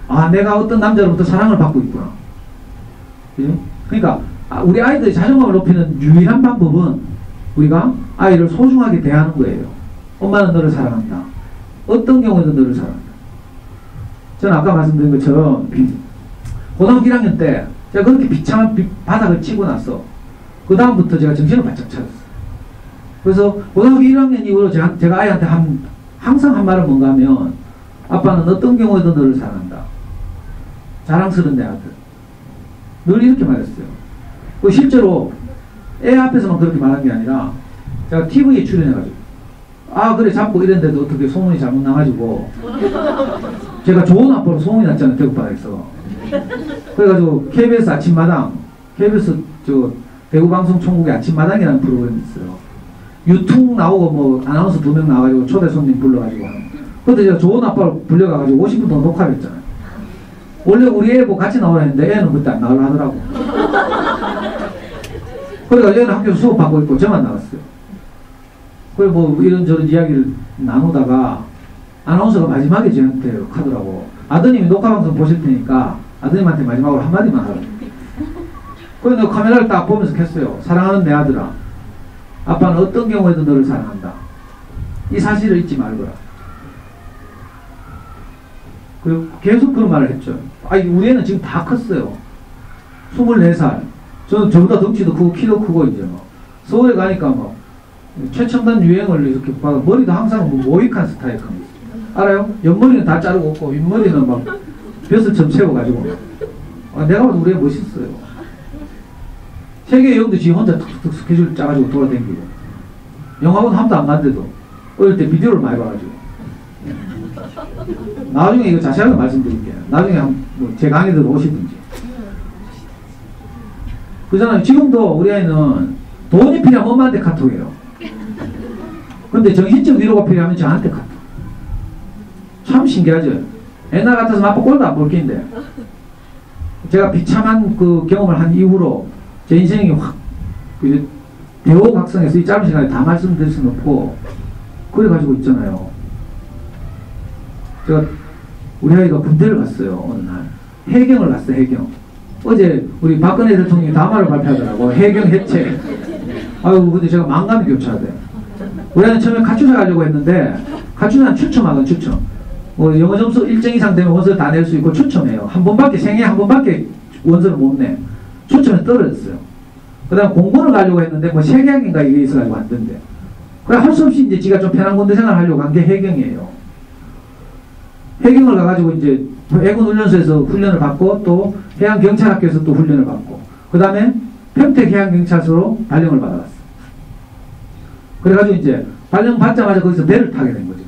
아, 내가 어떤 남자로부터 사랑을 받고 있구나. 그죠? 그러니까 우리 아이들의 자존감을 높이는 유일한 방법은 우리가 아이를 소중하게 대하는 거예요. 엄마는 너를 사랑한다. 어떤 경우에도 너를 사랑한다. 저는 아까 말씀드린 것처럼 고등학교 1학년 때 제가 그렇게 비참한 바닥을 치고 나서 그 다음부터 제가 정신을 바짝 차렸어요. 그래서 고등학교 1학년 이후로 제가 아이한테 항상 한 말은 뭔가 하면 아빠는 어떤 경우에도 너를 사랑한다. 자랑스러운 내 아들. 늘 이렇게 말했어요. 실제로 애 앞에서만 그렇게 말한 게 아니라 제가 TV에 출연해가지고 아 그래 잡고 이랬는데도 어떻게 소문이 잘못 나가지고 제가 좋은 아빠로 소문이 났잖아요. 대구바닥에서. 그래가지고 KBS 아침마당, KBS 대구방송총국의 아침마당이라는 프로그램이 있어요. 유통 나오고 뭐 아나운서 2명 나와가지고 초대 손님 불러가지고 그때 제가 좋은 아빠로 불려가가지고 50분 더 녹화를 했잖아요. 원래 우리 애 뭐 같이 나오라 했는데 애는 그때 안 나오려 하더라고. 그래가지고 애는 학교에서 수업받고 있고 저만 나갔어요. 그래 뭐 이런저런 이야기를 나누다가 아나운서가 마지막에 저한테 하더라고. 아드님이 녹화방송 보실 테니까 아드님한테 마지막으로 한마디만 하라고. 그래서 내가 카메라를 딱 보면서 켰어요. 사랑하는 내 아들아, 아빠는 어떤 경우에도 너를 사랑한다. 이 사실을 잊지 말거라. 그리고 계속 그런 말을 했죠. 아니 우리 애는 지금 다 컸어요. 24살. 저는 저보다 덩치도 크고 키도 크고 이제 뭐 서울에 가니까 뭐 최첨단 유행을 이렇게 봐도 머리도 항상 뭐 모이칸 스타일 겁니다. 알아요? 옆머리는 다 자르고 없고 윗머리는 막 벼슬처럼 세워가지고 내가 봐도 우리 애 멋있어요. 세계 여행도 지 혼자 툭툭 스케줄 짜가지고 돌아다니고 영화관 한 번도 안 갔는데도 어릴 때 비디오를 많이 봐가지고 나중에 이거 자세하게 말씀드릴게요. 나중에 뭐 제 강의 들어오시든지. 그잖아요. 지금도 우리 아이는 돈이 필요하면 엄마한테 카톡해요. 근데 정신적 위로가 필요하면 저한테 카톡. 참 신기하죠. 옛날 같아서 아빠 꼴도 안 볼 낀데 제가 비참한 그 경험을 한 이후로 제 인생이 확 대호각성해서 이 짧은 시간에 다 말씀드릴 수는 없고 그래가지고 있잖아요. 제가 우리 아이가 군대를 갔어요. 어느 날 해경을 갔어, 해경. 어제 우리 박근혜 대통령이 담화를 발표하더라고. 해경 해체. 아유, 근데 제가 만감이 교차돼. 우리는 처음에 카투사 가려고 했는데, 카투사는 추첨하건 추첨. 뭐 영어 점수 1점 이상 되면 원서를 다 낼 수 있고 추첨해요. 한 번밖에, 생애 한 번밖에 원서를 못 내. 추첨에 떨어졌어요. 그 다음 공군을 가려고 했는데, 뭐 세계학인가 이게 있어가지고 안 된대. 그래, 할 수 없이 이제 지가 좀 편한 군대 생활 하려고 간 게 해경이에요. 해경을 가가지고 이제 해군 훈련소에서 훈련을 받고 또 해양경찰학교에서 또 훈련을 받고 그 다음에 평택 해양경찰서로 발령을 받아갔어. 그래가지고 이제 발령 받자마자 거기서 배를 타게 된 거죠.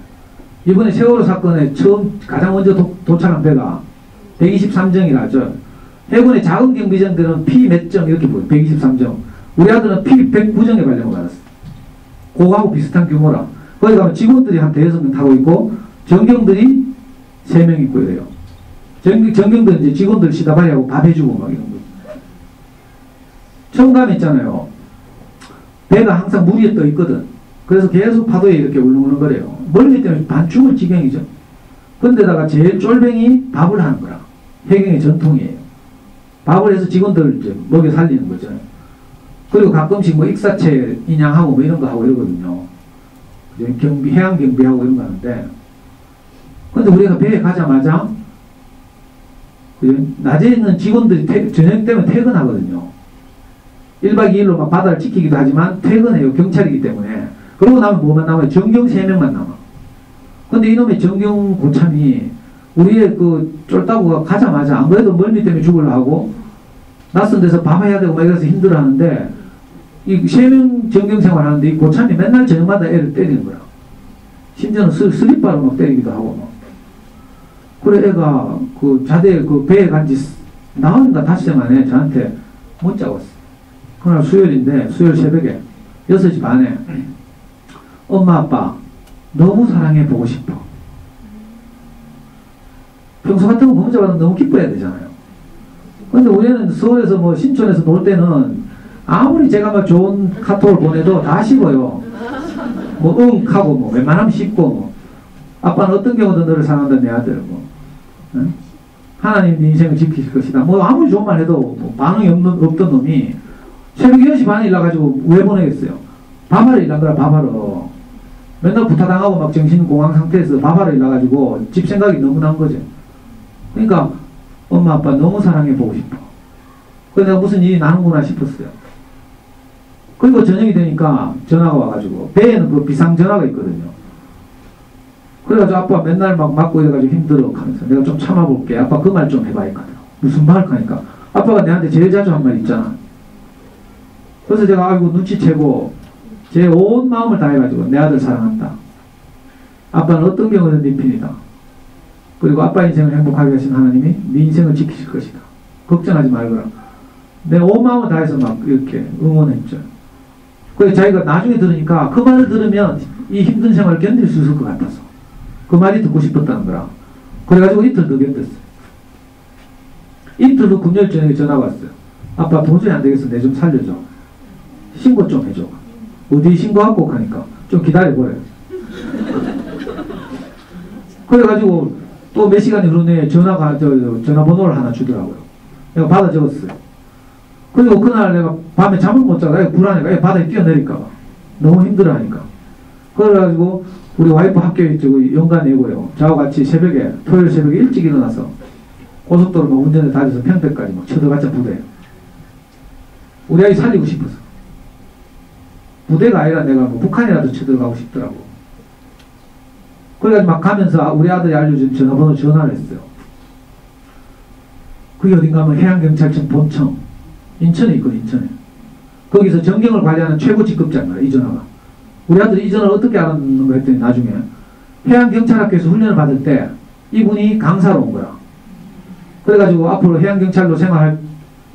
이번에 세월호 사건에 처음 가장 먼저 도착한 배가 123정이라죠. 해군의 작은 경비정들은 P 몇 정 이렇게 보여요. 123정. 우리 아들은 P 109정에 발령을 받았어. 그거하고 비슷한 규모라. 거기 가면 직원들이 한 5명 타고 있고 정경들이 3명 있고 이래요. 정경들은 이제 직원들 시다바리하고 밥 해주고 막 이런 거. 처음 가면 있잖아요. 배가 항상 물 위에 떠 있거든. 그래서 계속 파도에 이렇게 울렁울렁거려요. 멀미 때문에 반 죽을 지경이죠. 근데다가 제일 쫄병이 밥을 하는 거라. 해경의 전통이에요. 밥을 해서 직원들 이제 먹여 살리는 거죠. 그리고 가끔씩 뭐 익사체 인양하고 뭐 이런 거 하고 이러거든요. 경비, 해양 경비하고 이런 거 하는데. 근데 우리가 배에 가자마자 낮에 있는 직원들이 저녁 되면 퇴근하거든요. 1박 2일로 막 바다를 지키기도 하지만 퇴근해요. 경찰이기 때문에. 그러고 나면 뭐만 남아요? 정경 3명만 남아. 근데 이놈의 정경 고참이 우리의 그 쫄따구가 가자마자 안 그래도 멀미 때문에 죽으려 하고 낯선 데서 밥 해야 되고 막 이래서 힘들어 하는데 이 3명 정경 생활 하는데 이 고참이 맨날 저녁마다 애를 때리는 거야. 심지어는 슬립바로 막 때리기도 하고 막. 그래 애가 그 자대 그 배에 간지 나흘인가 5시 만에 저한테 문자가 왔어. 그날 수요일인데 수요일 새벽에 6시 반에 엄마 아빠 너무 사랑해 보고 싶어. 평소 같은 거 문자 받으면 너무 기뻐해야 되잖아요. 근데 우리는 서울에서 뭐 신촌에서 놀 때는 아무리 제가 막 좋은 카톡을 보내도 다 씹어요. 뭐 하고 뭐 웬만하면 씹고 뭐 아빠는 어떤 경우든 너를 사랑한다 내 아들 뭐 응? 하나님 네 인생을 지키실 것이다. 뭐 아무리 좋은 말 해도 뭐 반응이 없던 놈이 새벽 6시 반에 일어나가지고 왜 보내겠어요? 밥하러 일난 거라 밥하러. 맨날 부타당하고 막 정신공황 상태에서 밥하러 일어나가지고 집 생각이 너무 난 거죠. 그러니까 엄마 아빠 너무 사랑해 보고 싶어. 그래서 내가 무슨 일이 나는구나 싶었어요. 그리고 저녁이 되니까 전화가 와가지고 배에는 그 비상전화가 있거든요. 그래가지고 아빠 맨날 막 맞고 이래가지고 힘들어 하면서 내가 좀 참아볼게. 아빠 그 말 좀 해봐 했거든. 무슨 말 하니까 아빠가 내한테 제일 자주 한 말 있잖아. 그래서 제가 아이고 눈치채고 제 온 마음을 다해가지고 내 아들 사랑한다. 아빠는 어떤 경우든 네 편이다. 그리고 아빠 인생을 행복하게 하신 하나님이 네 인생을 지키실 것이다. 걱정하지 말거라. 내 온 마음을 다해서 막 이렇게 응원했죠. 그래서 자기가 나중에 들으니까 그 말을 들으면 이 힘든 생활을 견딜 수 있을 것 같아서 그 말이 듣고 싶었다는 거라. 그래가지고 이틀 더 견뎠어요. 이틀 후 금요일 저녁에 전화가 왔어요. 아빠 도저히 안 되겠어. 내 좀 살려줘. 신고 좀 해줘. 어디 신고하고 하니까 좀 기다려보래. 그래가지고 또 몇 시간이 흐른 후에 전화가 전화번호를 하나 주더라고요. 내가 받아 적었어요. 그리고 그날 내가 밤에 잠을 못 자가 불안해가 바다에 뛰어내릴까봐 너무 힘들어하니까. 그래가지고 우리 와이프 학교에 연가 내고요. 저하고 같이 새벽에 토요일 새벽에 일찍 일어나서 고속도로 막 운전을 다녀서 평택까지 막 쳐들어갔자 부대에. 우리 아이 살리고 싶어서. 부대가 아니라 내가 뭐 북한이라도 쳐들어가고 싶더라고. 그래가지고 막 가면서 우리 아들이 알려준 전화번호 전화를 했어요. 그게 어딘가 하면 해양경찰청 본청. 인천에 있거든, 인천에. 거기서 전경을 관리하는 최고 직급자입니다, 이 전화가. 우리 아들이 이 전화를 어떻게 알았는가 했더니 나중에 해양경찰학교에서 훈련을 받을 때 이분이 강사로 온 거야. 그래가지고 앞으로 해양경찰로 생활할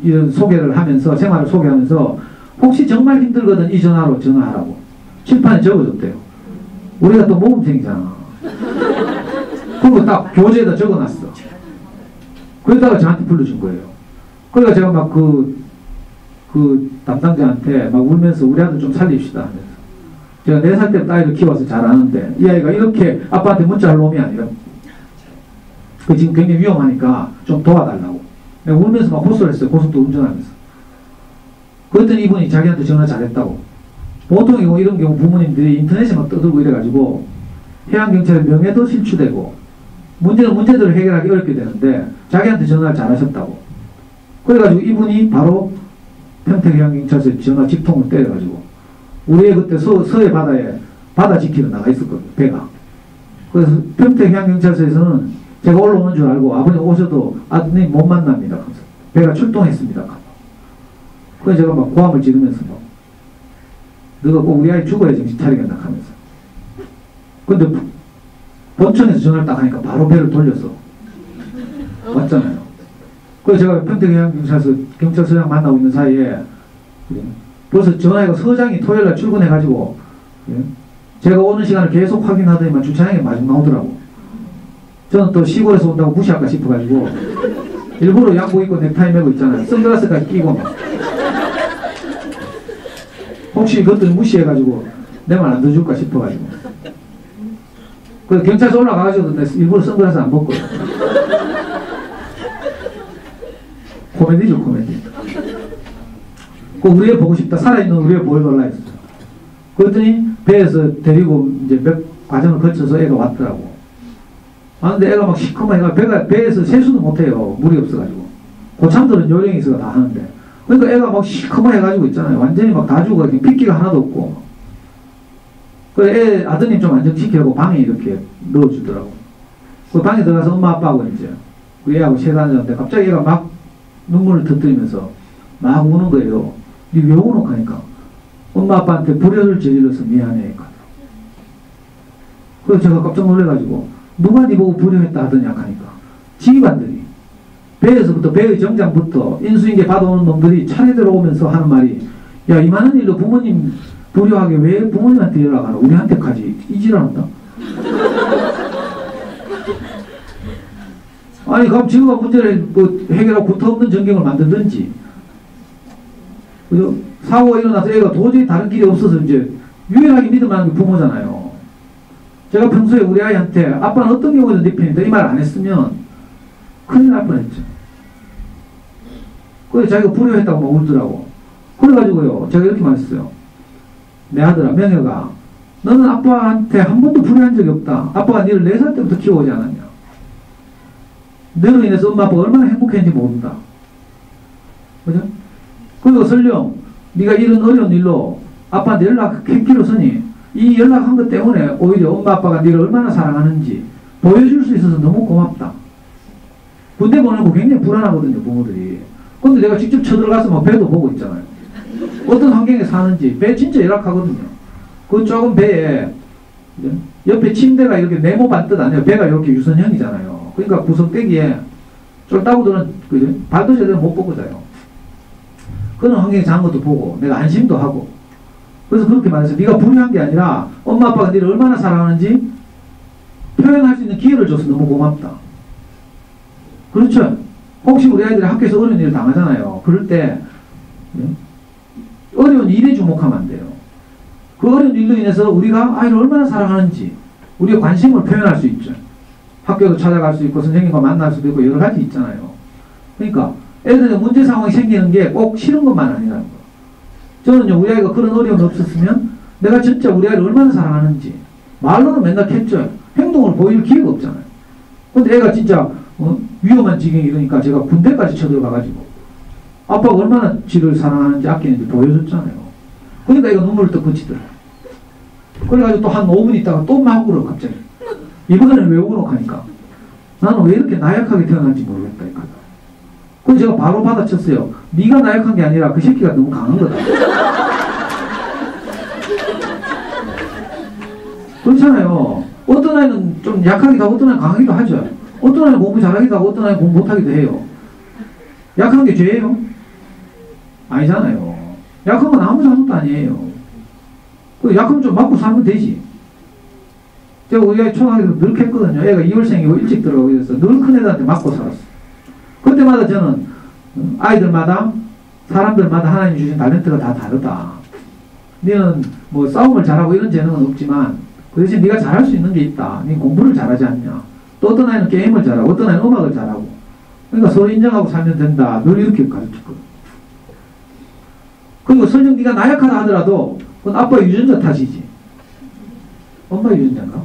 이런 소개를 하면서, 생활을 소개하면서 혹시 정말 힘들거든 이 전화로 전화하라고. 칠판에 적어줬대요. 우리가 또 모범생이잖아. 그리고 딱 교재에다 적어놨어. 그러다가 저한테 불러준 거예요. 그러니까 제가 막 그 담당자한테 막 울면서 우리 아들 좀 살립시다 하면서. 제가 4살 때부터 아이를 키워서 잘 아는데 이 아이가 이렇게 아빠한테 문자할 놈이 아니라 그 지금 굉장히 위험하니까 좀 도와달라고. 내가 울면서 막 호소를 했어요. 고속도 운전하면서. 그랬더니 이분이 자기한테 전화 잘했다고. 보통 이런 경우 부모님들이 인터넷에 막 떠들고 이래가지고 해양경찰의 명예도 실추되고 문제들을 해결하기 어렵게 되는데 자기한테 전화를 잘하셨다고. 그래가지고 이분이 바로 평택해양경찰서에 전화 직통을 때려가지고 우리의 그때 서해 바다에 바다 지키러 나가 있었거든요. 배가. 그래서 평택해양경찰서에서는 제가 올라오는 줄 알고 아버님 오셔도 아드님 못 만납니다. 배가 출동했습니다. 그래서 제가 막 고함을 지르면서 막 너가 꼭 우리 아이 죽어야 정신 차리겠다 하면서. 근데 본청에서 전화를 딱 하니까 바로 배를 돌려서 왔잖아요. 그래서 제가 평택해양경찰서장 만나고 있는 사이에 벌써 전화해가 서장이 토요일날 출근해가지고 제가 오는 시간을 계속 확인하더니만 주차장에 마중 나오더라고. 저는 또 시골에서 온다고 무시할까 싶어가지고 일부러 양복 입고 넥타이 메고 있잖아요. 선글라스까지 끼고 막. 혹시 그것들 무시해가지고 내 말 안 들어줄까 싶어가지고. 그래서 경찰서 올라가가지고 일부러 선글라스 안 벗고. 코미디죠, 코미디. 그 우리 애 보고 싶다. 살아있는 우리 애 보여달라 했어. 그랬더니 배에서 데리고 이제 몇 과정을 거쳐서 애가 왔더라고. 아, 근데 애가 막 시커먼 애가 배에서 세수도 못해요. 물이 없어가지고. 고참들은 요령이 있어서 다 하는데. 그러니까 애가 막 시커먼 해가지고 있잖아요. 완전히 막 다 죽어. 핏기가 하나도 없고. 그래, 애 아드님 좀 안정시키려고 방에 이렇게 넣어주더라고. 그 방에 들어가서 엄마 아빠하고 이제 그 애하고 세단하는데 갑자기 애가 막 눈물을 터뜨리면서 막 우는 거예요. 니 왜 우노? 하니까 엄마 아빠한테 불효를 저질러서 미안해. 그래서 제가 깜짝 놀래가지고 누가 니 보고 불효했다 하더냐 하니까 지휘관들이 배에서부터 배의 정장부터 인수인계 받아오는 놈들이 차례대로 오면서 하는 말이 야 이만한 일로 부모님 불효하게 왜 부모님한테 연락하나 우리한테까지 이질한다. 아니 그럼 지구가 문제를 뭐 해결하고 구터 없는 전경을 만들든지 그죠? 사고가 일어나서 애가 도저히 다른 길이 없어서 이제 유일하게 믿을 만한 게 부모잖아요. 제가 평소에 우리 아이한테 아빠는 어떤 경우에도 네 편이다 이 말 안 했으면 큰일 날 뻔했죠. 그래서 자기가 불효했다고 막 울더라고. 그래가지고요 제가 이렇게 말했어요. 내 아들아 명혁아 너는 아빠한테 한 번도 불효한 적이 없다. 아빠가 너를 4살 때부터 키워오지 않았냐. 너로 인해서 엄마 아빠가 얼마나 행복했는지 모른다. 그죠? 그리고 설령 네가 이런 어려운 일로 아빠한테 연락했기로서니 이 연락한 것 때문에 오히려 엄마 아빠가 너를 얼마나 사랑하는지 보여줄 수 있어서 너무 고맙다. 군대 보내고 굉장히 불안하거든요 부모들이. 근데 내가 직접 쳐들어가서 막 배도 보고 있잖아요. 어떤 환경에 사는지 배 진짜 열악하거든요. 그 조금 배에 옆에 침대가 이렇게 네모 반듯 아니에요. 배가 이렇게 유선형이잖아요. 그러니까 구석대기에 쫄따구들은 그죠? 발도 제대로 못 뻗고 자요. 그런 환경에 자는 것도 보고 내가 안심도 하고 그래서 그렇게 말해서 네가 불효한 게 아니라 엄마 아빠가 너를 얼마나 사랑하는지 표현할 수 있는 기회를 줘서 너무 고맙다. 그렇죠? 혹시 우리 아이들이 학교에서 어려운 일을 당하잖아요. 그럴 때 어려운 일에 주목하면 안 돼요. 그 어려운 일로 인해서 우리가 아이를 얼마나 사랑하는지 우리의 관심을 표현할 수 있죠. 학교도 찾아갈 수 있고 선생님과 만날 수도 있고 여러 가지 있잖아요. 그러니까 애들의 문제 상황이 생기는 게 꼭 싫은 것만 아니라는 거예요. 저는요 우리 아이가 그런 어려움이 없었으면 내가 진짜 우리 아이를 얼마나 사랑하는지 말로는 맨날 했죠. 행동을 보일 기회가 없잖아요. 근데 애가 진짜 위험한 지경이 이러니까 제가 군대까지 쳐들어가가지고 아빠가 얼마나 지를 사랑하는지 아끼는지 보여줬잖아요. 그러니까 애가 눈물을 또 그치더라고요. 그래가지고 또 한 5분 있다가 또 막 울어 갑자기. 이번에는 왜 울어 하니까 나는 왜 이렇게 나약하게 태어난지 모르겠다. 그래서 제가 바로 받아쳤어요. 네가 나약한 게 아니라 그 새끼가 너무 강한 거다. 그렇잖아요. 어떤 아이는 좀 약하기도 하고 어떤 아이는 강하기도 하죠. 어떤 아이는 공부 잘하기도 하고 어떤 아이는 공부 못하기도 해요. 약한 게 죄예요? 아니잖아요. 약한 건 아무 잘못도 아니에요. 약하면 좀 맞고 살면 되지. 제가 우리 아이 초등학교에서 늘 했거든요. 애가 2월생이고 일찍 들어가고 그래서 늘 큰 애들한테 맞고 살았어. 그때마다 저는 아이들마다 사람들마다 하나님 주신 탤런트가 다 다르다. 너는 뭐 싸움을 잘하고 이런 재능은 없지만 그 대신 네가 잘할 수 있는 게 있다. 네 공부를 잘하지 않냐. 또 어떤 아이는 게임을 잘하고 어떤 아이는 음악을 잘하고. 그러니까 서로 인정하고 살면 된다. 늘 이렇게 가르쳤거든. 그리고 설령 네가 나약하다 하더라도 그건 아빠 유전자 탓이지. 엄마 유전자인가?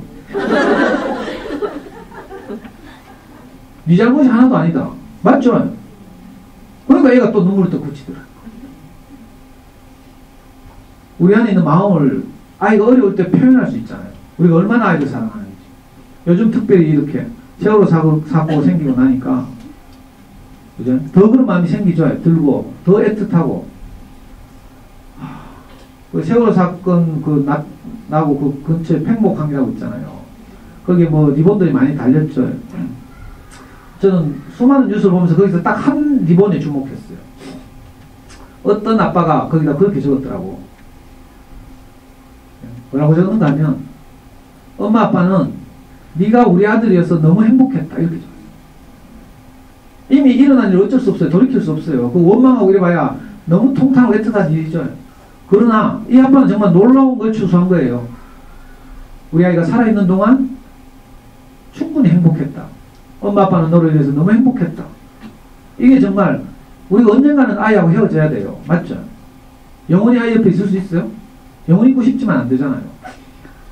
네 잘못이 하나도 아니다. 맞죠? 그러니까 얘가 또 눈물을 또 굳히더라. 우리 안에 있는 마음을 아이가 어려울 때 표현할 수 있잖아요. 우리가 얼마나 아이를 사랑하는지. 요즘 특별히 이렇게 세월호 사고 생기고 나니까 그죠? 더 그런 마음이 생기죠. 들고 더 애틋하고. 그 세월호 사건 나고 그 근처에 팽목항이라고 있잖아요. 거기에 뭐 리본들이 많이 달렸죠. 저는 수많은 뉴스를 보면서 거기서 딱 한 리본에 주목했어요. 어떤 아빠가 거기다 그렇게 적었더라고. 뭐라고 적었는가 하면 엄마 아빠는 네가 우리 아들이어서 너무 행복했다 이렇게 적었어요. 이미 일어난 일 어쩔 수 없어요. 돌이킬 수 없어요. 그 원망하고 이래봐야 너무 통탄하고 애틋한 일이죠. 그러나 이 아빠는 정말 놀라운 걸 추수한 거예요. 우리 아이가 살아있는 동안 충분히 행복했다. 엄마 아빠는 너를 위해서 너무 행복했다. 이게 정말 우리가 언젠가는 아이하고 헤어져야 돼요. 맞죠? 영원히 아이 옆에 있을 수 있어요? 영원히 있고 싶지만 안 되잖아요.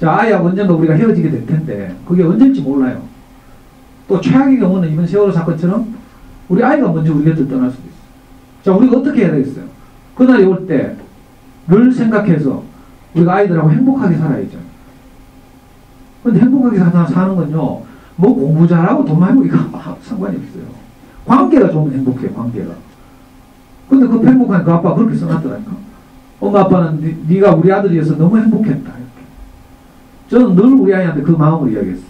자, 아이하고 언젠가 우리가 헤어지게 될 텐데 그게 언제일지 몰라요. 또 최악의 경우는 이번 세월호 사건처럼 우리 아이가 먼저 우리 곁을 떠날 수도 있어요. 자, 우리가 어떻게 해야 되겠어요? 그날이 올 때 늘 생각해서 우리가 아이들하고 행복하게 살아야죠. 근데 행복하게 사는 건요, 뭐 공부 잘하고 돈 많이 벌고 이거 상관이 없어요. 관계가 좀 행복해요, 관계가. 근데 그 행복한 그 아빠가 그렇게 써놨더라니까. 엄마 아빠는 네가 우리 아들이어서 너무 행복했다. 이렇게. 저는 늘 우리 아이한테 그 마음을 이야기했어요.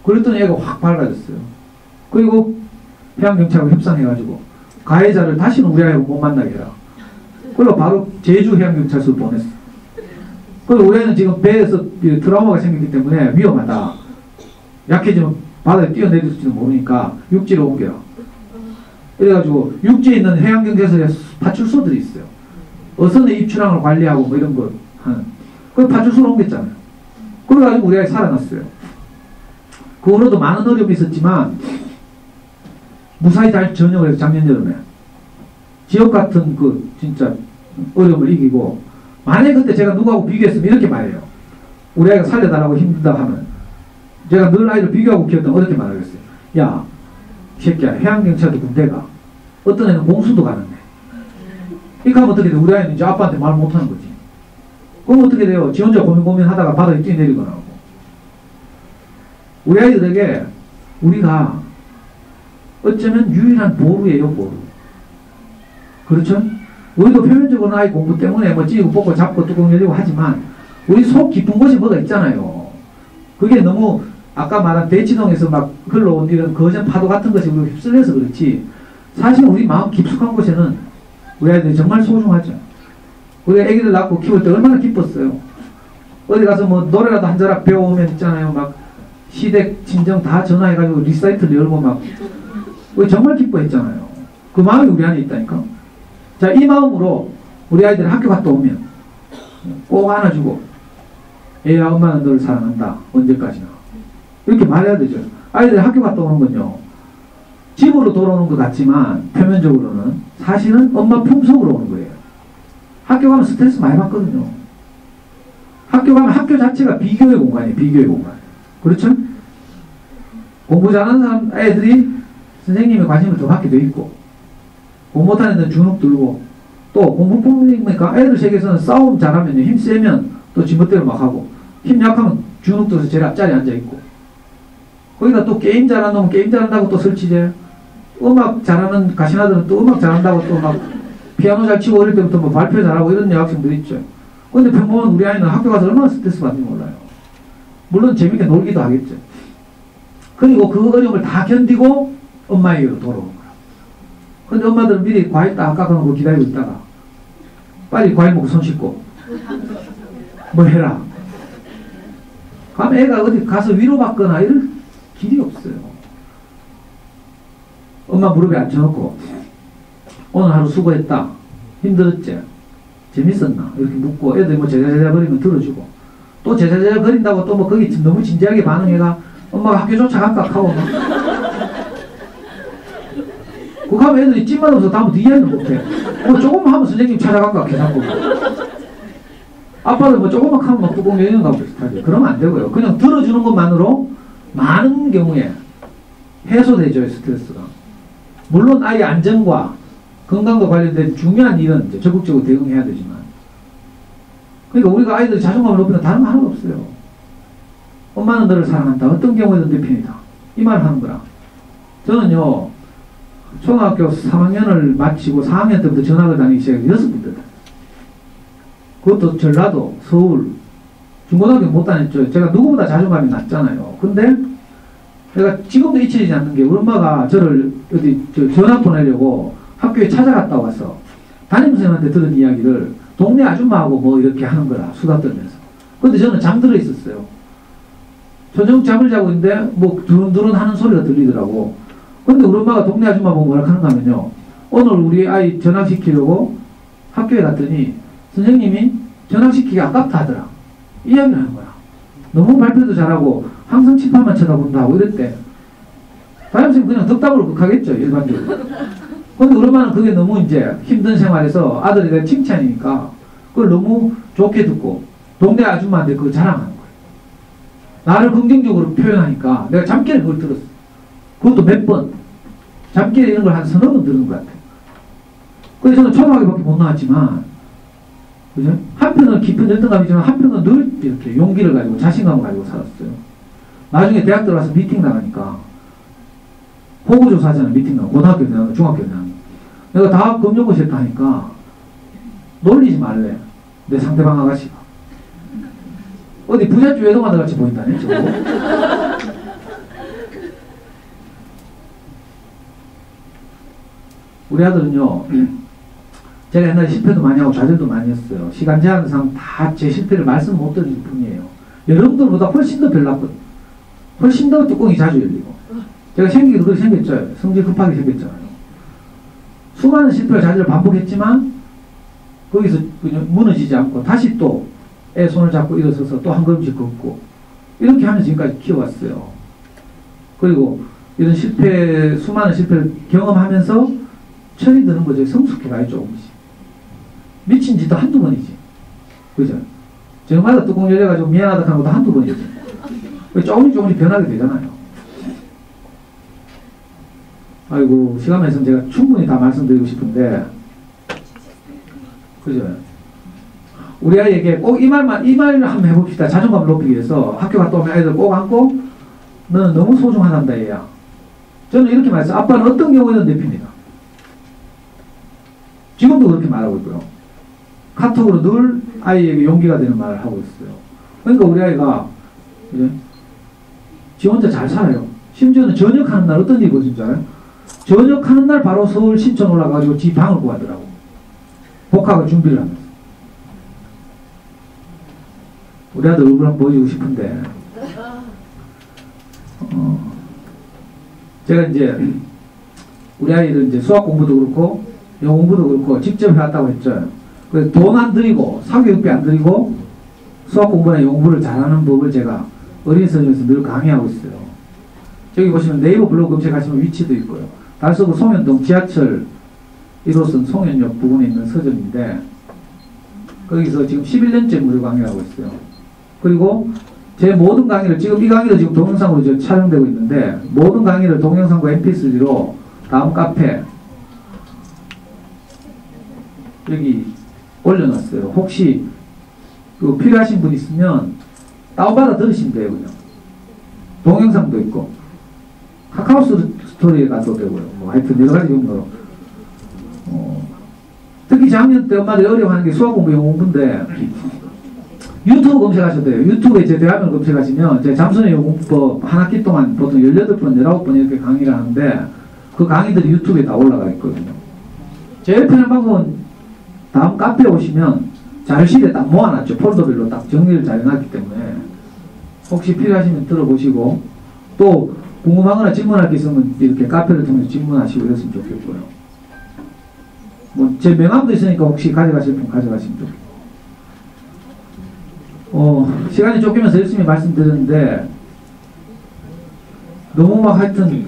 그랬더니 애가 확 밝아졌어요. 그리고 해양경찰하고 협상해가지고 가해자를 다시는 우리 아이하고 못 만나게 해라. 그리고 바로 제주 해양경찰서로 보냈어. 그리고 우리 아이는 지금 배에서 트라우마가 생겼기 때문에 위험하다. 약해지면 바다에 뛰어내릴지도 모르니까 육지로 옮겨라. 그래가지고 육지에 있는 해양경찰서에 파출소들이 있어요. 어선의 입출항을 관리하고 뭐 이런 거 하는. 그 파출소로 옮겼잖아요. 그래가지고 우리 아이 살아났어요. 그 후로도 많은 어려움이 있었지만 무사히 잘 전역을 해서 작년 여름에 지역 같은 그 진짜 어려움을 이기고, 만약에 그때 제가 누구하고 비교했으면 이렇게 말해요. 우리 아이가 살려달라고 힘들다 하면 제가 늘 아이를 비교하고 키웠다면 어떻게 말하겠어요? 야, 이 새끼야, 해양경찰도 군대가 어떤 애는 공수도 가는데 이렇게 하면 어떻게 돼? 우리 아이는 이제 아빠한테 말 못하는 거지. 그럼 어떻게 돼요? 지 혼자 고민하다가 바다에 뛰어내리거나 하고. 우리 아이들에게 우리가 어쩌면 유일한 보루예요, 보루. 그렇죠? 우리도 표면적으로는 아이 공부 때문에 뭐 찌고 뽑고 잡고 뚜껑 열리고 하지만 우리 속 깊은 곳이 뭐가 있잖아요. 그게 너무 아까 말한 대치동에서 막 흘러온 이런 거센 파도 같은 것이 우리가 휩쓸려서 그렇지, 사실 우리 마음 깊숙한 곳에는 우리 아이들이 정말 소중하죠. 우리가 애기들 낳고 키울 때 얼마나 기뻤어요. 어디 가서 뭐 노래라도 한 자락 배워오면 있잖아요. 막 시댁 친정 다 전화해가지고 리사이틀 열고 막 우리 정말 기뻐했잖아요. 그 마음이 우리 안에 있다니까. 자, 이 마음으로 우리 아이들이 학교 갔다 오면 꼭 안아주고, 애야 엄마는 너를 사랑한다. 언제까지나. 이렇게 말해야 되죠. 아이들이 학교 갔다 오는 건요, 집으로 돌아오는 것 같지만 표면적으로는 사실은 엄마 품속으로 오는 거예요. 학교 가면 스트레스 많이 받거든요. 학교 가면 학교 자체가 비교의 공간이에요. 비교의 공간. 그렇죠? 공부 잘하는 사람 애들이 선생님의 관심을 더 받게 돼 있고, 공부 못하는 애들은 주눅 들고, 또 공부뿐이니까 애들 세계에서는 싸움 잘하면 힘 세면 또 지멋대로 막 하고, 힘 약하면 주눅 들어서 제일 앞자리에 앉아 있고, 거기다 또 게임 잘하는 놈은 게임 잘한다고 또 설치제, 음악 잘하는 가시나들은 또 음악 잘한다고 또 막 피아노 잘 치고 어릴 때부터 뭐 발표 잘하고 이런 여학생들 있죠. 근데 평범한 우리 아이는 학교 가서 얼마나 스트레스 받는지 몰라요. 물론 재밌게 놀기도 하겠죠. 그리고 그 어려움을 다 견디고 엄마에게로 돌아오는 거야. 근데 엄마들은 미리 과일 딱 깎아놓고 기다리고 있다가 빨리 과일 먹고 손 씻고 뭐 해라. 그럼 애가 어디 가서 위로받거나 이럴 길이 없어요. 엄마 무릎에 앉혀놓고 오늘 하루 수고했다. 힘들었지? 재밌었나? 이렇게 묻고 애들 뭐 제자제자 버리면 들어주고, 또 제자제자 거린다고 또 뭐 거기 너무 진지하게 반응해가 엄마가 학교 쫓아갈까 하고 막. 그거 하면 애들이 찐맛 없어서 다음부터 이해는 못해. 뭐 조금만 하면 선생님 찾아갈까 계산고. 아빠들 뭐 조금만 하면 막 뚜껑 열리는 거하고 비슷하죠. 그러면 안 되고요. 그냥 들어주는 것만으로 많은 경우에 해소되죠, 스트레스가. 물론 아이의 안전과 건강과 관련된 중요한 일은 이제 적극적으로 대응해야 되지만. 그러니까 우리가 아이들의 자존감을 높이는 다른 거 하나도 없어요. 엄마는 너를 사랑한다. 어떤 경우에든 내 편이다. 이 말을 하는 거라. 저는요, 초등학교 3학년을 마치고 4학년 때부터 전학을 다니기 시작해서 6군데. 그것도 전라도, 서울, 중고등학교 못 다녔죠. 제가 누구보다 자존감이 낮잖아요. 근데 내가 지금도 잊혀지지 않는 게 우리 엄마가 저를 어디 전학 보내려고 학교에 찾아갔다 와서 담임선생님한테 들은 이야기를 동네 아줌마하고 뭐 이렇게 하는 거라, 수다 떨면서. 근데 저는 잠들어 있었어요. 저녁 잠을 자고 있는데 뭐 두른두른 하는 소리가 들리더라고. 근데 우리 엄마가 동네 아줌마 보고 뭐라 하는가 하면요, 오늘 우리 아이 전학시키려고 학교에 갔더니 선생님이 전학시키기 아깝다 하더라. 이야기를 하는 거야. 너무 발표도 잘하고 항상 칠판만 쳐다본다고 이랬대. 담임선생님 그냥 덕담으로 극하겠죠, 일반적으로. 근데 우리 엄마는 그게 너무 이제 힘든 생활에서 아들에 대한 칭찬이니까 그걸 너무 좋게 듣고 동네 아줌마한테 그걸 자랑하는 거예요. 나를 긍정적으로 표현하니까 내가 잠결에 그걸 들었어. 그것도 몇 번. 잠결에 이런 걸 한 서너 번 들은 것 같아요. 그래서 저는 초등학교밖에 못 나왔지만, 그죠? 한편은 깊은 열등감이지만 한편은 늘 이렇게 용기를 가지고 자신감을 가지고 살았어요. 나중에 대학 들어가서 미팅 나가니까 호구조사하잖아. 미팅 나가. 고등학교 나가, 중학교 나가. 내가 다 검정고시 했다 하니까 놀리지 말래. 내 상대방 아가씨가. 어디 부잣집 외동아들 같이 보인다네, 저거. 우리 아들은요, 제가 옛날에 실패도 많이 하고 좌절도 많이 했어요. 시간 제한상 다 제 실패를 말씀 못 드릴 뿐이에요. 여러분들보다 훨씬 더 별났거든. 훨씬 더 뚜껑이 자주 열리고. 제가 생기기도 그렇게 생겼죠. 성질 급하게 생겼잖아요. 수많은 실패와 좌절을 반복했지만 거기서 그냥 무너지지 않고 다시 또 애 손을 잡고 일어서서 또 한 걸음씩 걷고 이렇게 하면서 지금까지 키워왔어요. 그리고 이런 실패, 수많은 실패를 경험하면서 철이 드는 거죠. 성숙해가요, 조금씩. 미친 짓도 한두 번이지. 그죠? 저마다 뚜껑 열려가지고 미안하다 하는 것도 한두 번이지. 조금씩 변하게 되잖아요. 아이고, 시간 많으면 제가 충분히 다 말씀드리고 싶은데, 그죠? 우리 아이에게 꼭 이 말을 한번 해봅시다. 자존감을 높이기 위해서 학교 갔다 오면 아이들 꼭 안고, 너는 너무 소중하단다, 얘야. 저는 이렇게 말했어요. 아빠는 어떤 경우에는 내 편이다. 지금도 그렇게 말하고 있고요. 카톡으로 늘 아이에게 용기가 되는 말을 하고 있어요. 그러니까 우리 아이가, 그죠? 지 혼자 잘 살아요. 심지어는 전역하는 날 어떤 일이 벌어진 줄 알아요? 전역하는 날 바로 서울 신촌 올라가가지고 지 방을 구하더라고. 복학을 준비를 하면서. 우리 아들 얼굴 한번 보여주고 싶은데, 제가 이제, 우리 아이를 이제 수학 공부도 그렇고, 영어 공부도 그렇고, 직접 해왔다고 했죠. 그래서 돈 안 들이고, 사교육비 안 들이고, 수학 공부나 영어 공부를 잘하는 법을 제가 어린이 선생님에서 늘 강의하고 있어요. 저기 보시면 네이버 블로그 검색하시면 위치도 있고요. 달서구 송현동 지하철 1호선 송현역 부근에 있는 서점인데, 거기서 지금 11년째 무료 강의를 하고 있어요. 그리고 제 모든 강의를, 지금 이 강의도 지금 동영상으로 이제 촬영되고 있는데, 모든 강의를 동영상과 mp3로 다음 카페 여기 올려놨어요. 혹시 그 필요하신 분 있으면 다운받아 들으시면 돼요. 그냥 동영상도 있고 카카오 스토리에 가도 되고요. 뭐 하여튼 여러 가지 용도로. 특히 작년 때 엄마들이 어려워하는 게 수학 공부, 영어 공부인데 유튜브 검색하셔도 돼요. 유튜브에 제 대화면 검색하시면 제 잠수의 영어 공부법 한 학기 동안 보통 18번, 19번 이렇게 강의를 하는데 그 강의들이 유튜브에 다 올라가 있거든요. 제일 편한 방법은 다음 카페에 오시면 자료실에 딱 모아놨죠. 폴더별로 딱 정리를 잘 해놨기 때문에 혹시 필요하시면 들어보시고 또 궁금하거나 질문할 게 있으면 이렇게 카페를 통해서 질문하시고 이랬으면 좋겠고요. 뭐 제 명함도 있으니까 혹시 가져가실 분 가져가시면 좋겠고. 시간이 쫓기면서 열심히 말씀드렸는데, 너무 막 하여튼,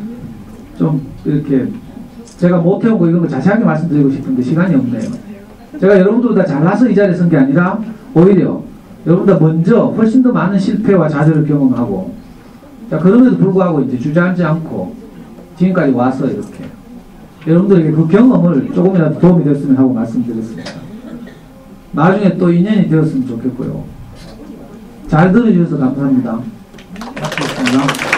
좀, 이렇게, 제가 못해온 거 이런 거 자세하게 말씀드리고 싶은데 시간이 없네요. 제가 여러분들보다 잘나서 이 자리에 선 게 아니라, 오히려, 여러분보다 먼저 훨씬 더 많은 실패와 좌절을 경험하고, 자, 그럼에도 불구하고 이제 주저앉지 않고, 지금까지 와서 이렇게, 여러분들에게 그 경험을 조금이라도 도움이 됐으면 하고 말씀드렸습니다. 나중에 또 인연이 되었으면 좋겠고요. 잘 들어주셔서 감사합니다. 고맙습니다.